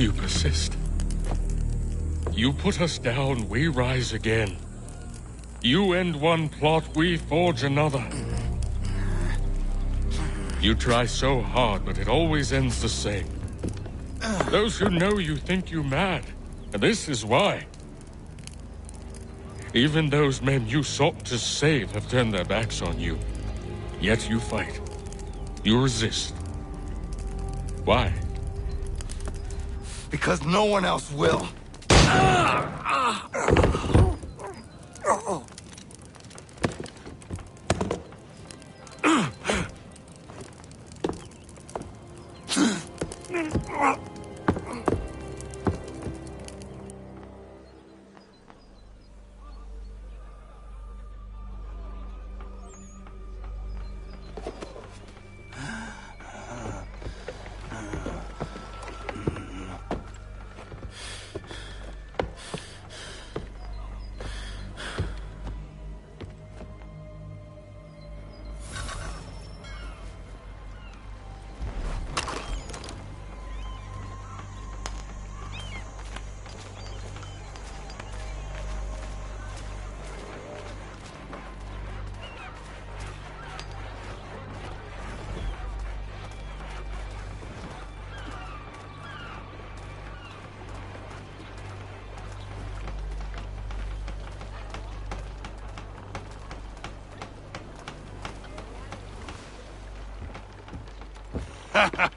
You persist. You put us down, we rise again. You end one plot, we forge another. You try so hard, but it always ends the same. Those who know you think you mad, and this is why. Even those men you sought to save have turned their backs on you. Yet you fight. You resist. Why? Because no one else will.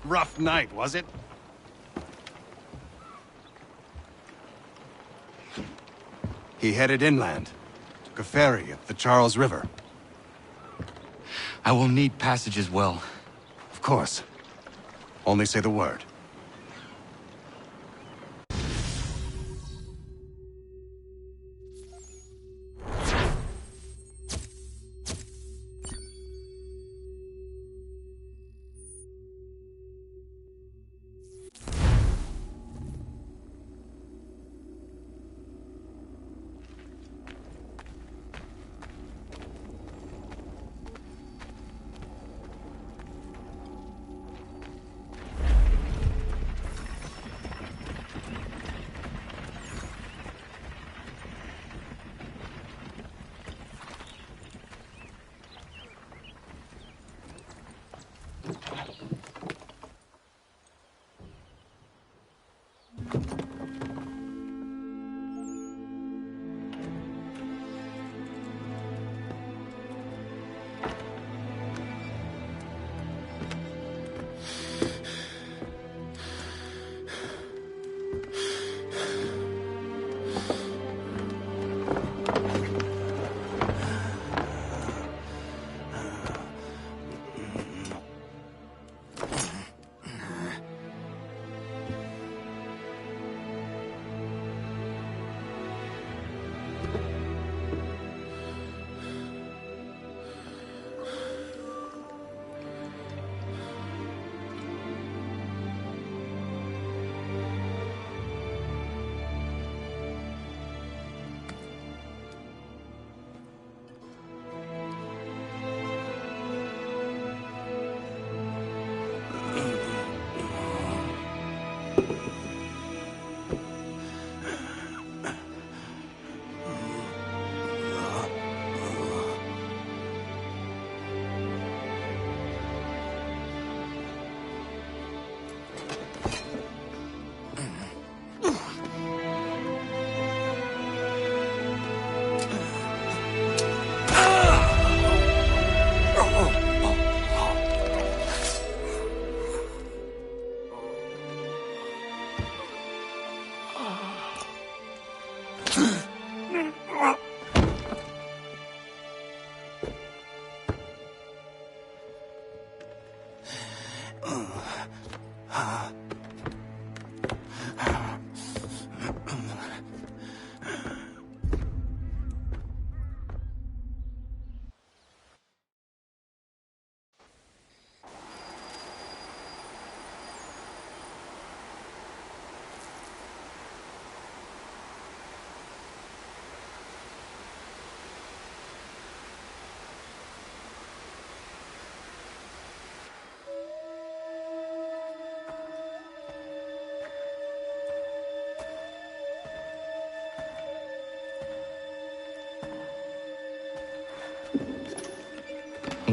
Rough night, was it? He headed inland. Took a ferry up the Charles River. I will need passage as well. Of course. Only say the word.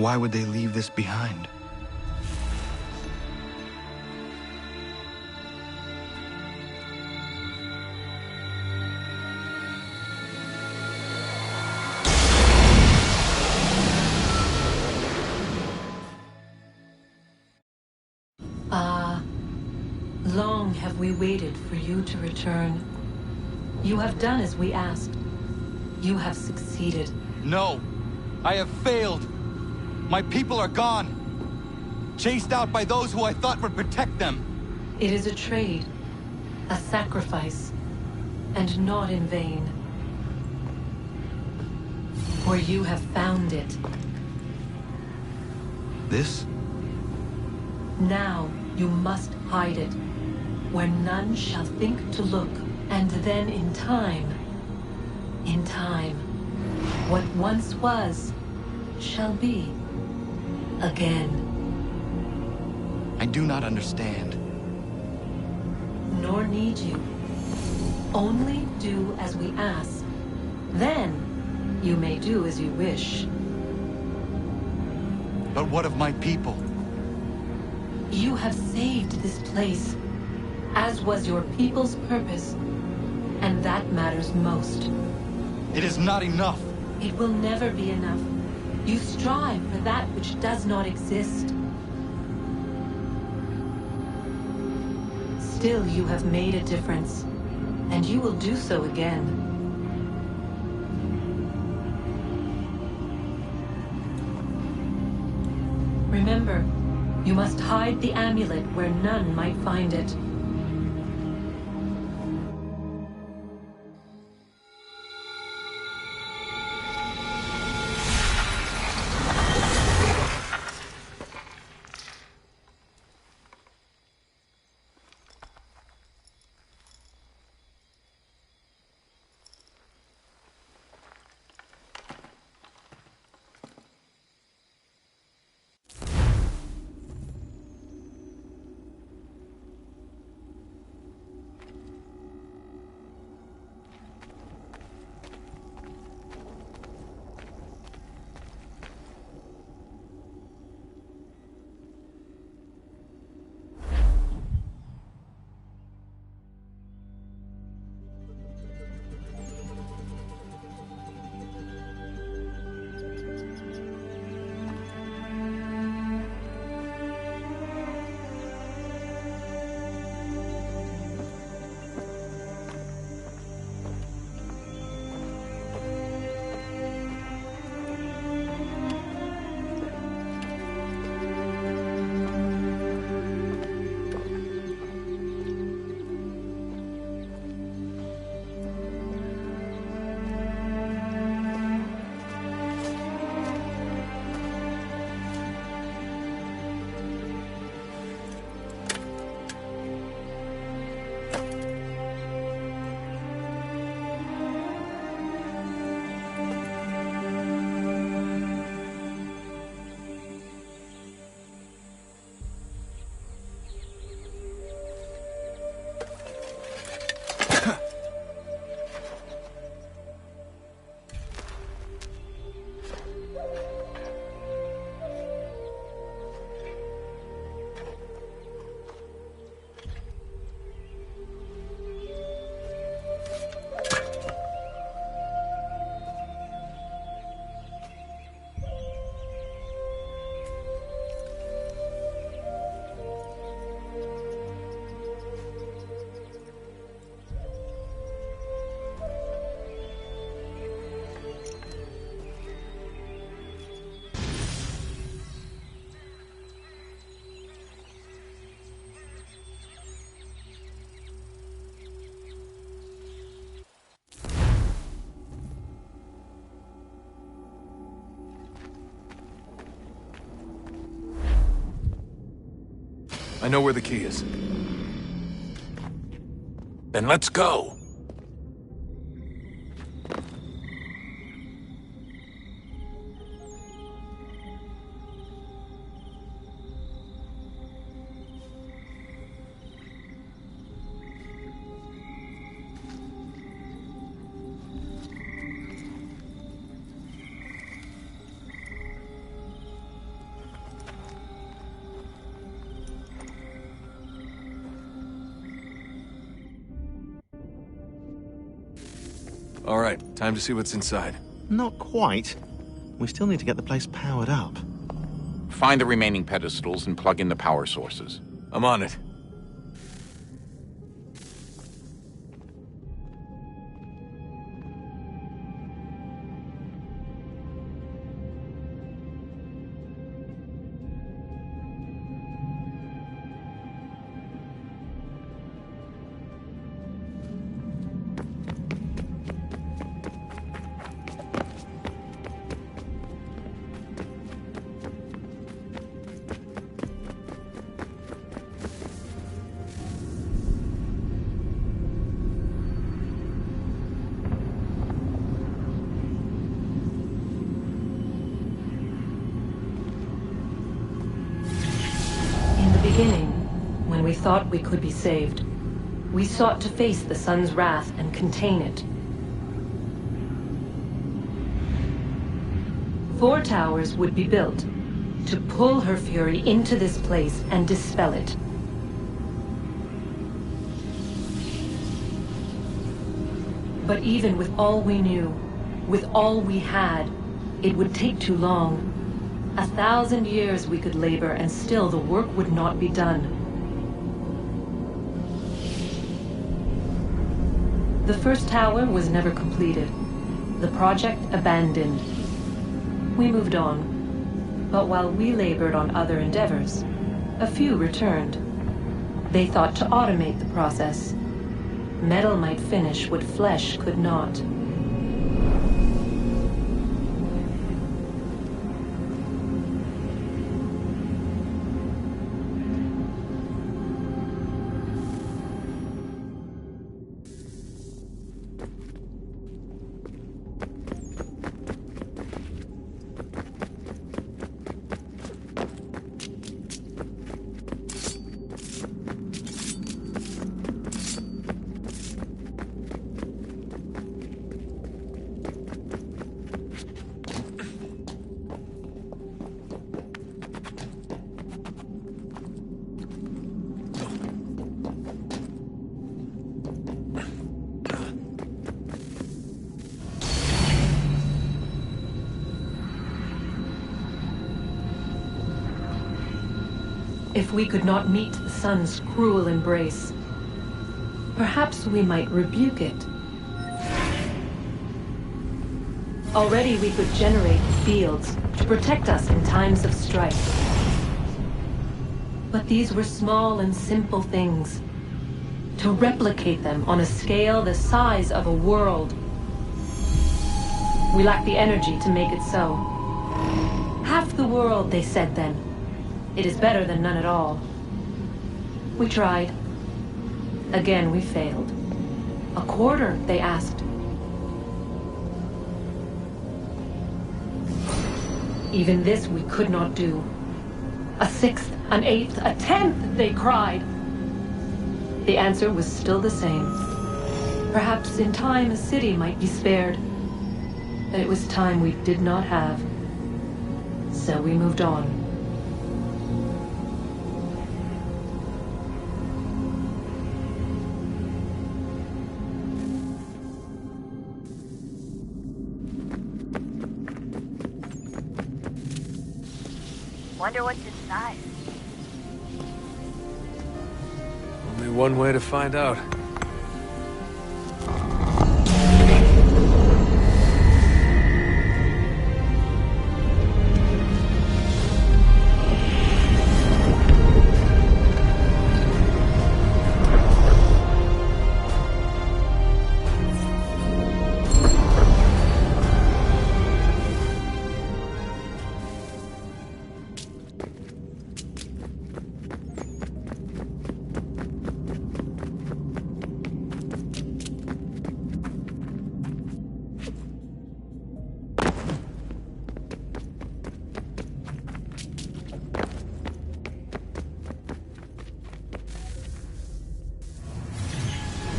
Why would they leave this behind? Long have we waited for you to return. You have done as we asked. You have succeeded. No! I have failed! My people are gone! Chased out by those who I thought would protect them! It is a trade, a sacrifice, and not in vain. For you have found it. This? Now you must hide it, where none shall think to look, and then in time, what once was, shall be again. I do not understand. Nor need you. Only do as we ask. Then, you may do as you wish. But what of my people? You have saved this place, as was your people's purpose, and that matters most. It is not enough. It will never be enough. You strive for that which does not exist. Still, you have made a difference, and you will do so again. Remember, you must hide the amulet where none might find it. I know where the key is. Then let's go! All right, time to see what's inside. Not quite. We still need to get the place powered up. Find the remaining pedestals and plug in the power sources. I'm on it. When we thought we could be saved, we sought to face the sun's wrath and contain it. 4 towers would be built to pull her fury into this place and dispel it. But even with all we knew, with all we had, it would take too long. 1,000 years we could labor and still the work would not be done. The first tower was never completed. The project abandoned. We moved on. But while we labored on other endeavors, a few returned. They thought to automate the process. Metal might finish what flesh could not. If we could not meet the sun's cruel embrace, perhaps we might rebuke it. Already we could generate fields to protect us in times of strife. But these were small and simple things. To replicate them on a scale the size of a world, we lack the energy to make it so. Half the world, they said then. It is better than none at all. We tried. Again, we failed. A quarter, they asked. Even this we could not do. A 1/6, an 1/8, a 1/10, they cried. The answer was still the same. Perhaps in time a city might be spared. But it was time we did not have. So we moved on. Wonder what's inside. Only one way to find out.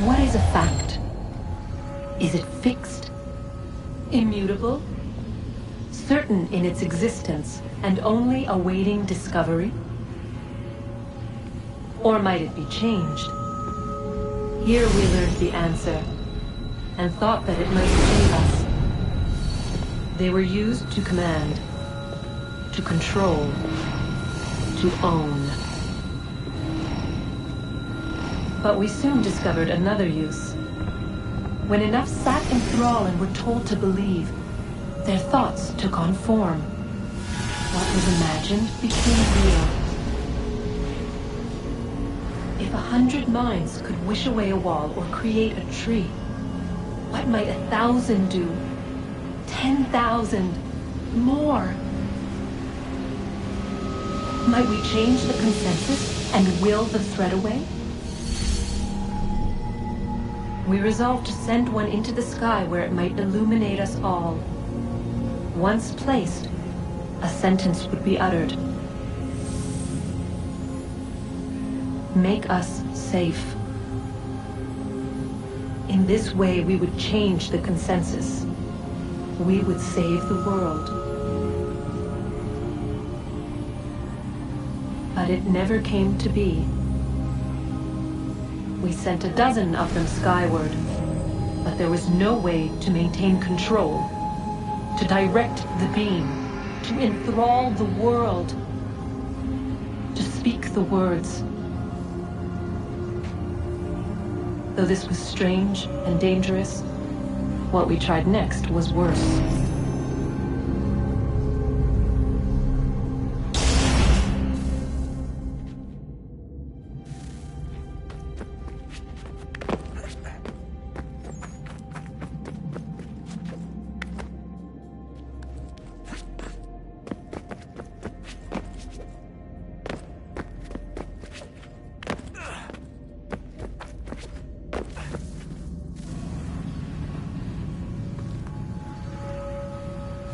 What is a fact? Is it fixed? Immutable? Certain in its existence and only awaiting discovery? Or might it be changed? Here we learned the answer. and thought that it might save us. They were used to command, to control, to own. But we soon discovered another use. When enough sat in thrall and were told to believe, their thoughts took on form. What was imagined became real. If 100 minds could wish away a wall or create a tree, what might 1,000 do? 10,000? More? Might we change the consensus and will the threat away? We resolved to send one into the sky where it might illuminate us all. Once placed, a sentence would be uttered. Make us safe. In this way, we would change the consensus. We would save the world. But it never came to be. We sent a dozen of them skyward, but there was no way to maintain control, to direct the beam, to enthrall the world, to speak the words. Though this was strange and dangerous, what we tried next was worse.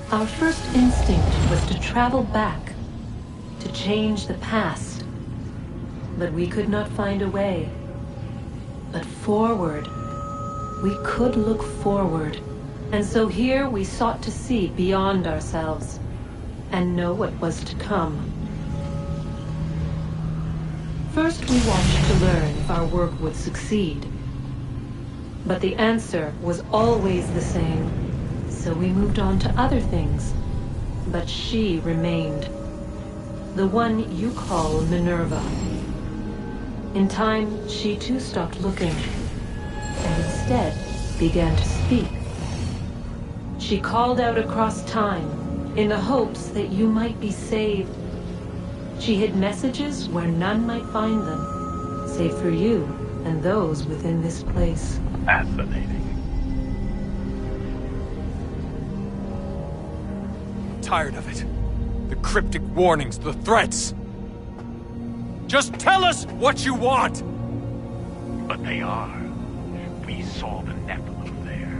Our first instinct was to travel back, to change the past. But we could not find a way. But forward, we could look forward. And so here we sought to see beyond ourselves and know what was to come. First we watched to learn if our work would succeed. But the answer was always the same. So we moved on to other things, but she remained. The one you call Minerva. In time, she too stopped looking, and instead began to speak. She called out across time, in the hopes that you might be saved. She hid messages where none might find them, save for you and those within this place. Fascinating. Tired of it. The cryptic warnings, the threats. Just tell us what you want! But they are. We saw the Nephilim there.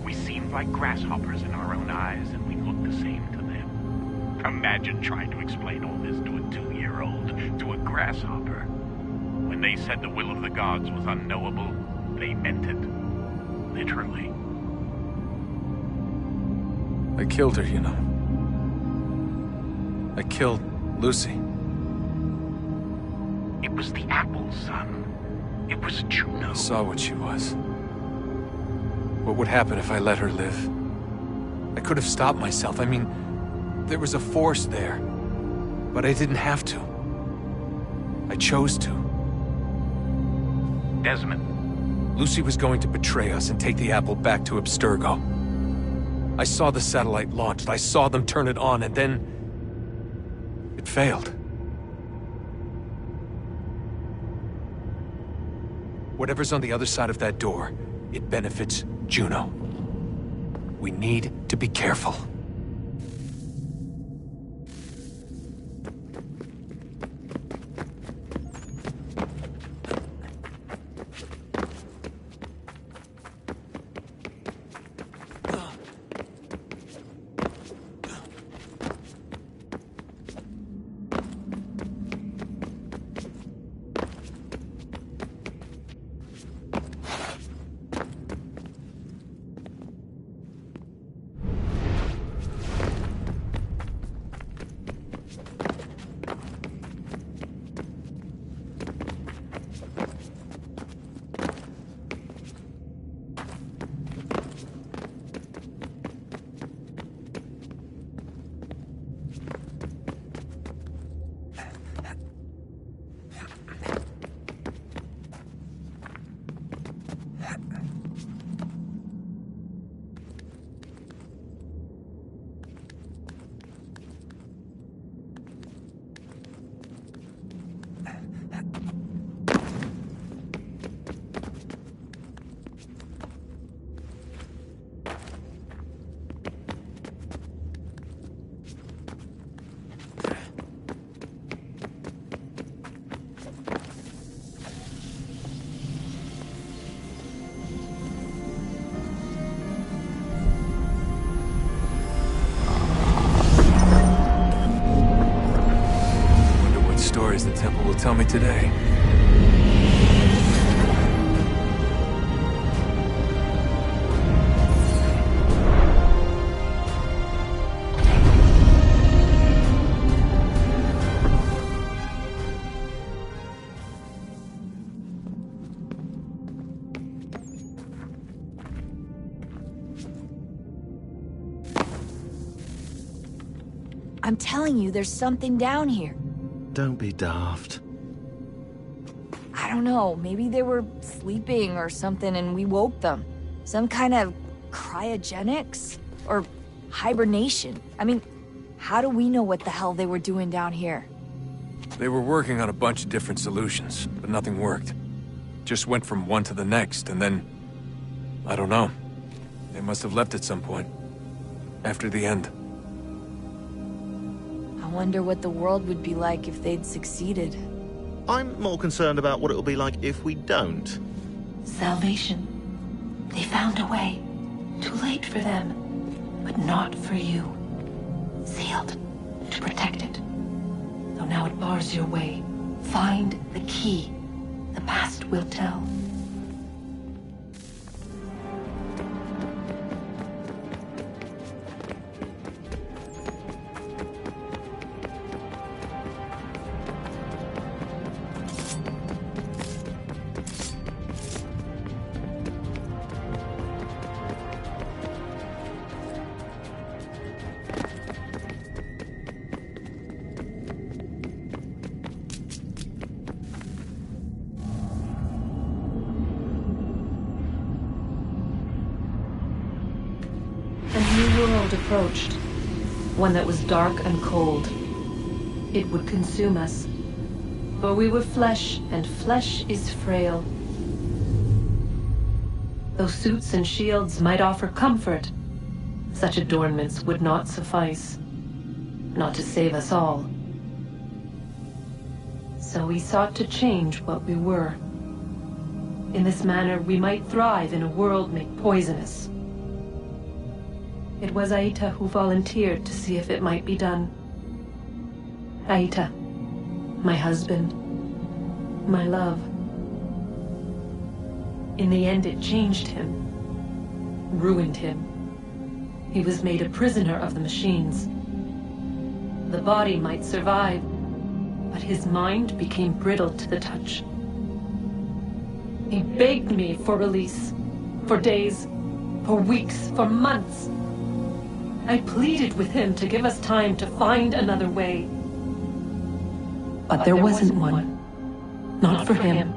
We seemed like grasshoppers in our own eyes, and we looked the same to them. Imagine trying to explain all this to a 2-year-old, to a grasshopper. When they said the will of the gods was unknowable, they meant it. Literally. I killed her, you know. I killed Lucy. It was the apple, son. It was Juno. I saw what she was. What would happen if I let her live? I could have stopped myself. I mean, there was a force there. But I didn't have to. I chose to. Desmond. Lucy was going to betray us and take the apple back to Abstergo. I saw the satellite launched. I saw them turn it on, and then it failed. Whatever's on the other side of that door, it benefits Juno. We need to be careful. tell me today. I'm telling you, there's something down here. Don't be daft. I don't know, maybe they were sleeping or something and we woke them. Some kind of cryogenics? Or hibernation? I mean, how do we know what the hell they were doing down here? They were working on a bunch of different solutions, but nothing worked. Just went from one to the next, and then... I don't know. They must have left at some point. After the end. I wonder what the world would be like if they'd succeeded. I'm more concerned about what it'll be like if we don't. Salvation. They found a way. Too late for them, but not for you. Sealed to protect it. Though now it bars your way. Find the key. The past will tell. Approached. One that was dark and cold. It would consume us. For we were flesh, and flesh is frail. Though suits and shields might offer comfort, such adornments would not suffice. Not to save us all. So we sought to change what we were. In this manner, we might thrive in a world made poisonous. It was Aita who volunteered to see if it might be done. Aita, my husband, my love. In the end, it changed him, ruined him. He was made a prisoner of the machines. The body might survive, but his mind became brittle to the touch. He begged me for release, for days, for weeks, for months. I pleaded with him to give us time to find another way. But there wasn't one. Not for him.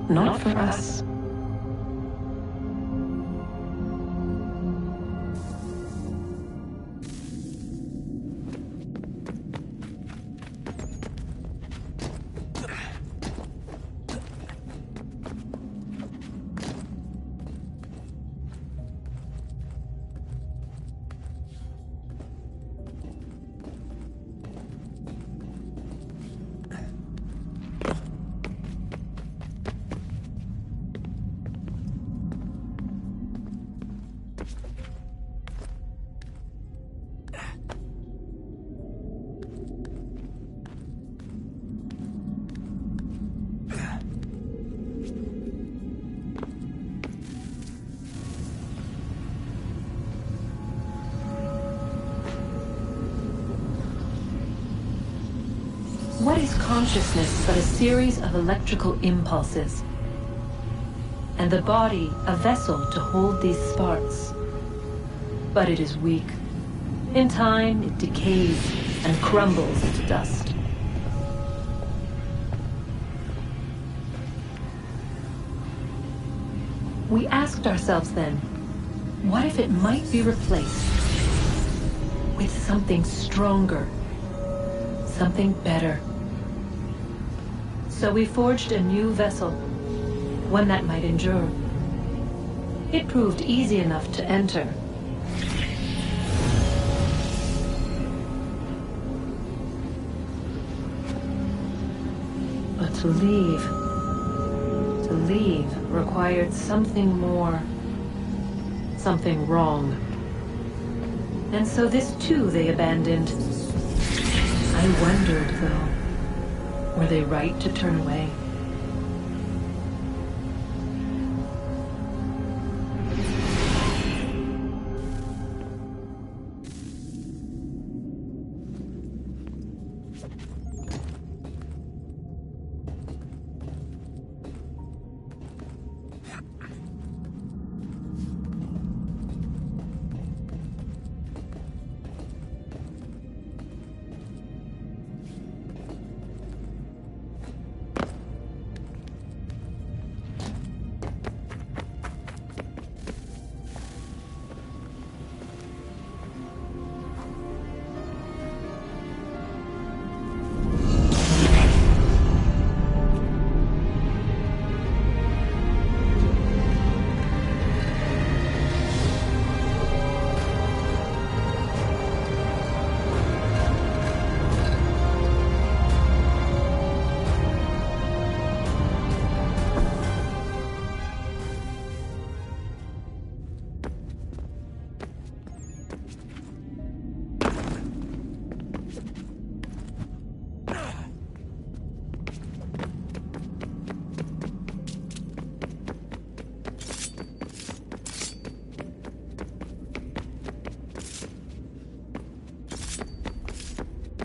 Not for us. What is consciousness but a series of electrical impulses? And the body a vessel to hold these sparks. But it is weak. In time, it decays and crumbles to dust. We asked ourselves then, what if it might be replaced with something stronger, something better? So we forged a new vessel, one that might endure. It proved easy enough to enter. But to leave required something more, something wrong. And so this too they abandoned. I wondered, though, Were they right to turn away?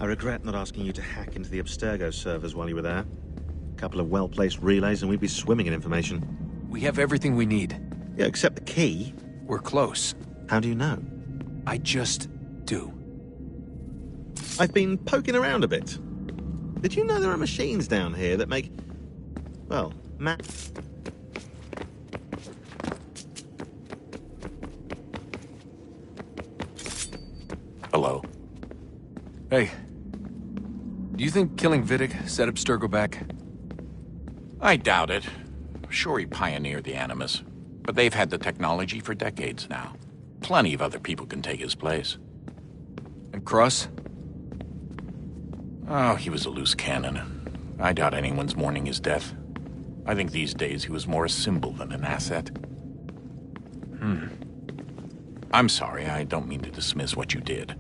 I regret not asking you to hack into the Abstergo servers while you were there. A couple of well-placed relays and we'd be swimming in information. We have everything we need. Yeah, except the key. We're close. How do you know? I just do. I've been poking around a bit. Did you know there are machines down here that make... well, Hello? Hey. Do you think killing Vidic set Abstergo back? I doubt it. Sure, he pioneered the Animus, but they've had the technology for decades now. Plenty of other people can take his place. And Cross? Oh, he was a loose cannon. I doubt anyone's mourning his death. I think these days he was more a symbol than an asset. I'm sorry, I don't mean to dismiss what you did.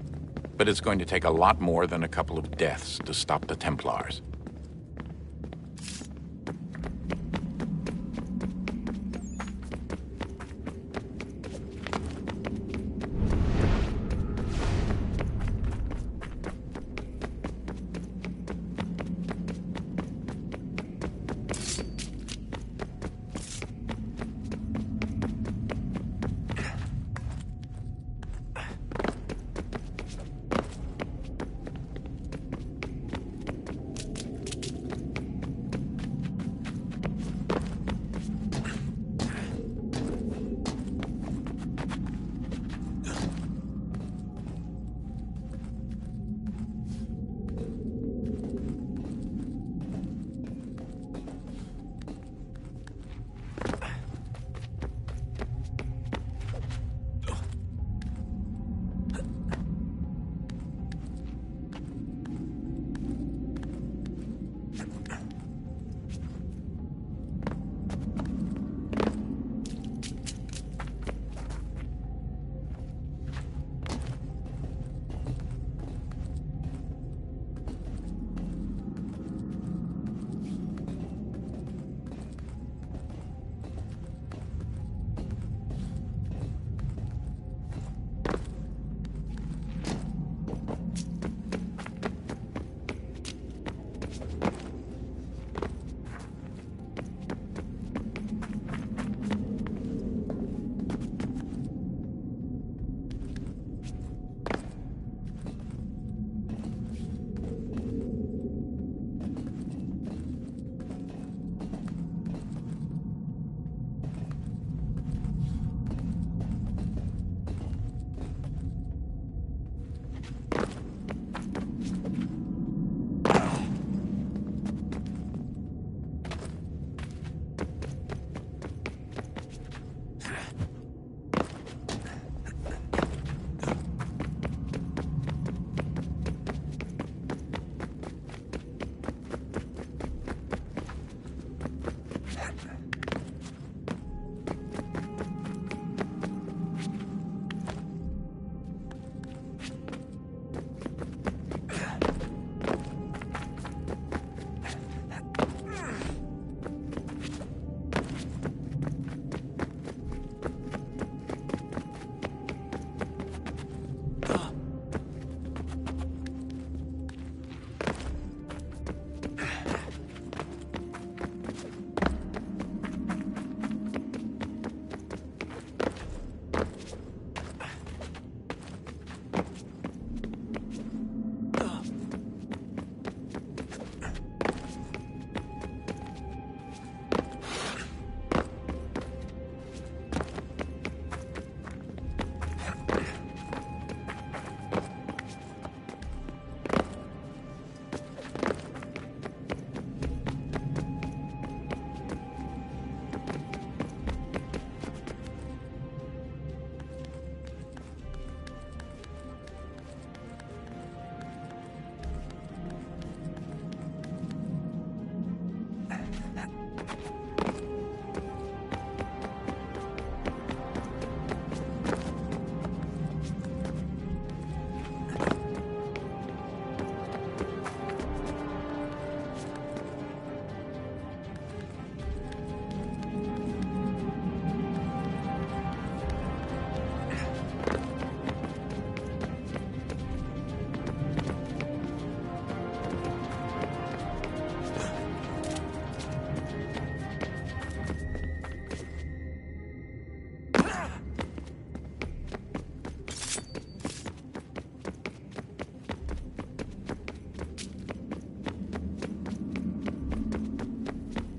But it's going to take a lot more than a couple of deaths to stop the Templars.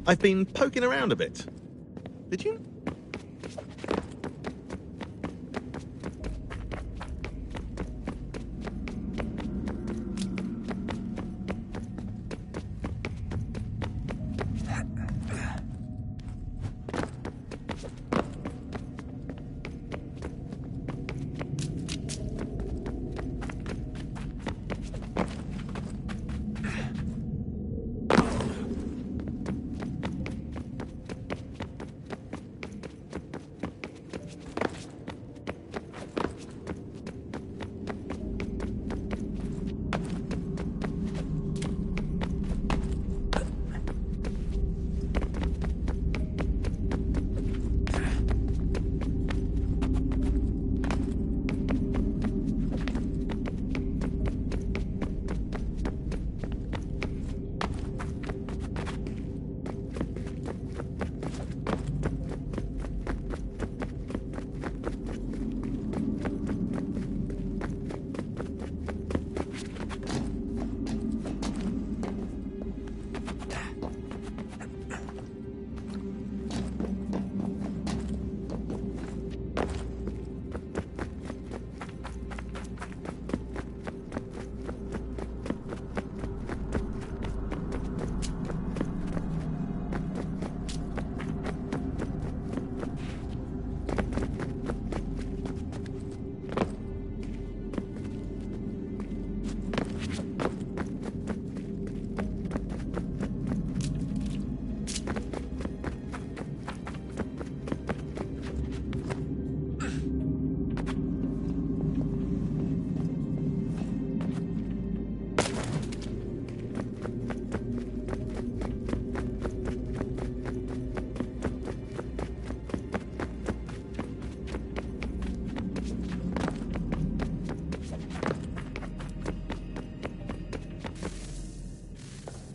I've been poking around a bit. Did you?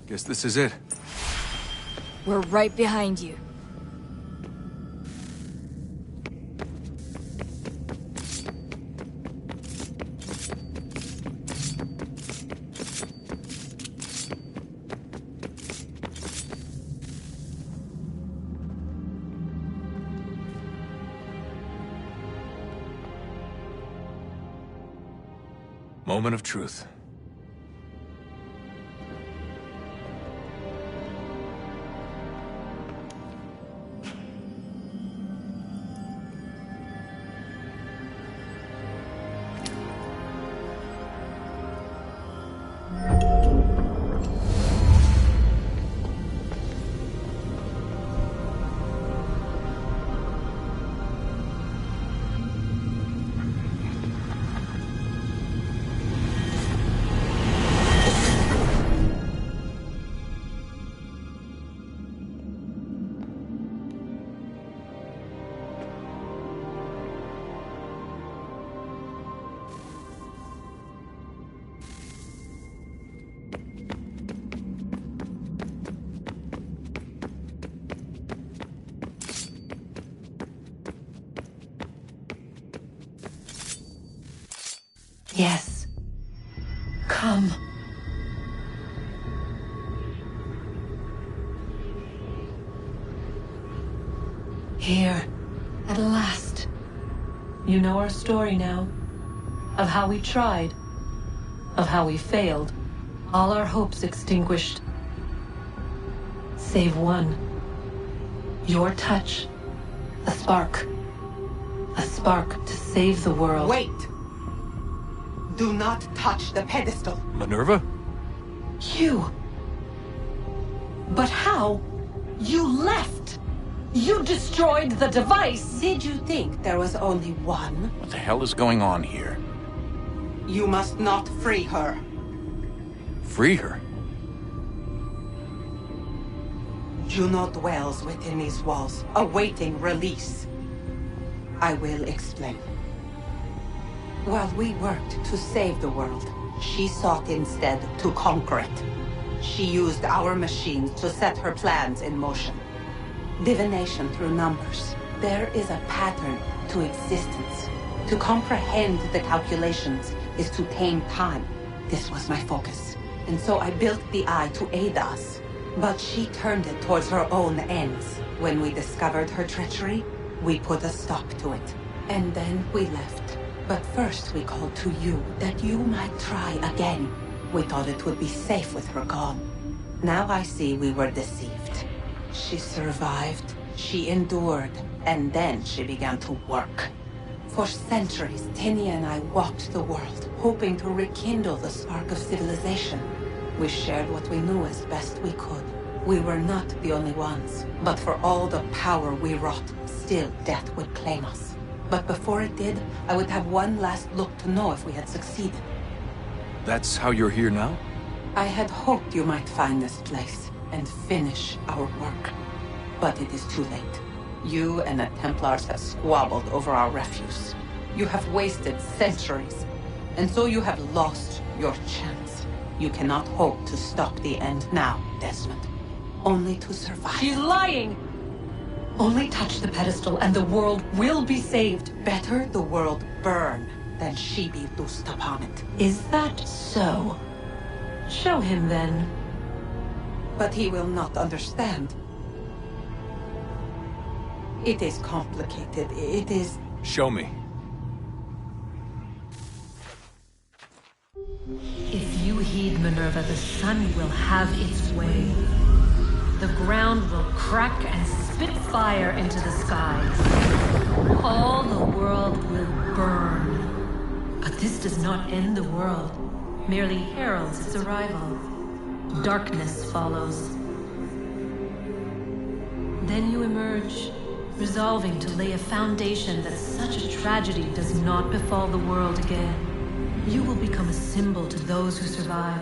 Guess this is it. We're right behind you. Moment of truth. Yes. Come. Here, at last. You know our story now. Of how we tried. Of how we failed. All our hopes extinguished. Save one. Your touch. A spark. A spark to save the world. Wait! Do not touch the pedestal. Minerva? You. But how? You left! You destroyed the device! Did you think there was only one? What the hell is going on here? You must not free her. Free her? Juno dwells within these walls, awaiting release. I will explain. While we worked to save the world, she sought instead to conquer it. She used our machines to set her plans in motion. Divination through numbers. There is a pattern to existence. To comprehend the calculations is to tame time. This was my focus. And so I built the Eye to aid us. But she turned it towards her own ends. When we discovered her treachery, we put a stop to it. And then we left. But first we called to you, that you might try again. We thought it would be safe with her gone. Now I see we were deceived. She survived, she endured, and then she began to work. For centuries, Tinia and I walked the world, hoping to rekindle the spark of civilization. We shared what we knew as best we could. We were not the only ones, but for all the power we wrought, still death would claim us. But before it did, I would have one last look to know if we had succeeded. That's how you're here now? I had hoped you might find this place and finish our work. But it is too late. You and the Templars have squabbled over our refuse. You have wasted centuries, and so you have lost your chance. You cannot hope to stop the end now, Desmond. Only to survive. She's lying! Only touch the pedestal and the world will be saved. Better the world burn than she be loosed upon it. Is that so? Show him then. But he will not understand. It is complicated. It is... Show me. If you heed Minerva, the sun will have its way. The ground will crack and spit fire into the skies. All the world will burn. But this does not end the world, merely heralds its arrival. Darkness follows. Then you emerge, resolving to lay a foundation that such a tragedy does not befall the world again. You will become a symbol to those who survive.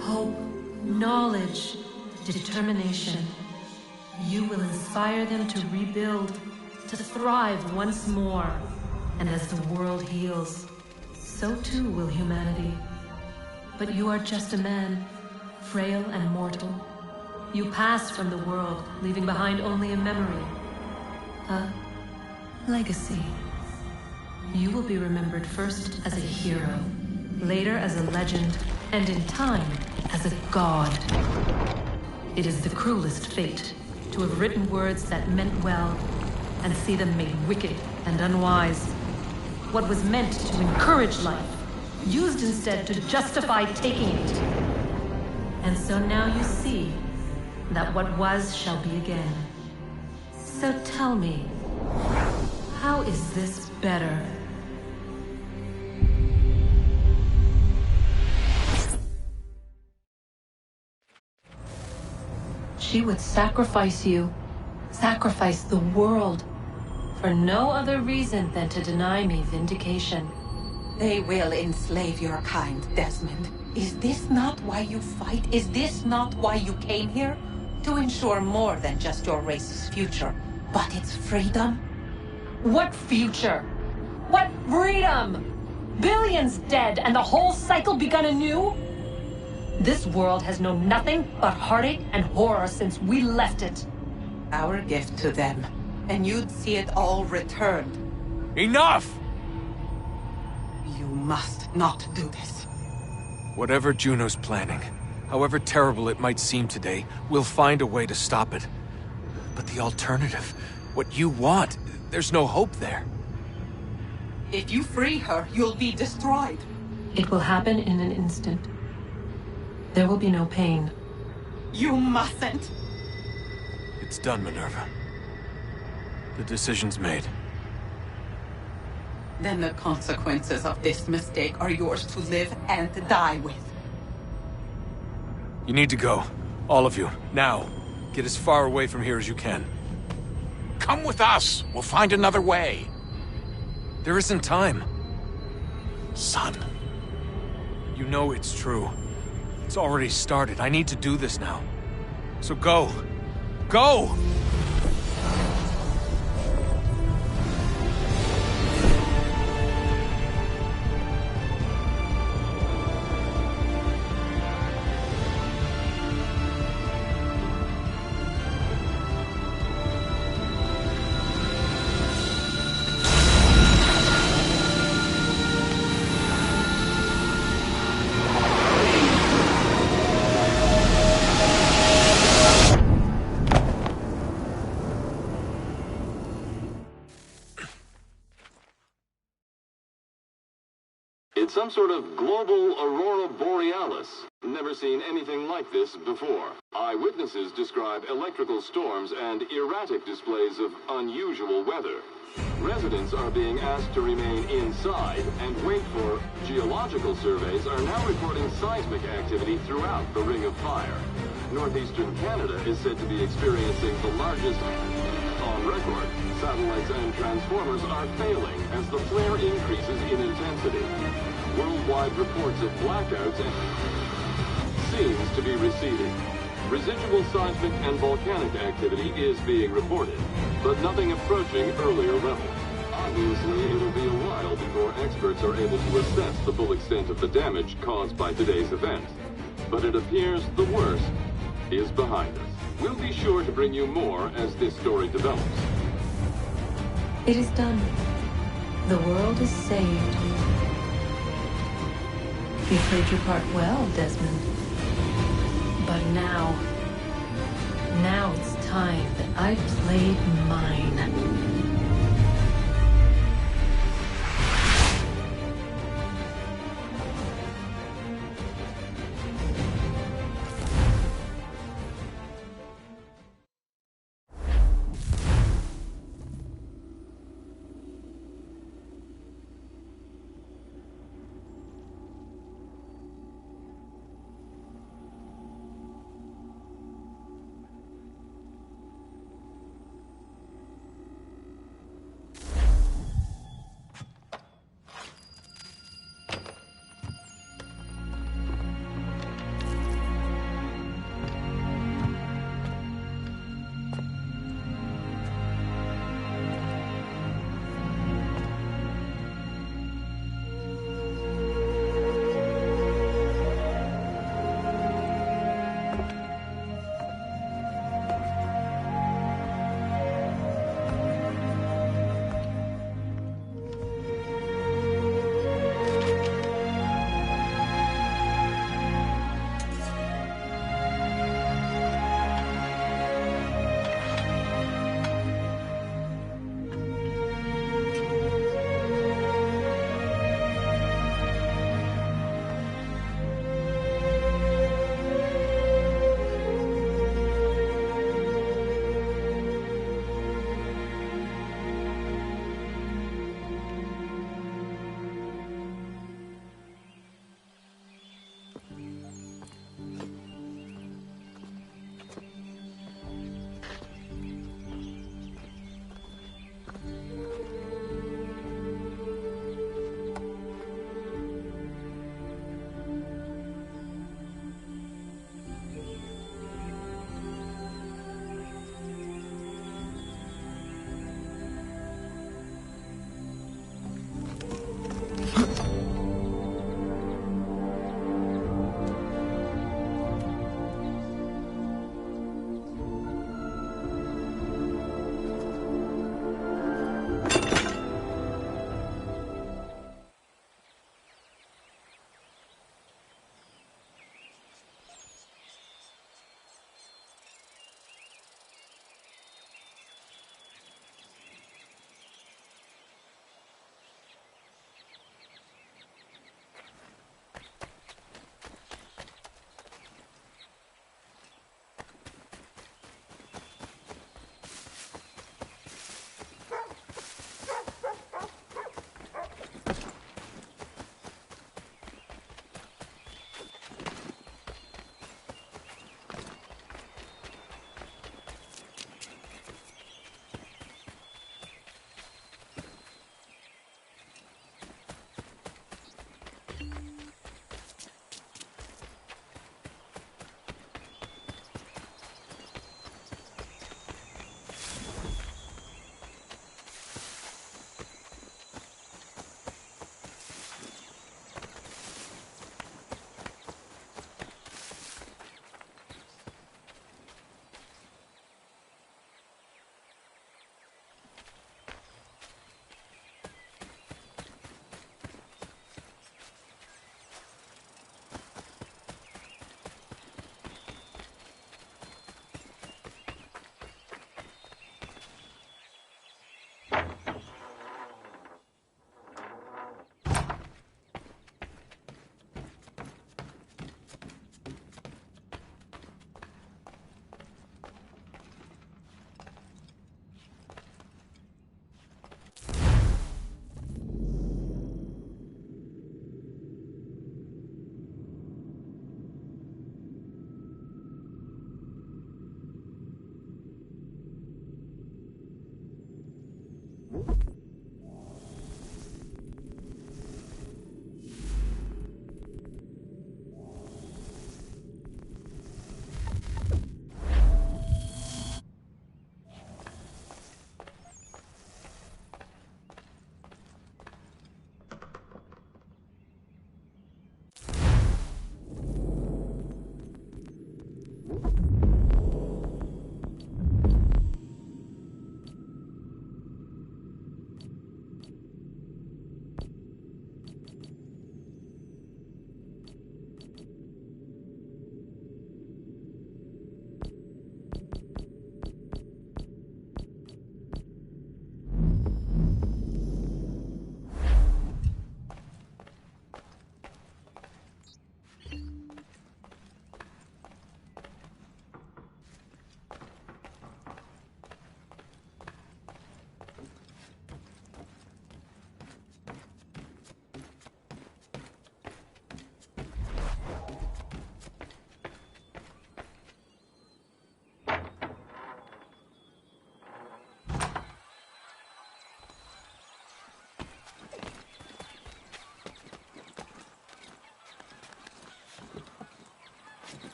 Hope, knowledge, determination. You will inspire them to rebuild, to thrive once more. And as the world heals, so too will humanity. But you are just a man, frail and mortal. You pass from the world, leaving behind only a memory. A legacy. You will be remembered first as a hero, later as a legend, and in time, as a god. It is the cruelest fate, to have written words that meant well, and see them made wicked and unwise. What was meant to encourage life, used instead to justify taking it. And so now you see that what was shall be again. So tell me, how is this better? She would sacrifice you, sacrifice the world, for no other reason than to deny me vindication. They will enslave your kind, Desmond. Is this not why you fight? Is this not why you came here? To ensure more than just your race's future, but its freedom? What future? What freedom? Billions dead and the whole cycle begun anew? This world has known nothing but heartache and horror since we left it. Our gift to them, and you'd see it all returned. Enough! You must not do this. Whatever Juno's planning, however terrible it might seem today, we'll find a way to stop it. But the alternative, what you want, there's no hope there. If you free her, you'll be destroyed. It will happen in an instant. There will be no pain. You mustn't. It's done, Minerva. The decision's made. Then the consequences of this mistake are yours to live and die with. You need to go. All of you. Now. Get as far away from here as you can. Come with us. We'll find another way. There isn't time. Son. You know it's true. It's already started. I need to do this now. So go. Go! It's some sort of global aurora borealis. Never seen anything like this before. Eyewitnesses describe electrical storms and erratic displays of unusual weather. Residents are being asked to remain inside and wait for geological surveys are now reporting seismic activity throughout the Ring of Fire. Northeastern Canada is said to be experiencing the largest on record. Satellites and transformers are failing as the flare increases in intensity. Worldwide reports of blackouts seems to be receding. Residual seismic and volcanic activity is being reported, but nothing approaching earlier levels. Obviously, it'll be a while before experts are able to assess the full extent of the damage caused by today's event. But it appears the worst is behind us. We'll be sure to bring you more as this story develops. It is done. The world is saved. You played your part well, Desmond. But now it's time that I played mine.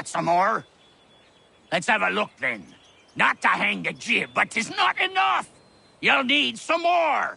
got some more? Let's have a look then. Not to hang the jib, but 'tis not enough. You'll need some more.